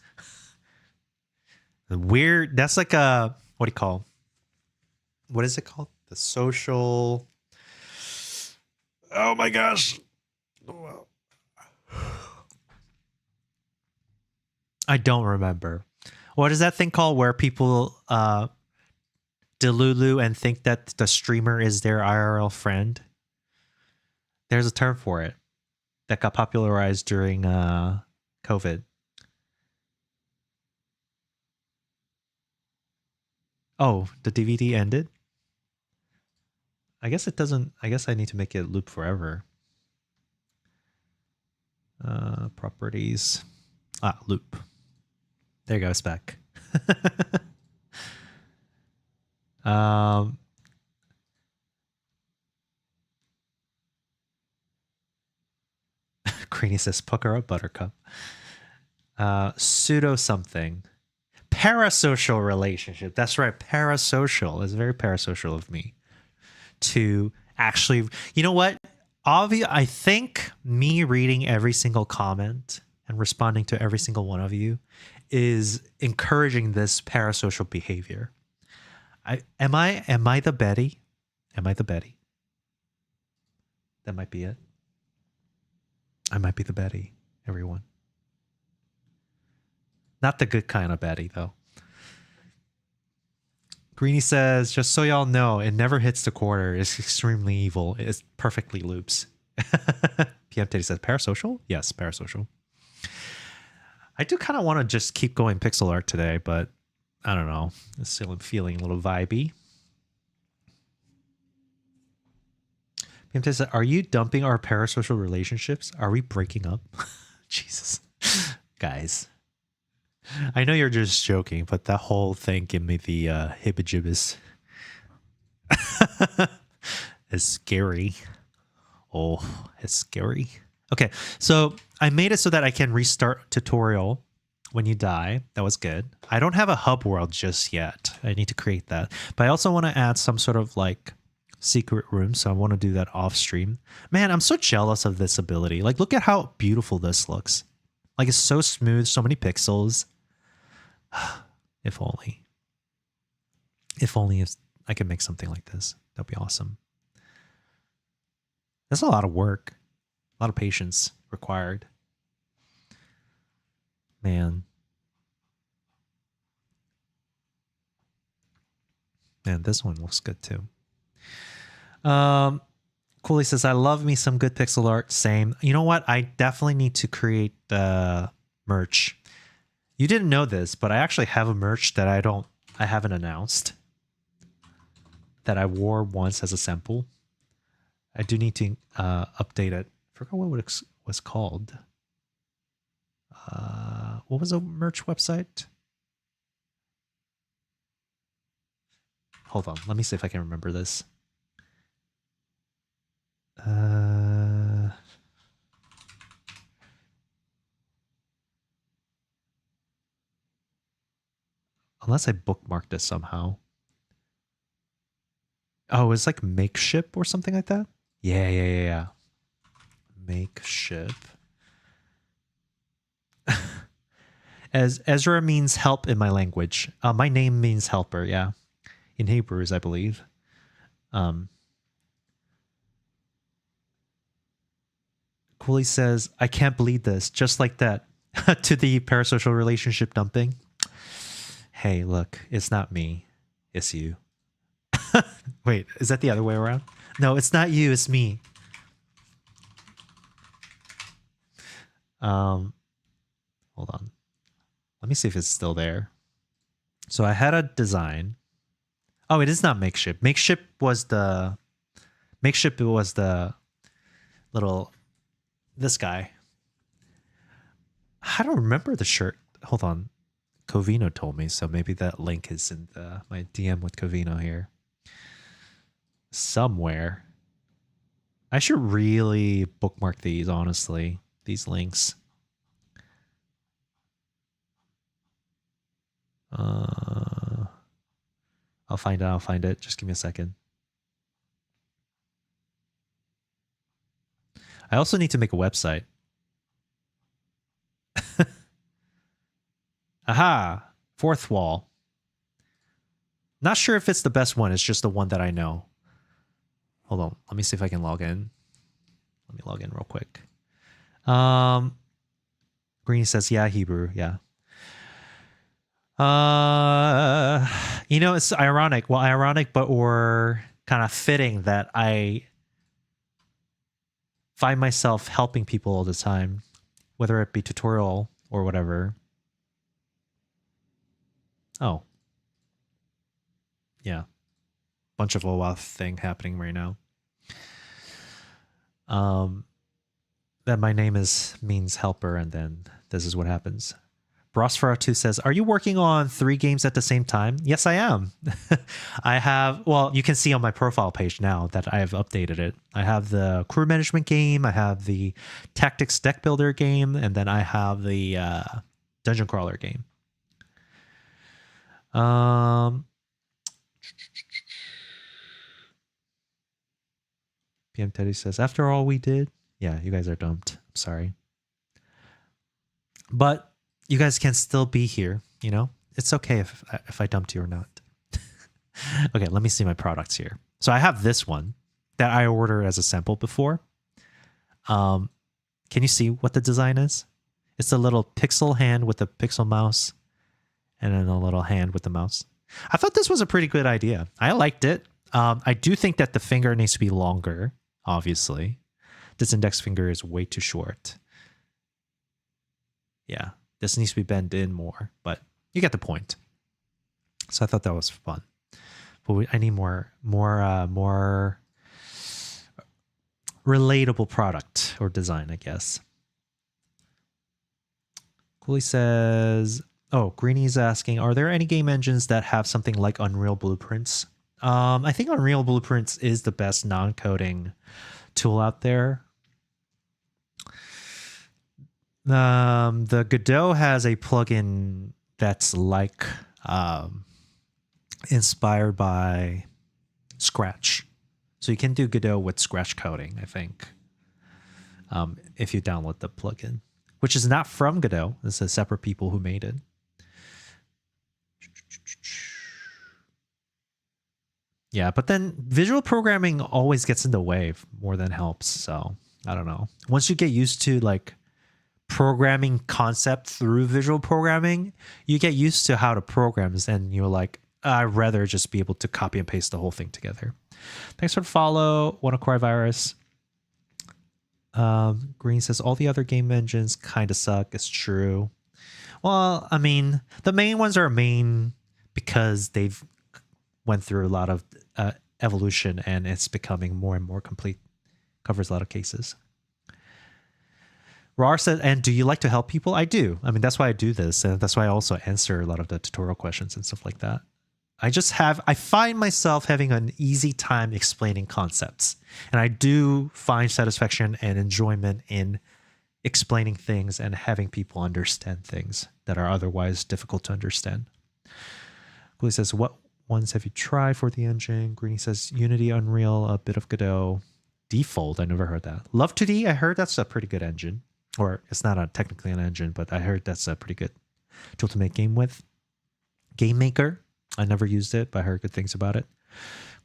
Weird. That's like a, what do you call? What is it called? The social. Oh my gosh. I don't remember. What is that thing called where people delulu and think that the streamer is their IRL friend? There's a term for it that got popularized during COVID. Oh, the DVD ended? I guess it doesn't. I guess I need to make it loop forever. Properties. Loop. There you go, spec. Creamy says, pucker up, buttercup. Pseudo something. Parasocial relationship. That's right. Parasocial. It's very parasocial of me to actually, you know what? I think me reading every single comment and responding to every single one of you is encouraging this parasocial behavior. Am I the Betty? Am I the Betty? That might be it. I might be the Betty, everyone. Not the good kind of Betty, though. Greeny says, just so y'all know, it never hits the quarter. It's extremely evil. It perfectly loops. PM Teddy says, parasocial? Yes, parasocial. I do kind of want to just keep going pixel art today, but I don't know. I'm still feeling a little vibey. PM Teddy says, are you dumping our parasocial relationships? Are we breaking up? Jesus. Guys. I know you're just joking, but that whole thing gave me the hibajibis. It's scary. Oh, it's scary. Okay, so I made it so that I can restart tutorial when you die. That was good. I don't have a hub world just yet. I need to create that. But I also want to add some sort of like secret room, so I want to do that off stream. Man, I'm so jealous of this ability. Like, look at how beautiful this looks. Like, it's so smooth, so many pixels. If only. If only if I could make something like this. That'd be awesome. That's a lot of work. A lot of patience required. Man. Man, this one looks good too. Cooley says, I love me some good pixel art. Same. You know what? I definitely need to create merch. You didn't know this, but I actually have a merch that I haven't announced. That I wore once as a sample. I do need to update it. I forgot what it was called. What was the merch website? Hold on. Let me see if I can remember this. Unless I bookmarked this somehow. Oh, it's like Makeship or something like that? Yeah. Makeship. As Ezra means help in my language. My name means helper, yeah. In Hebrews, I believe. Cooley says, I can't believe this, just like that. To the parasocial relationship dumping. Hey, look, it's not me. It's you. Wait, is that the other way around? No, it's not you, it's me. Hold on. Let me see if it's still there. So I had a design. Oh, it is not Makeship. Makeship was the little, this guy. I don't remember the shirt. Hold on. Covino told me, so maybe that link is in my DM with Covino here. Somewhere. I should really bookmark these, honestly. These links. I'll find it. Just give me a second. I also need to make a website. Aha! Fourth wall. Not sure if it's the best one. It's just the one that I know. Hold on. Let me see if I can log in. Let me log in real quick. Green says, yeah, Hebrew. Yeah. It's ironic. Well, ironic, but or kind of fitting that I find myself helping people all the time, whether it be tutorial or whatever. Oh. Yeah. Bunch of OAuth thing happening right now. That my name means helper, and then this is what happens. Brosfera2 says, are you working on 3 games at the same time? Yes, I am. I have, well, you can see on my profile page now that I have updated it. I have the crew management game, I have the tactics deck builder game, and then I have the dungeon crawler game. PM Teddy says, after all we did, yeah, you guys are dumped. I'm sorry. But you guys can still be here, you know? It's okay if I dumped you or not. Okay, let me see my products here. So I have this one that I ordered as a sample before. Can you see what the design is? It's a little pixel hand with a pixel mouse and then a little hand with the mouse. I thought this was a pretty good idea. I liked it. I do think that the finger needs to be longer, obviously. This index finger is way too short. Yeah, this needs to be bent in more, but you get the point. So I thought that was fun. But I need more relatable product or design, I guess. Cooley says, oh, Greenie's asking, are there any game engines that have something like Unreal Blueprints? I think Unreal Blueprints is the best non-coding tool out there. The Godot has a plugin that's like inspired by Scratch. So you can do Godot with Scratch coding, I think, if you download the plugin, which is not from Godot. It's a separate people who made it. Yeah, but then visual programming always gets in the way more than helps. So I don't know. Once you get used to like programming concept through visual programming, you get used to how to program, and you're like, I'd rather just be able to copy and paste the whole thing together. Thanks for the follow, WannaCry Virus. Green says all the other game engines kind of suck. It's true. Well, I mean, the main ones are main because they've went through a lot of evolution, and it's becoming more and more complete. Covers a lot of cases. Rar said, and do you like to help people? I do. I mean, that's why I do this. And that's why I also answer a lot of the tutorial questions and stuff like that. I find myself having an easy time explaining concepts. And I do find satisfaction and enjoyment in explaining things and having people understand things that are otherwise difficult to understand. Glee says, what ones have you tried for the engine? Greeny says, Unity, Unreal, a bit of Godot. Default, I never heard that. Love2D, I heard that's a pretty good engine. Or it's not technically an engine, but I heard that's a pretty good tool to make game with. Game Maker, I never used it, but I heard good things about it.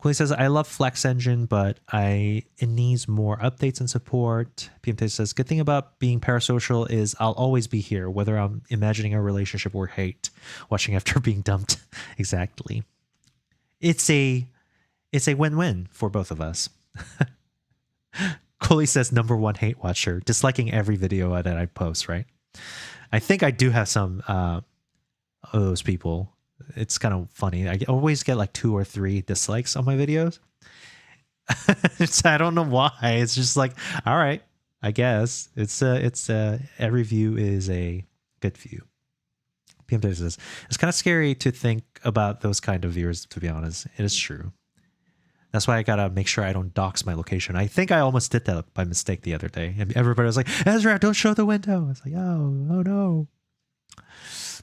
Quilly says, I love Flex Engine, but it needs more updates and support. PMT says, good thing about being parasocial is I'll always be here, whether I'm imagining a relationship or hate, watching after being dumped. Exactly. It's a win-win for both of us. Quilly says, #1 hate watcher, disliking every video that I post, right? I think I do have some of those people. It's kind of funny. I always get like 2 or 3 dislikes on my videos. I don't know why. It's just like, all right, I guess it's every view is a good view. PMT says, it's kind of scary to think about those kind of viewers, to be honest. It is true. That's why I gotta make sure I don't dox my location. I think I almost did that by mistake the other day. And everybody was like, Ezra, don't show the window. I was like, oh no.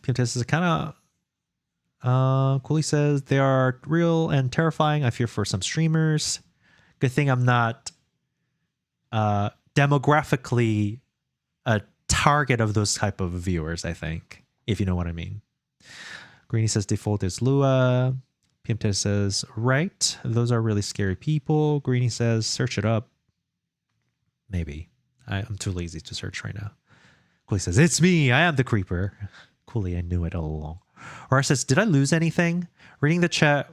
PMT says, kind of Quilly says, they are real and terrifying. I fear for some streamers. Good thing I'm not demographically a target of those type of viewers, I think, if you know what I mean. Greeny says, default is Lua. PMT says, right. Those are really scary people. Greeny says, search it up. Maybe. I'm too lazy to search right now. Quilly says, it's me. I am the creeper. Quilly, I knew it all along. Or says, did I lose anything? Reading the chat,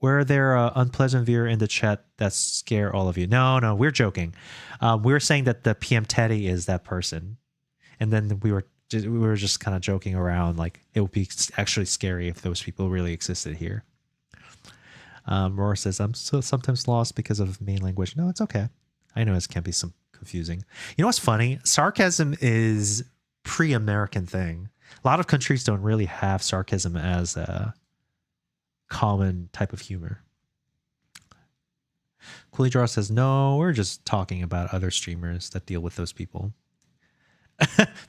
were there unpleasant viewer in the chat that scare all of you? No, we're joking. We were saying that the PM Teddy is that person. And then we were just kind of joking around, like it would be actually scary if those people really existed here. Roar says, I'm so sometimes lost because of main language. No, it's okay. I know it can be some confusing. You know what's funny? Sarcasm is pre-American thing. A lot of countries don't really have sarcasm as a common type of humor. Quilly Draw says, no, we're just talking about other streamers that deal with those people.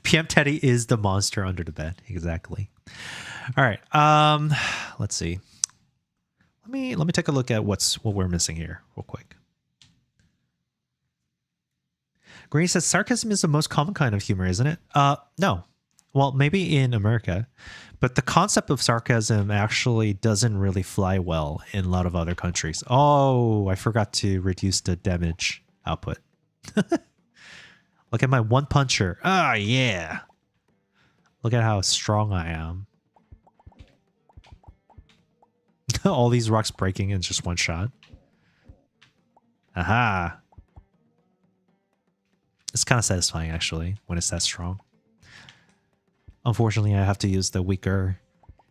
PM Teddy is the monster under the bed. Exactly. All right. Let's see. Let me take a look at what we're missing here real quick. Green says sarcasm is the most common kind of humor, isn't it? No. Well, maybe in America, but the concept of sarcasm actually doesn't really fly well in a lot of other countries. Oh, I forgot to reduce the damage output. Look at my one puncher. Ah, yeah. Look at how strong I am. All these rocks breaking in just one shot. Aha. It's kind of satisfying, actually, when it's that strong. Unfortunately, I have to use the weaker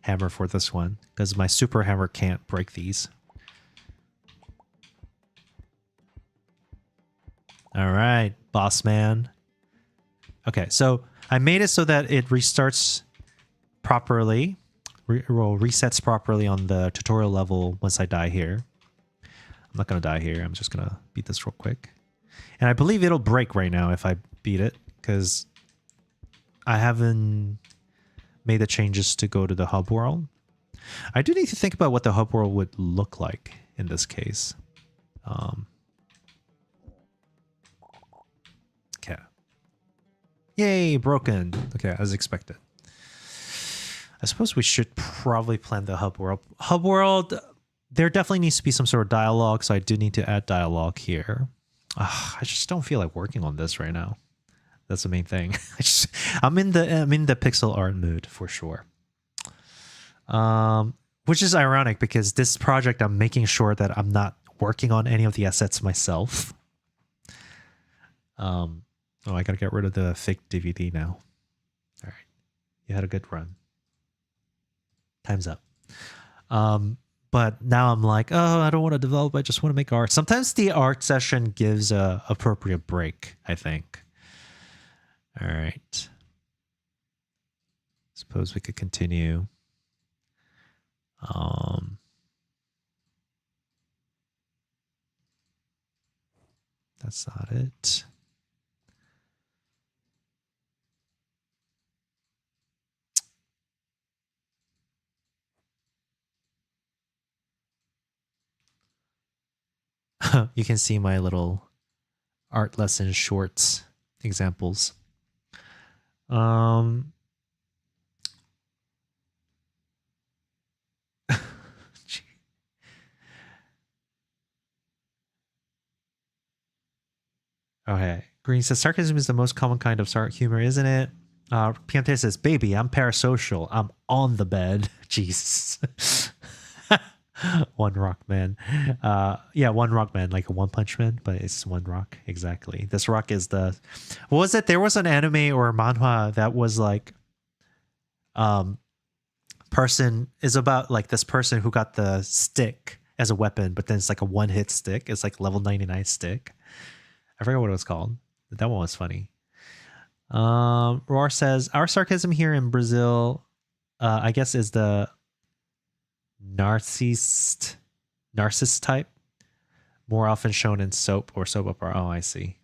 hammer for this one, because my super hammer can't break these. All right, boss man. Okay, so I made it so that it restarts properly, resets properly on the tutorial level once I die here. I'm not going to die here. I'm just going to beat this real quick. And I believe it'll break right now if I beat it, because I haven't made the changes to go to the hub world. I do need to think about what the hub world would look like in this case. Okay. Yay, broken. Okay, as expected. I suppose we should probably plan the hub world. Hub world, there definitely needs to be some sort of dialogue, so I do need to add dialogue here. I just don't feel like working on this right now. That's the main thing. I'm in the pixel art mood for sure. Which is ironic because this project I'm making sure that I'm not working on any of the assets myself. Oh, I gotta get rid of the fake DVD now. All right, you had a good run. Time's up. But now I'm like, oh, I don't want to develop. I just want to make art. Sometimes the art session gives a appropriate break, I think. All right. Suppose we could continue. That's not it. You can see my little art lesson shorts examples. Okay. Green says sarcasm is the most common kind of humor, isn't it? PMT says, baby, I'm parasocial. I'm on the bed. Jesus. One Rock Man. Yeah, One Rock Man, like a One Punch Man, but it's One Rock. Exactly. This rock is the. What was it? There was an anime or manhwa that was like, person is about like this person who got the stick as a weapon, but then it's like a one hit stick. It's like level 99 stick. I forgot what it was called. That one was funny. Roar says our sarcasm here in Brazil, I guess, is the narcissist type, more often shown in soap or soap opera. Oh, I see.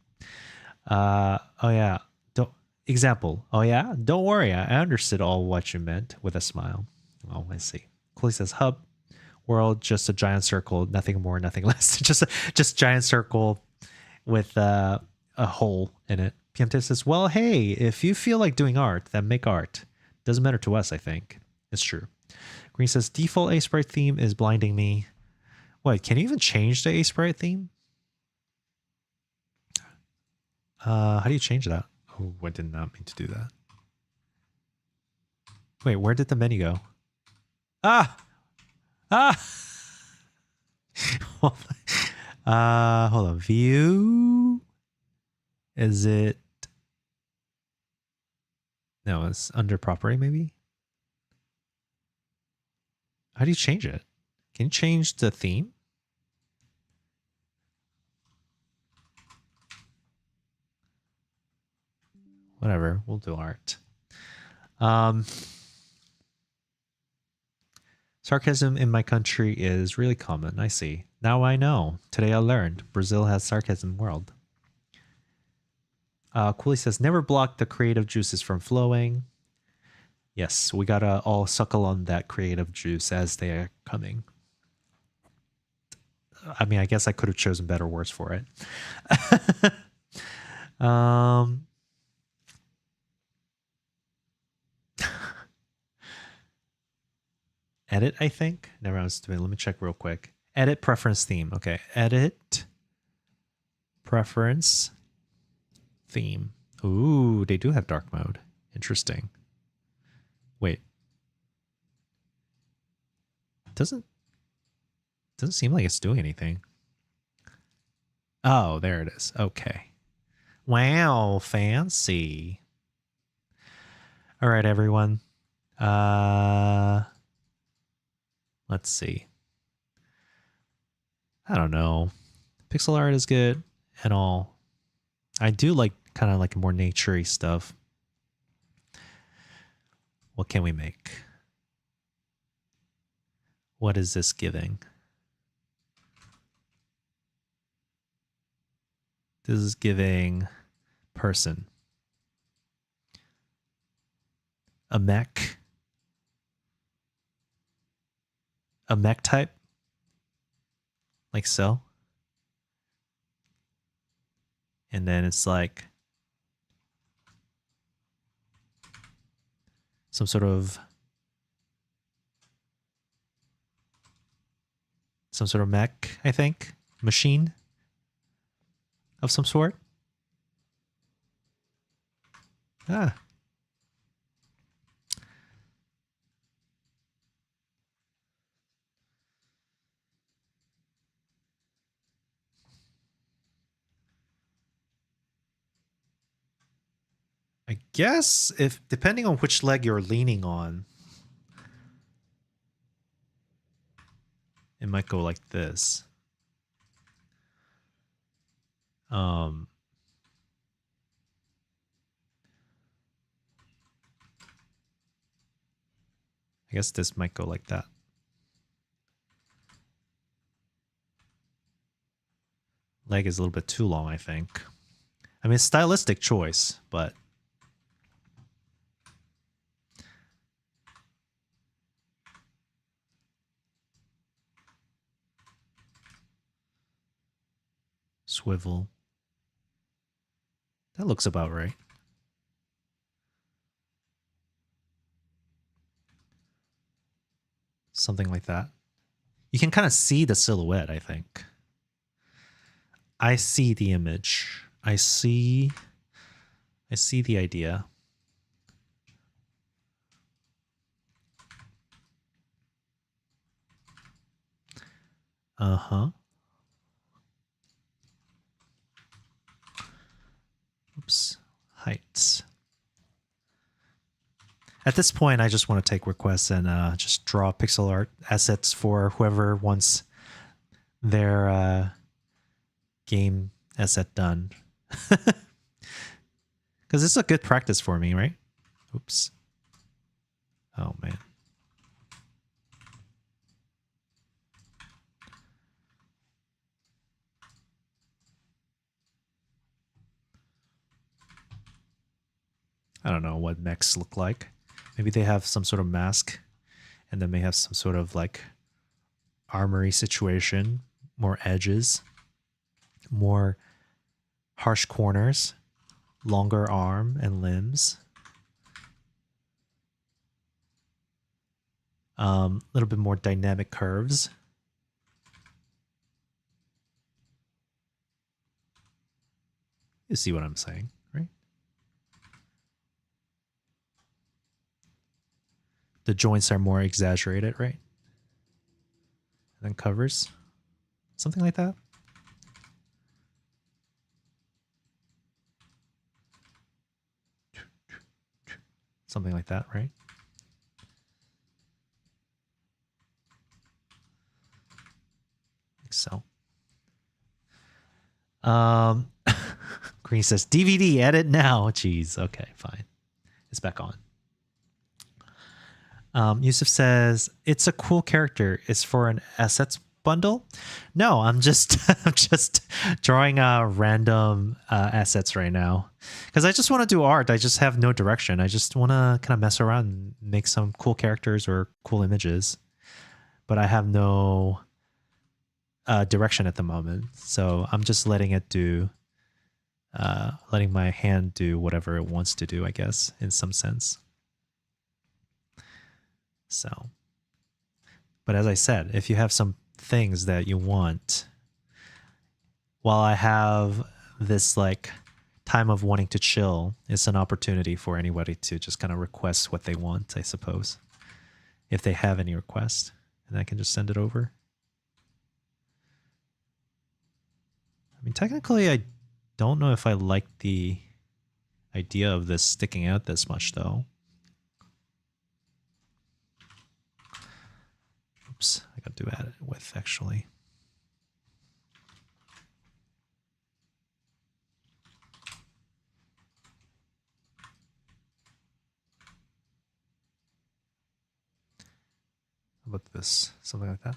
Oh yeah. Don't example. Oh yeah. Don't worry. I understood all what you meant with a smile. Oh, I see. Chloe says hub world, just a giant circle, nothing more, nothing less. just giant circle with a hole in it. PMT says, well, hey, if you feel like doing art, then make art. Doesn't matter to us, I think. It's true. Green says, default Aseprite theme is blinding me. Wait, can you even change the Aseprite theme? How do you change that? Oh, I did not mean to do that. Wait, where did the menu go? Ah! Hold on. View? Is it? No, it's under property, maybe? How do you change it? Can you change the theme? Whatever, we'll do art. Sarcasm in my country is really common. I see. Now I know. Today I learned. Brazil has sarcasm world. Cooley says, never block the creative juices from flowing. Yes, we gotta all suckle on that creative juice as they are coming. I mean, I guess I could have chosen better words for it. Edit, I think. Never mind. Let me check real quick. Edit preference theme. Okay. Edit preference theme. Ooh, they do have dark mode. Interesting. Wait. Doesn't seem like it's doing anything. Oh, there it is. Okay. Wow, fancy. All right, everyone. Let's see. I don't know. Pixel art is good and all. I do like kind of like more naturey stuff. What can we make? What is this giving? This is giving person. A mech. A mech type. Like so. And then it's like some sort of mech, I think. Machine of some sort. Ah. I guess if depending on which leg you're leaning on, it might go like this. I guess this might go like that. Leg is a little bit too long, I think. I mean, stylistic choice, but swivel. That looks about right. Something like that. You can kind of see the silhouette, I think. I see the image. I see the idea. Uh-huh. Oops. Heights. At this point, I just want to take requests and just draw pixel art assets for whoever wants their game asset done. Because it's a good practice for me, right? Oops. Oh, man. I don't know what mechs look like. Maybe they have some sort of mask and then may have some sort of like armory situation, more edges, more harsh corners, longer arm and limbs. A little bit more dynamic curves. You see what I'm saying, right? The joints are more exaggerated, right? And then covers. Something like that. Something like that, right? Like so. Green says DVD edit now. Jeez. Okay, fine. It's back on. Yusuf says it's a cool character. It's for an assets bundle. No, I'm just I'm just drawing random assets right now because I just want to do art. I just have no direction. I just want to kind of mess around and make some cool characters or cool images, but I have no direction at the moment. So I'm just letting it do, letting my hand do whatever it wants to do, I guess, in some sense. So, but as I said, if you have some things that you want, while I have this like time of wanting to chill, it's an opportunity for anybody to just kind of request what they want, I suppose, if they have any requests, and I can just send it over. I mean, technically, I don't know if I like the idea of this sticking out this much, though. Oops, I got to add it with, actually. How about this? Something like that.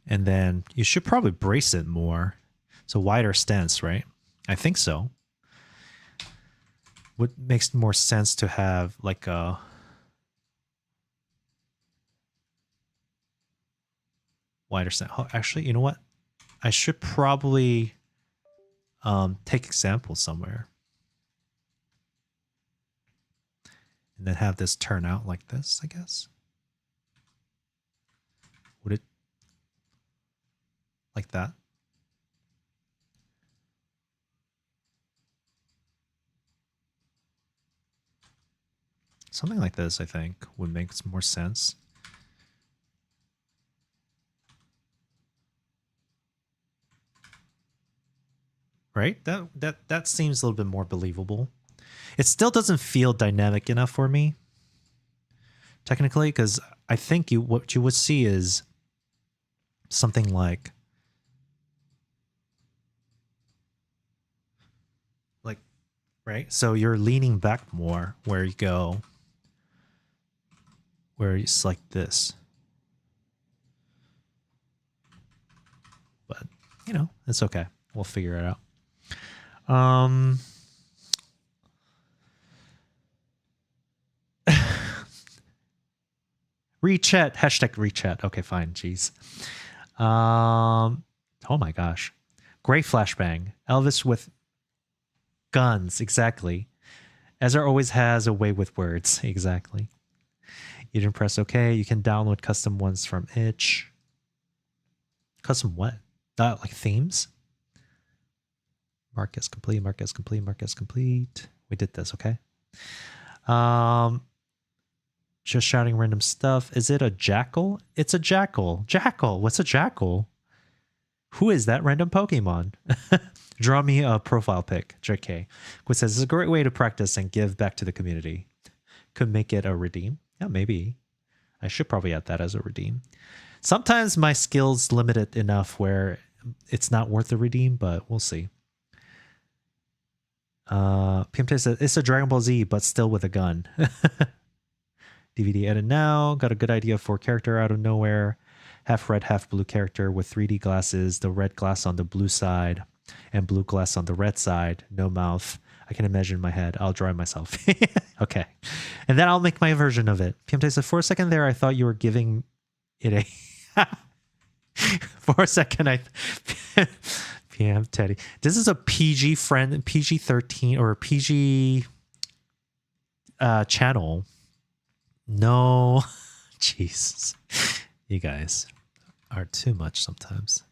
And then you should probably brace it more. So wider stance, right? I think so. What makes more sense to have like a wider stance? Oh, actually, you know what? I should probably take examples somewhere. And then have this turn out like this, I guess. Would it like that? Something like this, I think, would make more sense. Right? That seems a little bit more believable. It still doesn't feel dynamic enough for me, technically, because I think what you would see is something like right? So you're leaning back more where you go, where it's like this. But, you know, it's okay. We'll figure it out. Rechat, hashtag rechat. Okay, fine. Jeez. Oh my gosh. Great flashbang. Elvis with guns. Exactly. Ezra always has a way with words. Exactly. You didn't press OK. You can download custom ones from Itch. Custom what? Like themes? Mark as complete, mark as complete, mark as complete. We did this, okay? Just shouting random stuff. Is it a jackal? It's a jackal. Jackal. What's a jackal? Who is that random Pokemon? Draw me a profile pic. JK. Which says, it's a great way to practice and give back to the community. Could make it a redeem. Yeah, maybe. I should probably add that as a redeem. Sometimes my skills limit it enough where it's not worth the redeem, but we'll see. PMT says, it's a Dragon Ball Z, but still with a gun. DVD edit now. Got a good idea for character out of nowhere. Half red, half blue character with 3D glasses. The red glass on the blue side and blue glass on the red side. No mouth. I can imagine in my head. I'll draw it myself. Okay. And then I'll make my version of it. PMT said, for a second there, I thought you were giving it a... For a second, I... PM Teddy. This is a PG friend, PG-13 or PG channel. No. Jesus. You guys are too much sometimes.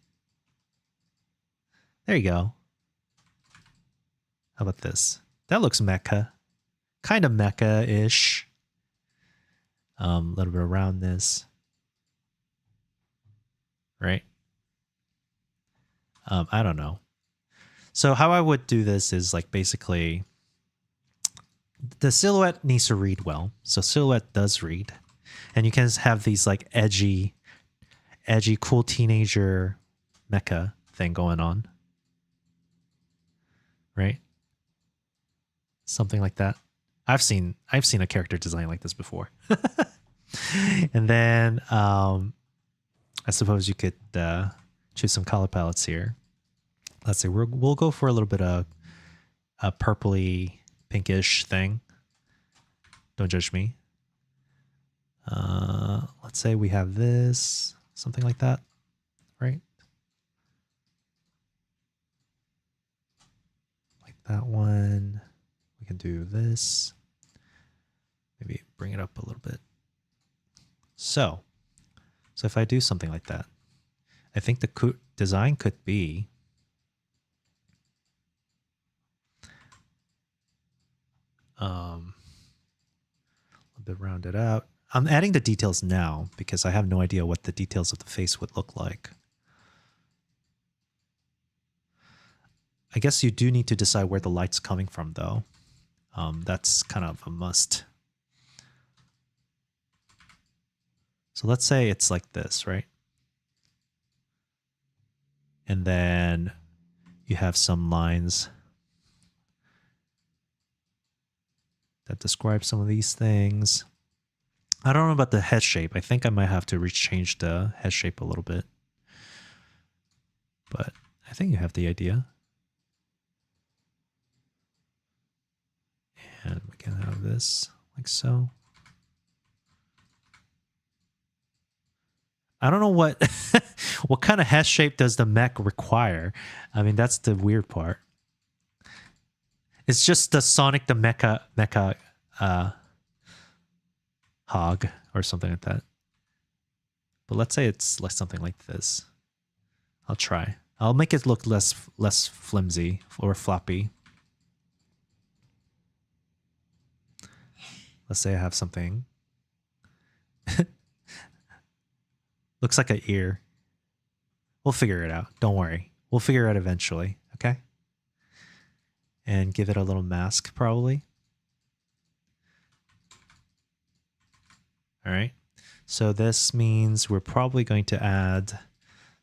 There you go. How about this? That looks mecha. Kind of mecha-ish. A little bit of roundness. Right? I don't know. So how I would do this is like basically the silhouette needs to read well. So silhouette does read. And you can have these like edgy, cool teenager mecha thing going on. Right? Something like that. I've seen a character design like this before. And then I suppose you could choose some color palettes here. Let's say we'll go for a little bit of a purpley pinkish thing. Don't judge me. Let's say we have this, something like that, right? Like that one. We can do this. Maybe bring it up a little bit. So if I do something like that, I think the design could be a bit rounded out. I'm adding the details now because I have no idea what the details of the face would look like. I guess you do need to decide where the light's coming from, though. That's kind of a must. So let's say it's like this, right? And then you have some lines that describe some of these things. I don't know about the head shape. I think I might have to change the head shape a little bit. But I think you have the idea. And we can have this like so. I don't know what what kind of head shape does the mech require. I mean, that's the weird part. It's just the Sonic the Mecha hog or something like that. But let's say it's like something like this. I'll try. I'll make it look less flimsy or floppy. Let's say I have something. Looks like an ear. We'll figure it out. Don't worry. We'll figure it out eventually. Okay? And give it a little mask, probably. All right. So this means we're probably going to add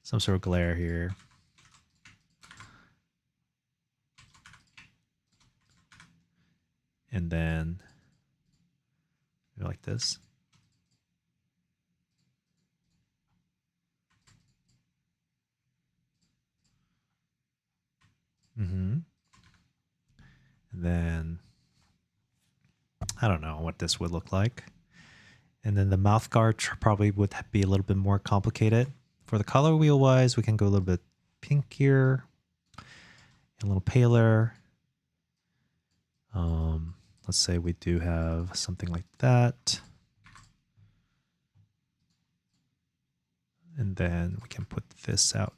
some sort of glare here. And then like this. And then I don't know what this would look like. And then the mouth guard probably would be a little bit more complicated. For the color wheel wise, we can go a little bit pinkier, a little paler. Let's say we do have something like that. And then we can put this out.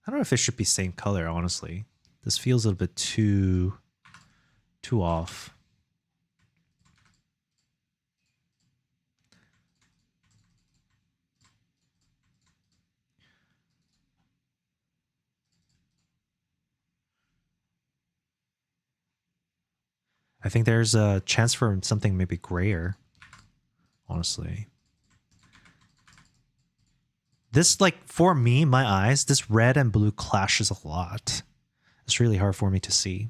I don't know if it should be same color, honestly. This feels a little bit too off. I think there's a chance for something maybe grayer, honestly. This, like, for me, my eyes, this red and blue clashes a lot. It's really hard for me to see.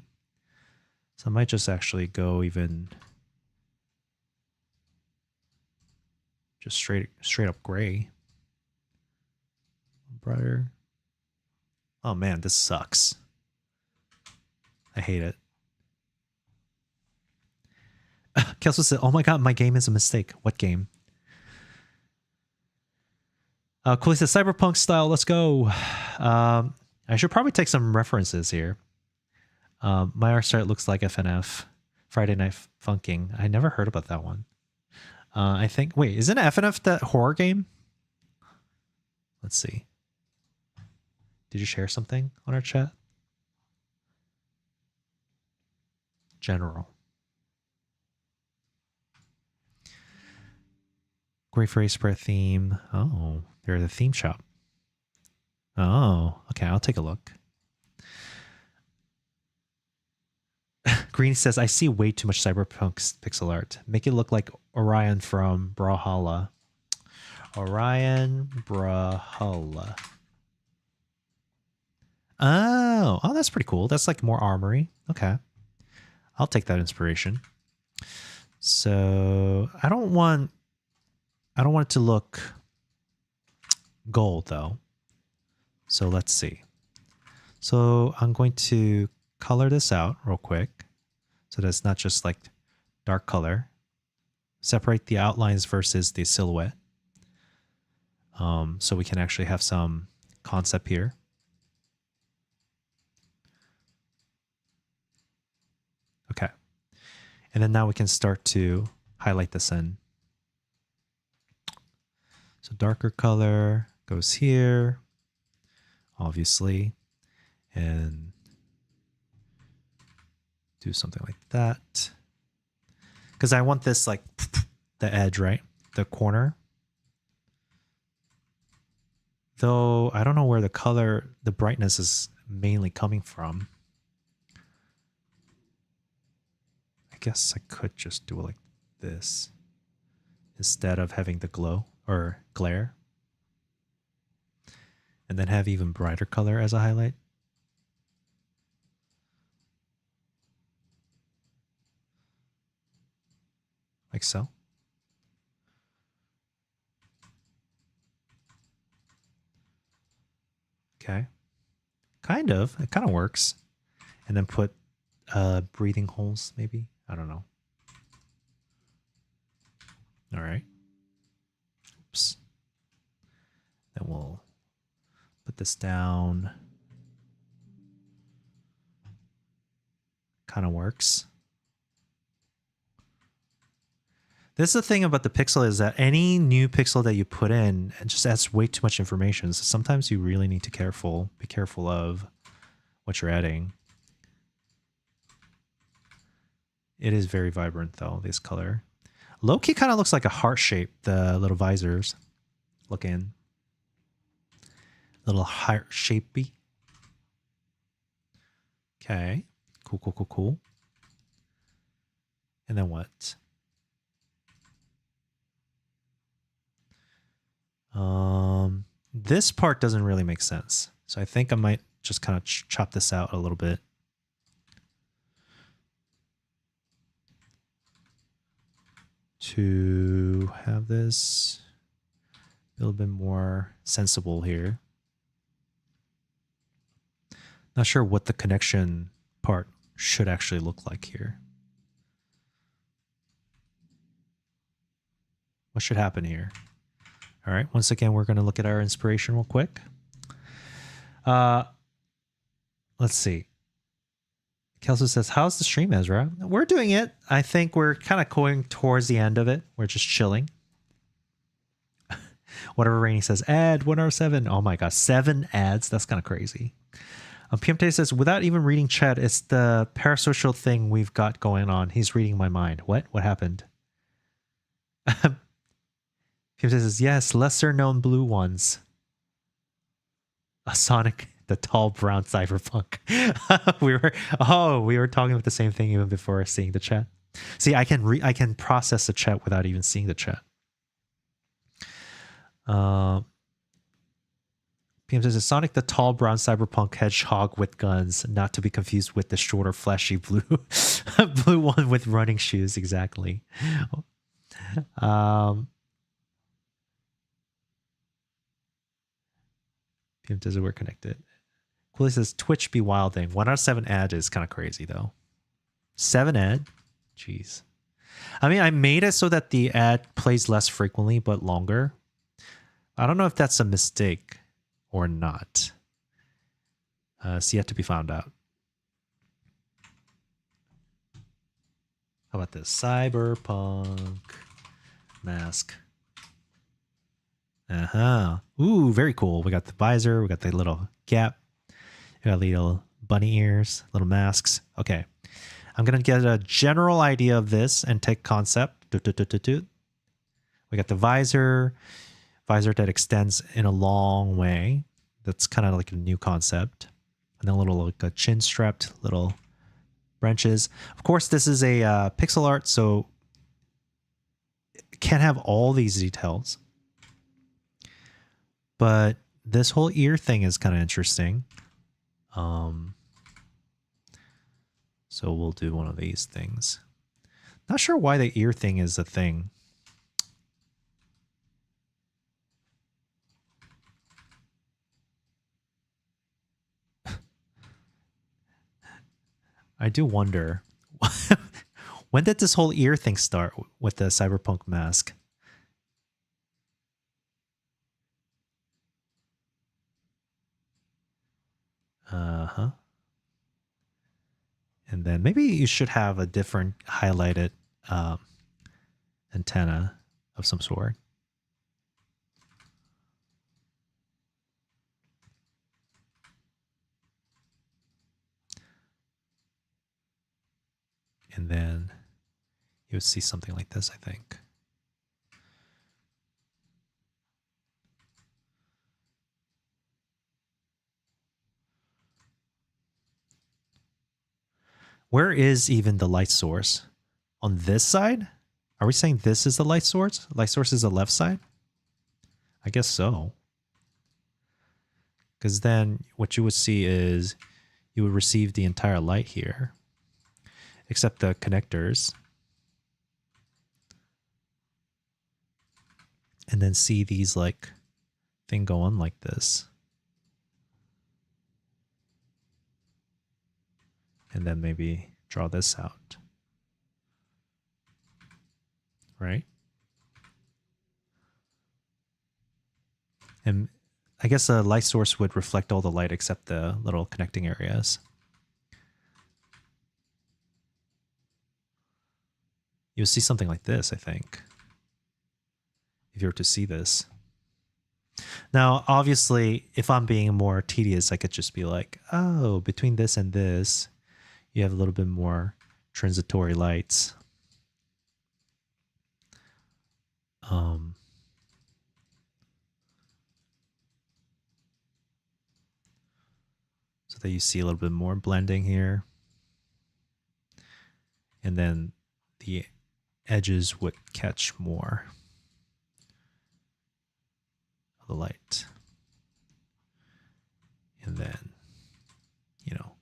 So I might just actually go even just straight up gray. Brighter. Oh man, this sucks. I hate it. Kelso said, oh my god, my game is a mistake. What game? Cooley says, cyberpunk style, let's go. I should probably take some references here. My art style looks like FNF. Friday Night Funking. I never heard about that one. I think, wait, isn't FNF that horror game? Let's see. Did you share something on our chat? General. Great phrase per theme. Oh, they're the theme shop. Oh, okay, I'll take a look. Green says, I see way too much cyberpunk pixel art. Make it look like Orion from Brawlhalla. Orion Brawlhalla. Oh, that's pretty cool. That's like more armory. Okay. I'll take that inspiration. So I don't want it to look gold though. So let's see. So I'm going to color this out real quick so that it's not just like dark color. Separate the outlines versus the silhouette. So we can actually have some concept here. Okay. And then now we can start to highlight this in. So darker color goes here, obviously, and do something like that. Because I want this like the edge, right? The corner. Though I don't know where the brightness is mainly coming from. I guess I could just do it like this instead of having the glow or glare. And then have even brighter color as a highlight. Like so. Okay. Kind of. It kind of works. And then put breathing holes, maybe. I don't know. All right. Oops. Then we'll put this down. Kind of works. This is the thing about the pixel is that any new pixel that you put in, it just adds way too much information. So sometimes you really need to be careful of what you're adding. It is very vibrant though, this color. Low-key kind of looks like a heart shape, the little visors. Looking. Little heart shapey. Okay. Cool, cool, cool, cool. And then what? This part doesn't really make sense. So I think I might just kind of chop this out a little bit. To have this a little bit more sensible here. Not sure what the connection part should actually look like here. What should happen here? All right, once again, we're going to look at our inspiration real quick. Let's see. Kelso says, how's the stream, Ezra? We're doing it. I think we're kind of going towards the end of it. We're just chilling. Whatever Rainy says, ad 107. Oh my god, 7 ads. That's kind of crazy. PMT says, without even reading chat, it's the parasocial thing we've got going on. He's reading my mind. What? What happened? PMT says, yes, lesser known blue ones. A Sonic, the tall brown cyberpunk. we were talking about the same thing even before seeing the chat. See, I can process the chat without even seeing the chat. PM says, Sonic the tall brown cyberpunk hedgehog with guns, not to be confused with the shorter flashy blue blue one with running shoes. Exactly. PM says we're connected. Cooley says Twitch be wilding. 1 out of 7 ad is kind of crazy though. 7 ad? Jeez. I mean, I made it so that the ad plays less frequently but longer. I don't know if that's a mistake or not. It's yet to be found out. How about this? Cyberpunk mask. Ooh, very cool. We got the visor. We got the little gap. We got little bunny ears, little masks. Okay. I'm going to get a general idea of this and take concept. We got the visor that extends in a long way. That's kind of like a new concept. And then a little like a chin strapped little branches. Of course, this is a pixel art, so it can't have all these details. But this whole ear thing is kind of interesting. So we'll do one of these things. Not sure why the ear thing is a thing. I do wonder. When did this whole ear thing start with the cyberpunk mask? Uh-huh. And then maybe you should have a different highlighted antenna of some sort. And then you would see something like this, I think. Where is even the light source? On this side? Are we saying this is the light source? Light source is the left side? I guess so. Because then what you would see is you would receive the entire light here, except the connectors. And then see these like thing go on like this. And then maybe draw this out. Right? And I guess a light source would reflect all the light except the little connecting areas. You'll see something like this, I think, if you were to see this. Now, obviously, if I'm being more tedious, I could just be like, oh, between this and this, you have a little bit more transitory lights. So that you see a little bit more blending here. And then the edges would catch more of the light. And then, you know,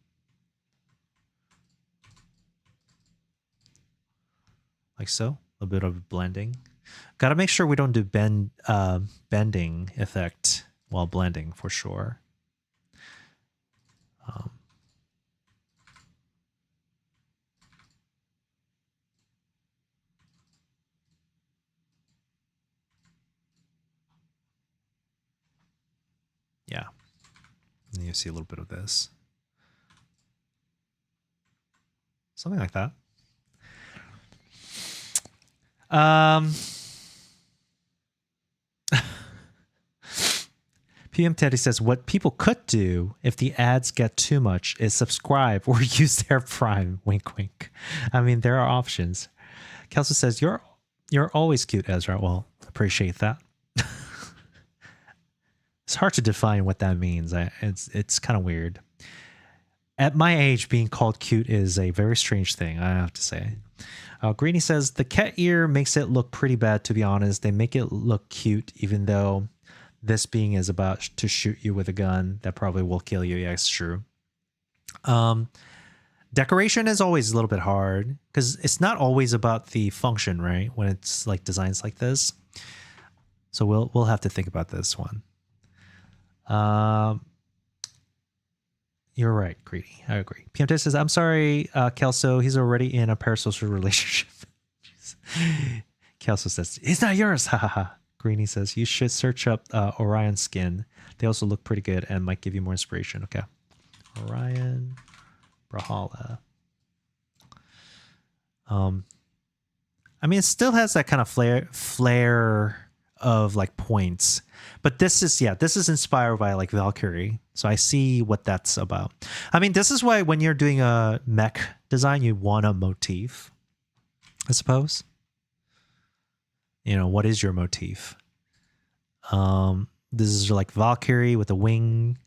like so, a bit of blending. Got to make sure we don't do bending effect while blending for sure. Yeah. And you see a little bit of this. Something like that. PM Teddy says, what people could do if the ads get too much is subscribe or use their Prime. Wink, wink. I mean, there are options. Kelsey says, you're always cute, Ezra. Well, appreciate that. It's hard to define what that means. It's kind of weird. At my age, being called cute is a very strange thing, I have to say. Greeny says, the cat ear makes it look pretty bad, to be honest. They make it look cute, even though this being is about to shoot you with a gun that probably will kill you. Yeah, it's true. Decoration is always a little bit hard because it's not always about the function, right? When it's like designs like this. So we'll have to think about this one. You're right, Greedy. I agree. PMT says, I'm sorry, Kelso. He's already in a parasocial relationship. Kelso says, it's not yours. Ha ha ha. Greeny says, you should search up Orion skin. They also look pretty good and might give you more inspiration. Okay. Orion Brawlhalla. I mean, it still has that kind of flare of like points. But this is inspired by like Valkyrie. So I see what that's about. I mean, this is why when you're doing a mech design, you want a motif, I suppose. You know, what is your motif? This is like Valkyrie with a wing.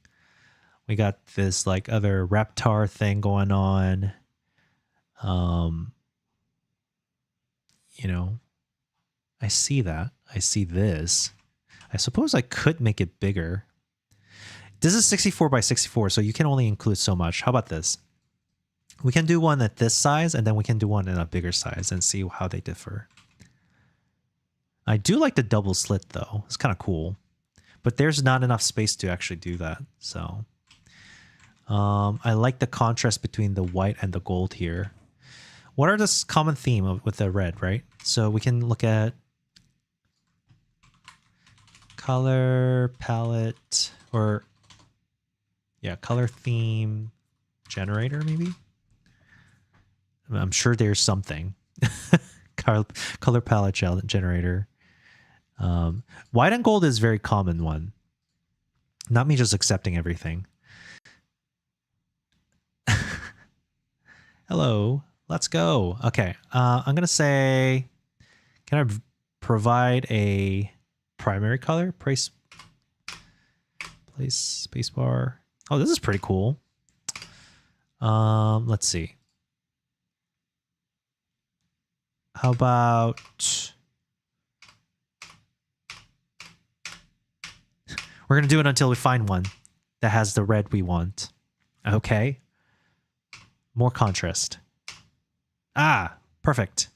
We got this like other Reptar thing going on. You know, I see that. I see this. I suppose I could make it bigger. This is 64 by 64, so you can only include so much. How about this? We can do one at this size, and then we can do one in a bigger size and see how they differ. I do like the double slit, though. It's kind of cool. But there's not enough space to actually do that. So I like the contrast between the white and the gold here. What are this common theme with the red, right? So we can look at color palette or color theme generator, maybe. I'm sure there's something. Color palette generator. White and gold is a very common one. Not me just accepting everything. Hello, let's go. Okay, I'm gonna say, can I provide a primary color? Place spacebar. Oh, this is pretty cool. Let's see. How about we're gonna do it until we find one that has the red we want. Okay. More contrast. Ah, perfect.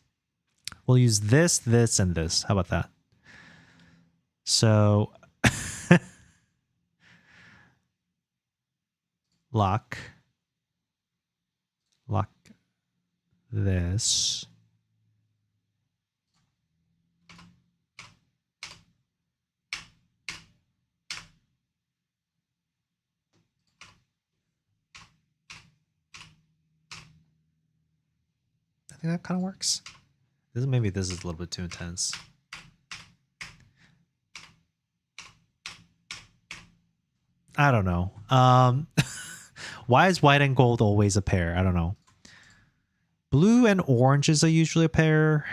We'll use this, this, and this. How about that? So lock this. I think that kind of works. Maybe this is a little bit too intense. I don't know. Why is white and gold always a pair? I don't know. Blue and oranges are usually a pair.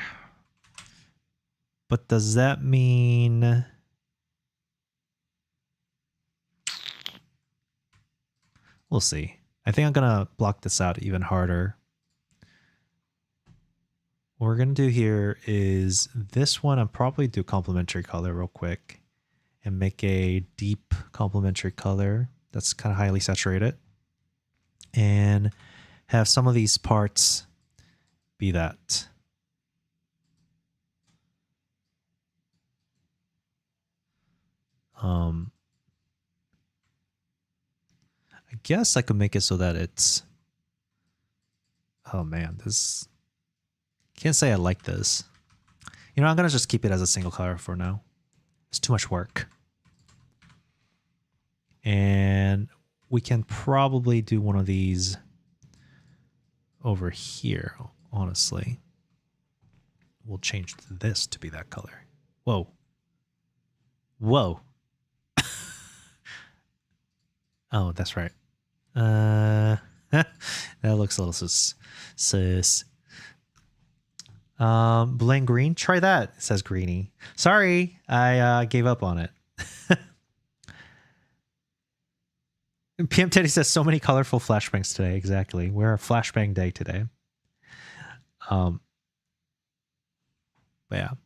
But does that mean... We'll see. I think I'm going to block this out even harder. What we're going to do here is this one, I'll probably do complementary color real quick and make a deep complementary color that's kind of highly saturated and have some of these parts be that. I guess I could make it so that it's, oh man, this, can't say I like this. You know, I'm going to just keep it as a single color for now. It's too much work. And we can probably do one of these over here, honestly. We'll change this to be that color. Whoa. Whoa. Oh, that's right. That looks a little sus. Blaine Green, try that, says Greeny. Sorry, I gave up on it. PM Teddy says so many colorful flashbangs today. Exactly. We're a flashbang day today. But yeah. How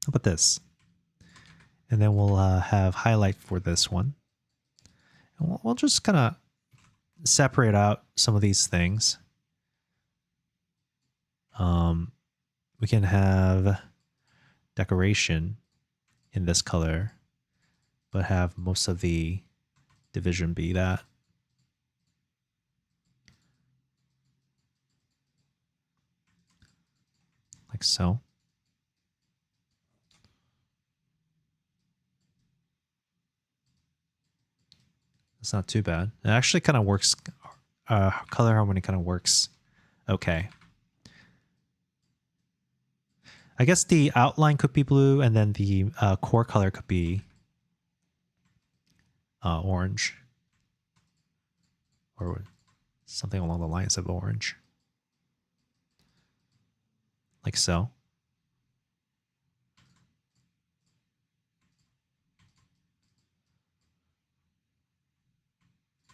about this? And then we'll have highlight for this one. And we'll just kind of separate out some of these things. We can have decoration in this color, but have most of the division be that. Like so. It's not too bad. It actually kind of works. Color harmony kind of works okay. I guess the outline could be blue, and then the core color could be orange. Or something along the lines of orange. Like so.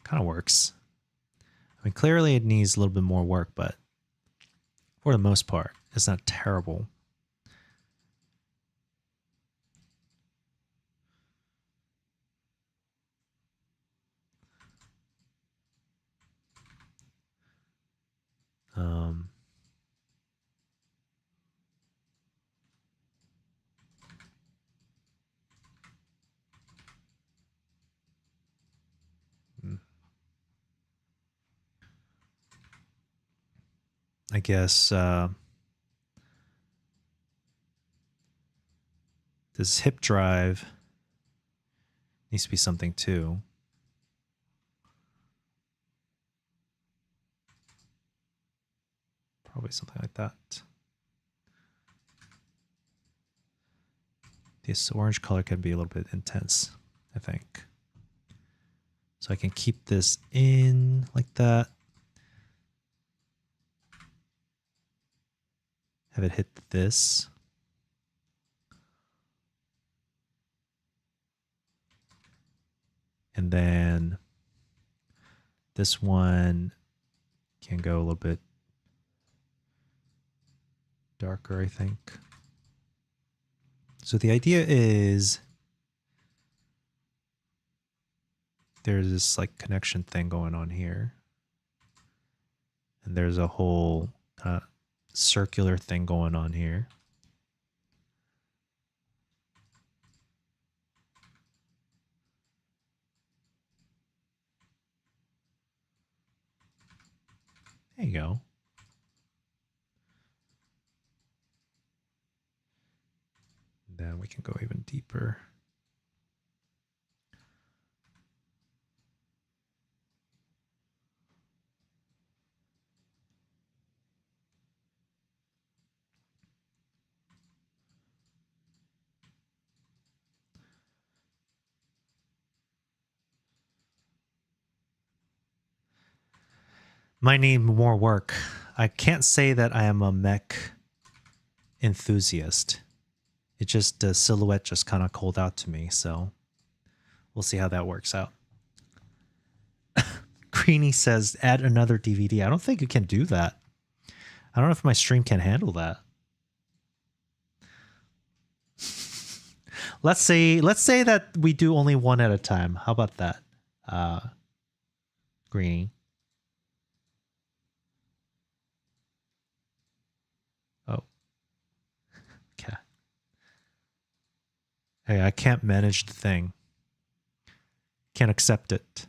Kind of works. I mean, clearly it needs a little bit more work, but for the most part, it's not terrible. I guess this hip drive needs to be something too. Probably something like that. This orange color can be a little bit intense, I think. So I can keep this in like that. Have it hit this. And then this one can go a little bit darker, I think. So the idea is there's this like connection thing going on here. And there's a whole circular thing going on here. There you go. Then we can go even deeper. Might need more work. I can't say that I am a mech enthusiast. It just, the silhouette just kind of called out to me, so we'll see how that works out. Greeny says, add another DVD. I don't think you can do that. I don't know if my stream can handle that. Let's say that we do only one at a time. How about that? Greeny. Oh. Okay. Hey, I can't manage the thing. Can't accept it.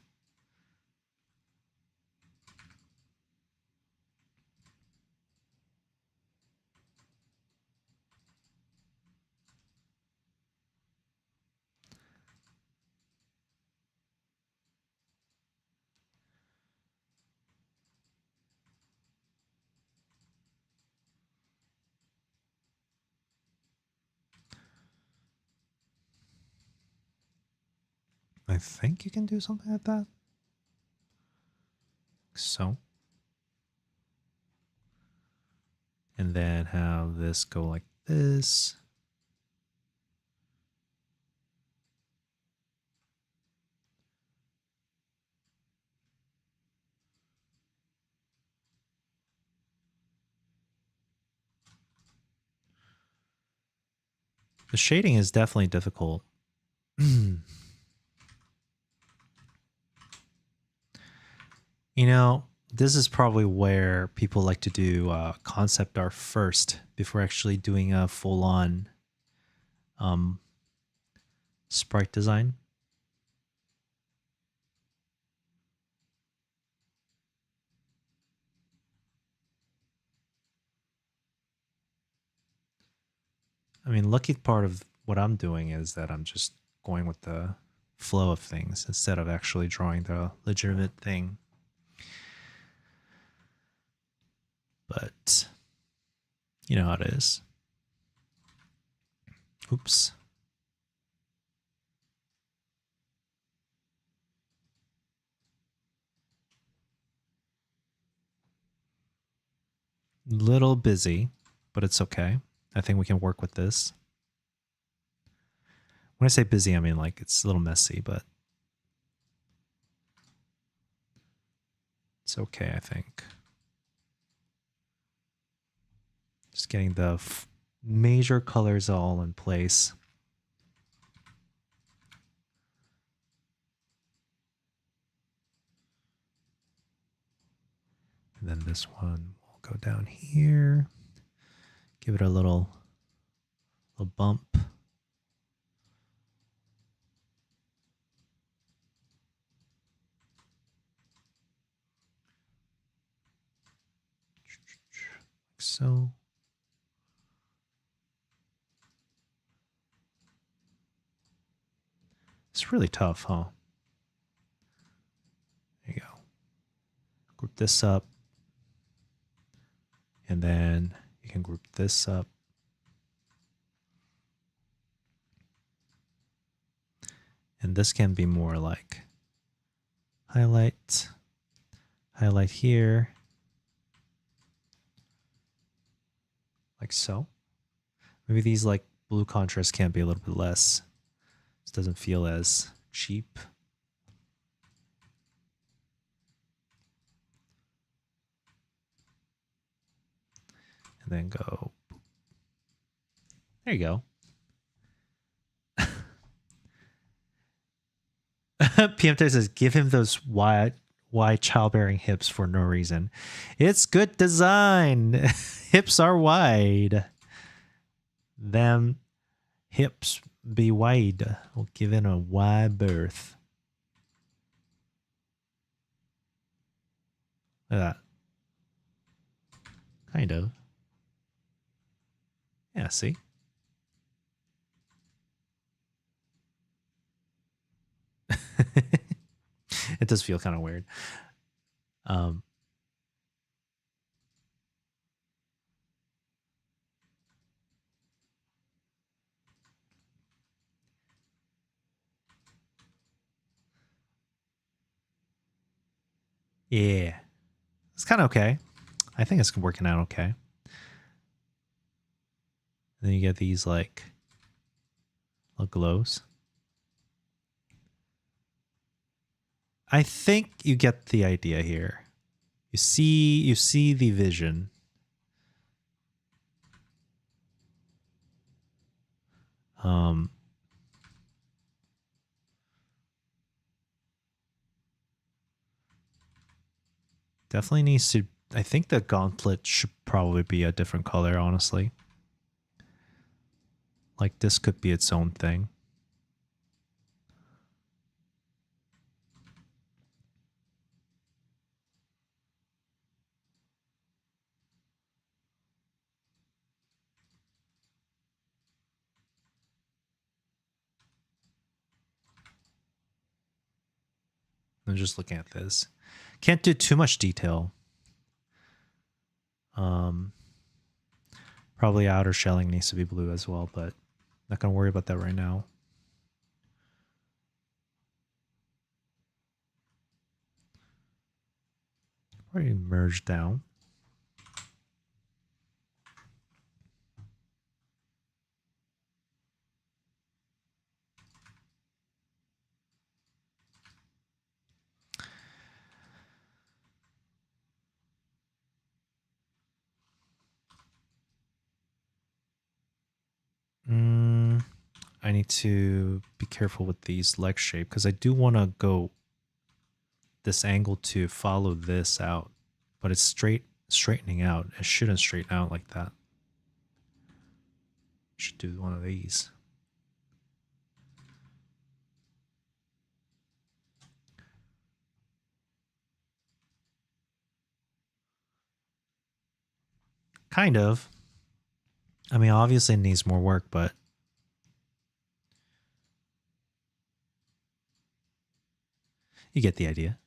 I think you can do something like that. So. And then have this go like this. The shading is definitely difficult. You know, this is probably where people like to do concept art first before actually doing a full-on sprite design. I mean, lucky part of what I'm doing is that I'm just going with the flow of things instead of actually drawing the legitimate thing. But you know how it is. Oops. Little busy, but it's okay. I think we can work with this. When I say busy, I mean like it's a little messy, but it's okay, I think. Just getting the major colors all in place. And then this one will go down here. Give it a little bump. Like so. It's really tough, huh? There you go. Group this up. And then you can group this up. And this can be more like highlight here, like so. Maybe these like blue contrast can be a little bit less. This doesn't feel as cheap. And then go. There you go. PMT says, give him those wide childbearing hips for no reason. It's good design. Hips are wide. Them hips be wide. We'll give it a wide berth. Look at that. Kind of. Yeah, see? It does feel kind of weird. Yeah. It's kind of okay. I think it's working out okay. And then you get these like little glows. I think you get the idea here. You see the vision. Definitely needs to. I think the gauntlet should probably be a different color, honestly. Like this could be its own thing. I'm just looking at this. Can't do too much detail. Probably outer shelling needs to be blue as well, but not gonna worry about that right now. Already merged down. I need to be careful with these leg shape because I do want to go this angle to follow this out, but it's straightening out. It shouldn't straighten out like that. Should do one of these. Kind of. I mean, obviously it needs more work, but you get the idea.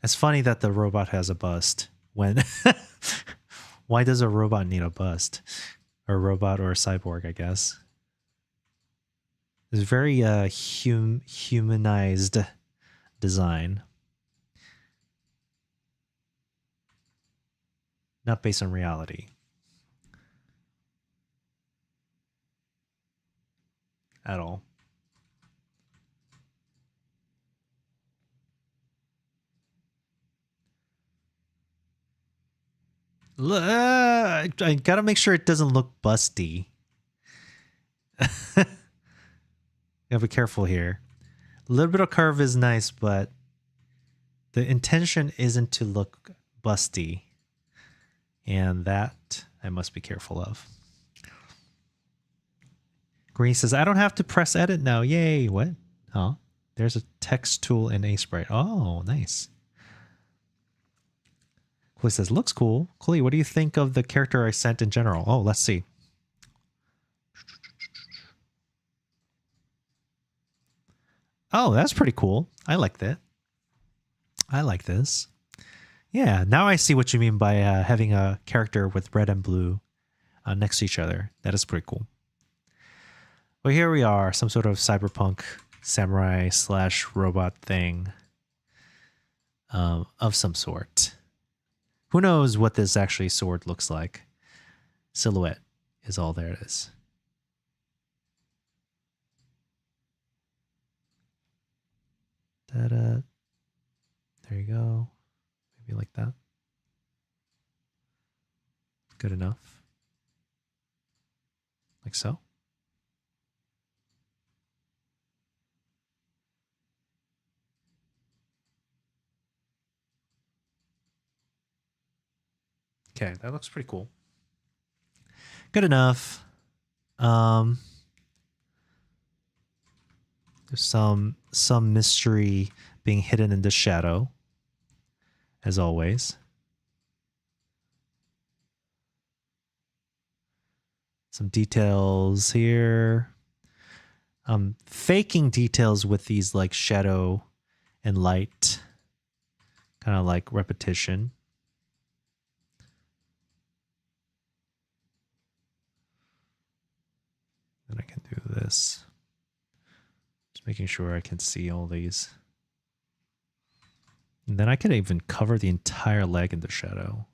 It's funny that the robot has a bust. When why does a robot need a bust? Or a robot or a cyborg, I guess. It's very humanized design. Not based on reality. At all. I gotta make sure it doesn't look busty. Gotta be careful here. A little bit of curve is nice, but the intention isn't to look busty. And that I must be careful of. Green says, I don't have to press edit now. Yay. What? Huh? There's a text tool in Aseprite. Oh, nice. Cooley says, looks cool. Cooley, what do you think of the character I sent in general? Oh, let's see. Oh, that's pretty cool. I like that. I like this. Yeah, now I see what you mean by having a character with red and blue next to each other. That is pretty cool. Well, here we are, some sort of cyberpunk samurai / robot thing of some sort. Who knows what this actually sword looks like? Silhouette is all there is. Da-da. There you go. Maybe like that. Good enough. Like so. Okay, that looks pretty cool. Good enough. There's some mystery being hidden in the shadow, as always. Some details here. Faking details with these like shadow and light, kind of like repetition. Then I can do this. Just making sure I can see all these. And then I could even cover the entire leg in the shadow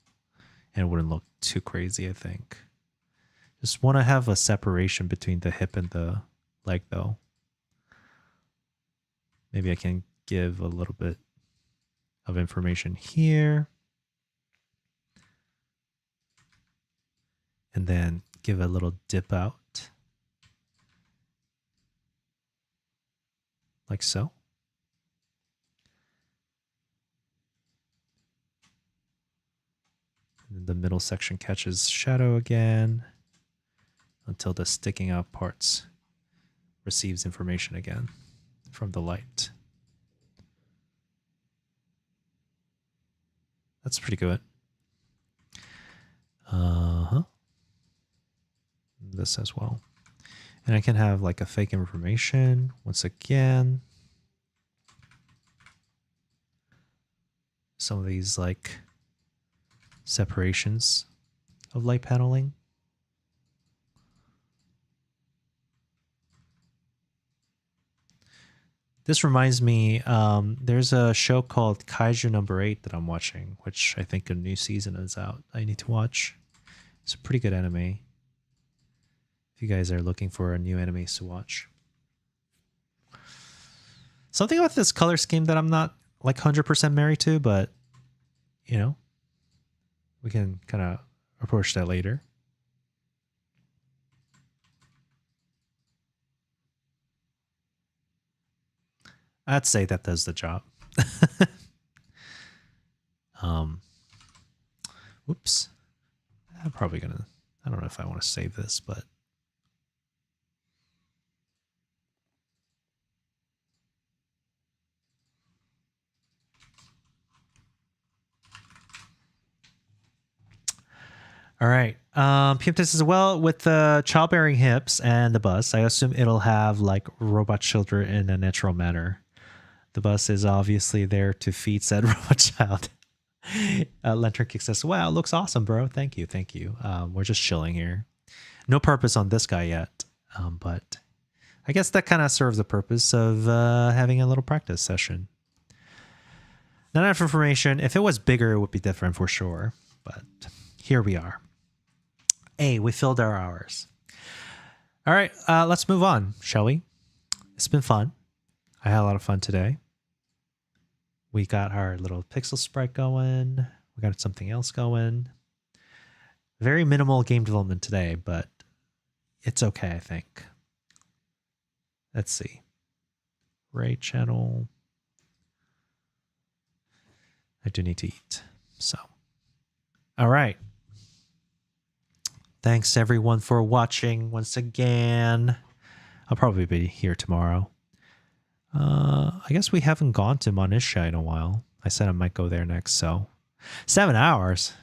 and it wouldn't look too crazy, I think. Just want to have a separation between the hip and the leg though. Maybe I can give a little bit of information here. And then give a little dip out. Like so. And then the middle section catches shadow again until the sticking out parts receives information again from the light. That's pretty good. Uh-huh. This as well. And I can have like a fake information once again. Some of these like separations of light paneling. This reminds me, there's a show called Kaiju Number 8 that I'm watching, which I think a new season is out. I need to watch. It's a pretty good anime. If you guys are looking for a new anime to watch. Something about this color scheme that I'm not like 100% married to, but you know, we can kind of approach that later. I'd say that does the job. Whoops. I'm probably gonna, I don't know if I want to save this, but all right. PM test as well with the childbearing hips and the bus. I assume it'll have like robot children in a natural manner. The bus is obviously there to feed said robot child. Lantern Kick says, wow, looks awesome, bro. Thank you. Thank you. We're just chilling here. No purpose on this guy yet. But I guess that kind of serves the purpose of having a little practice session. Not enough information. If it was bigger, it would be different for sure. But here we are. Hey, we filled our hours. All right, let's move on, shall we? It's been fun. I had a lot of fun today. We got our little pixel sprite going. We got something else going. Very minimal game development today, but it's okay, I think. Let's see. Ray channel. I do need to eat. So, all right. Thanks everyone for watching once again. I'll probably be here tomorrow. I guess we haven't gone to Manisha in a while. I said I might go there next, so 7 hours.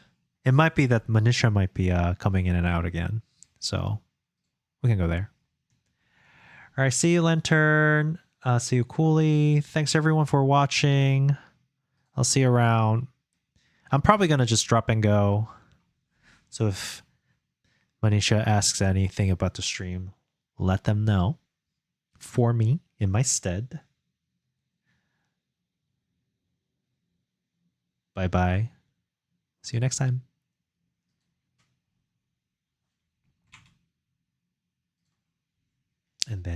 It might be that Manisha might be coming in and out again, so we can go there. All right, see you, Lantern. See you, Cooley. Thanks everyone for watching. I'll see you around. I'm probably gonna just drop and go. So if Manisha asks anything about the stream, let them know for me in my stead. Bye-bye. See you next time. And then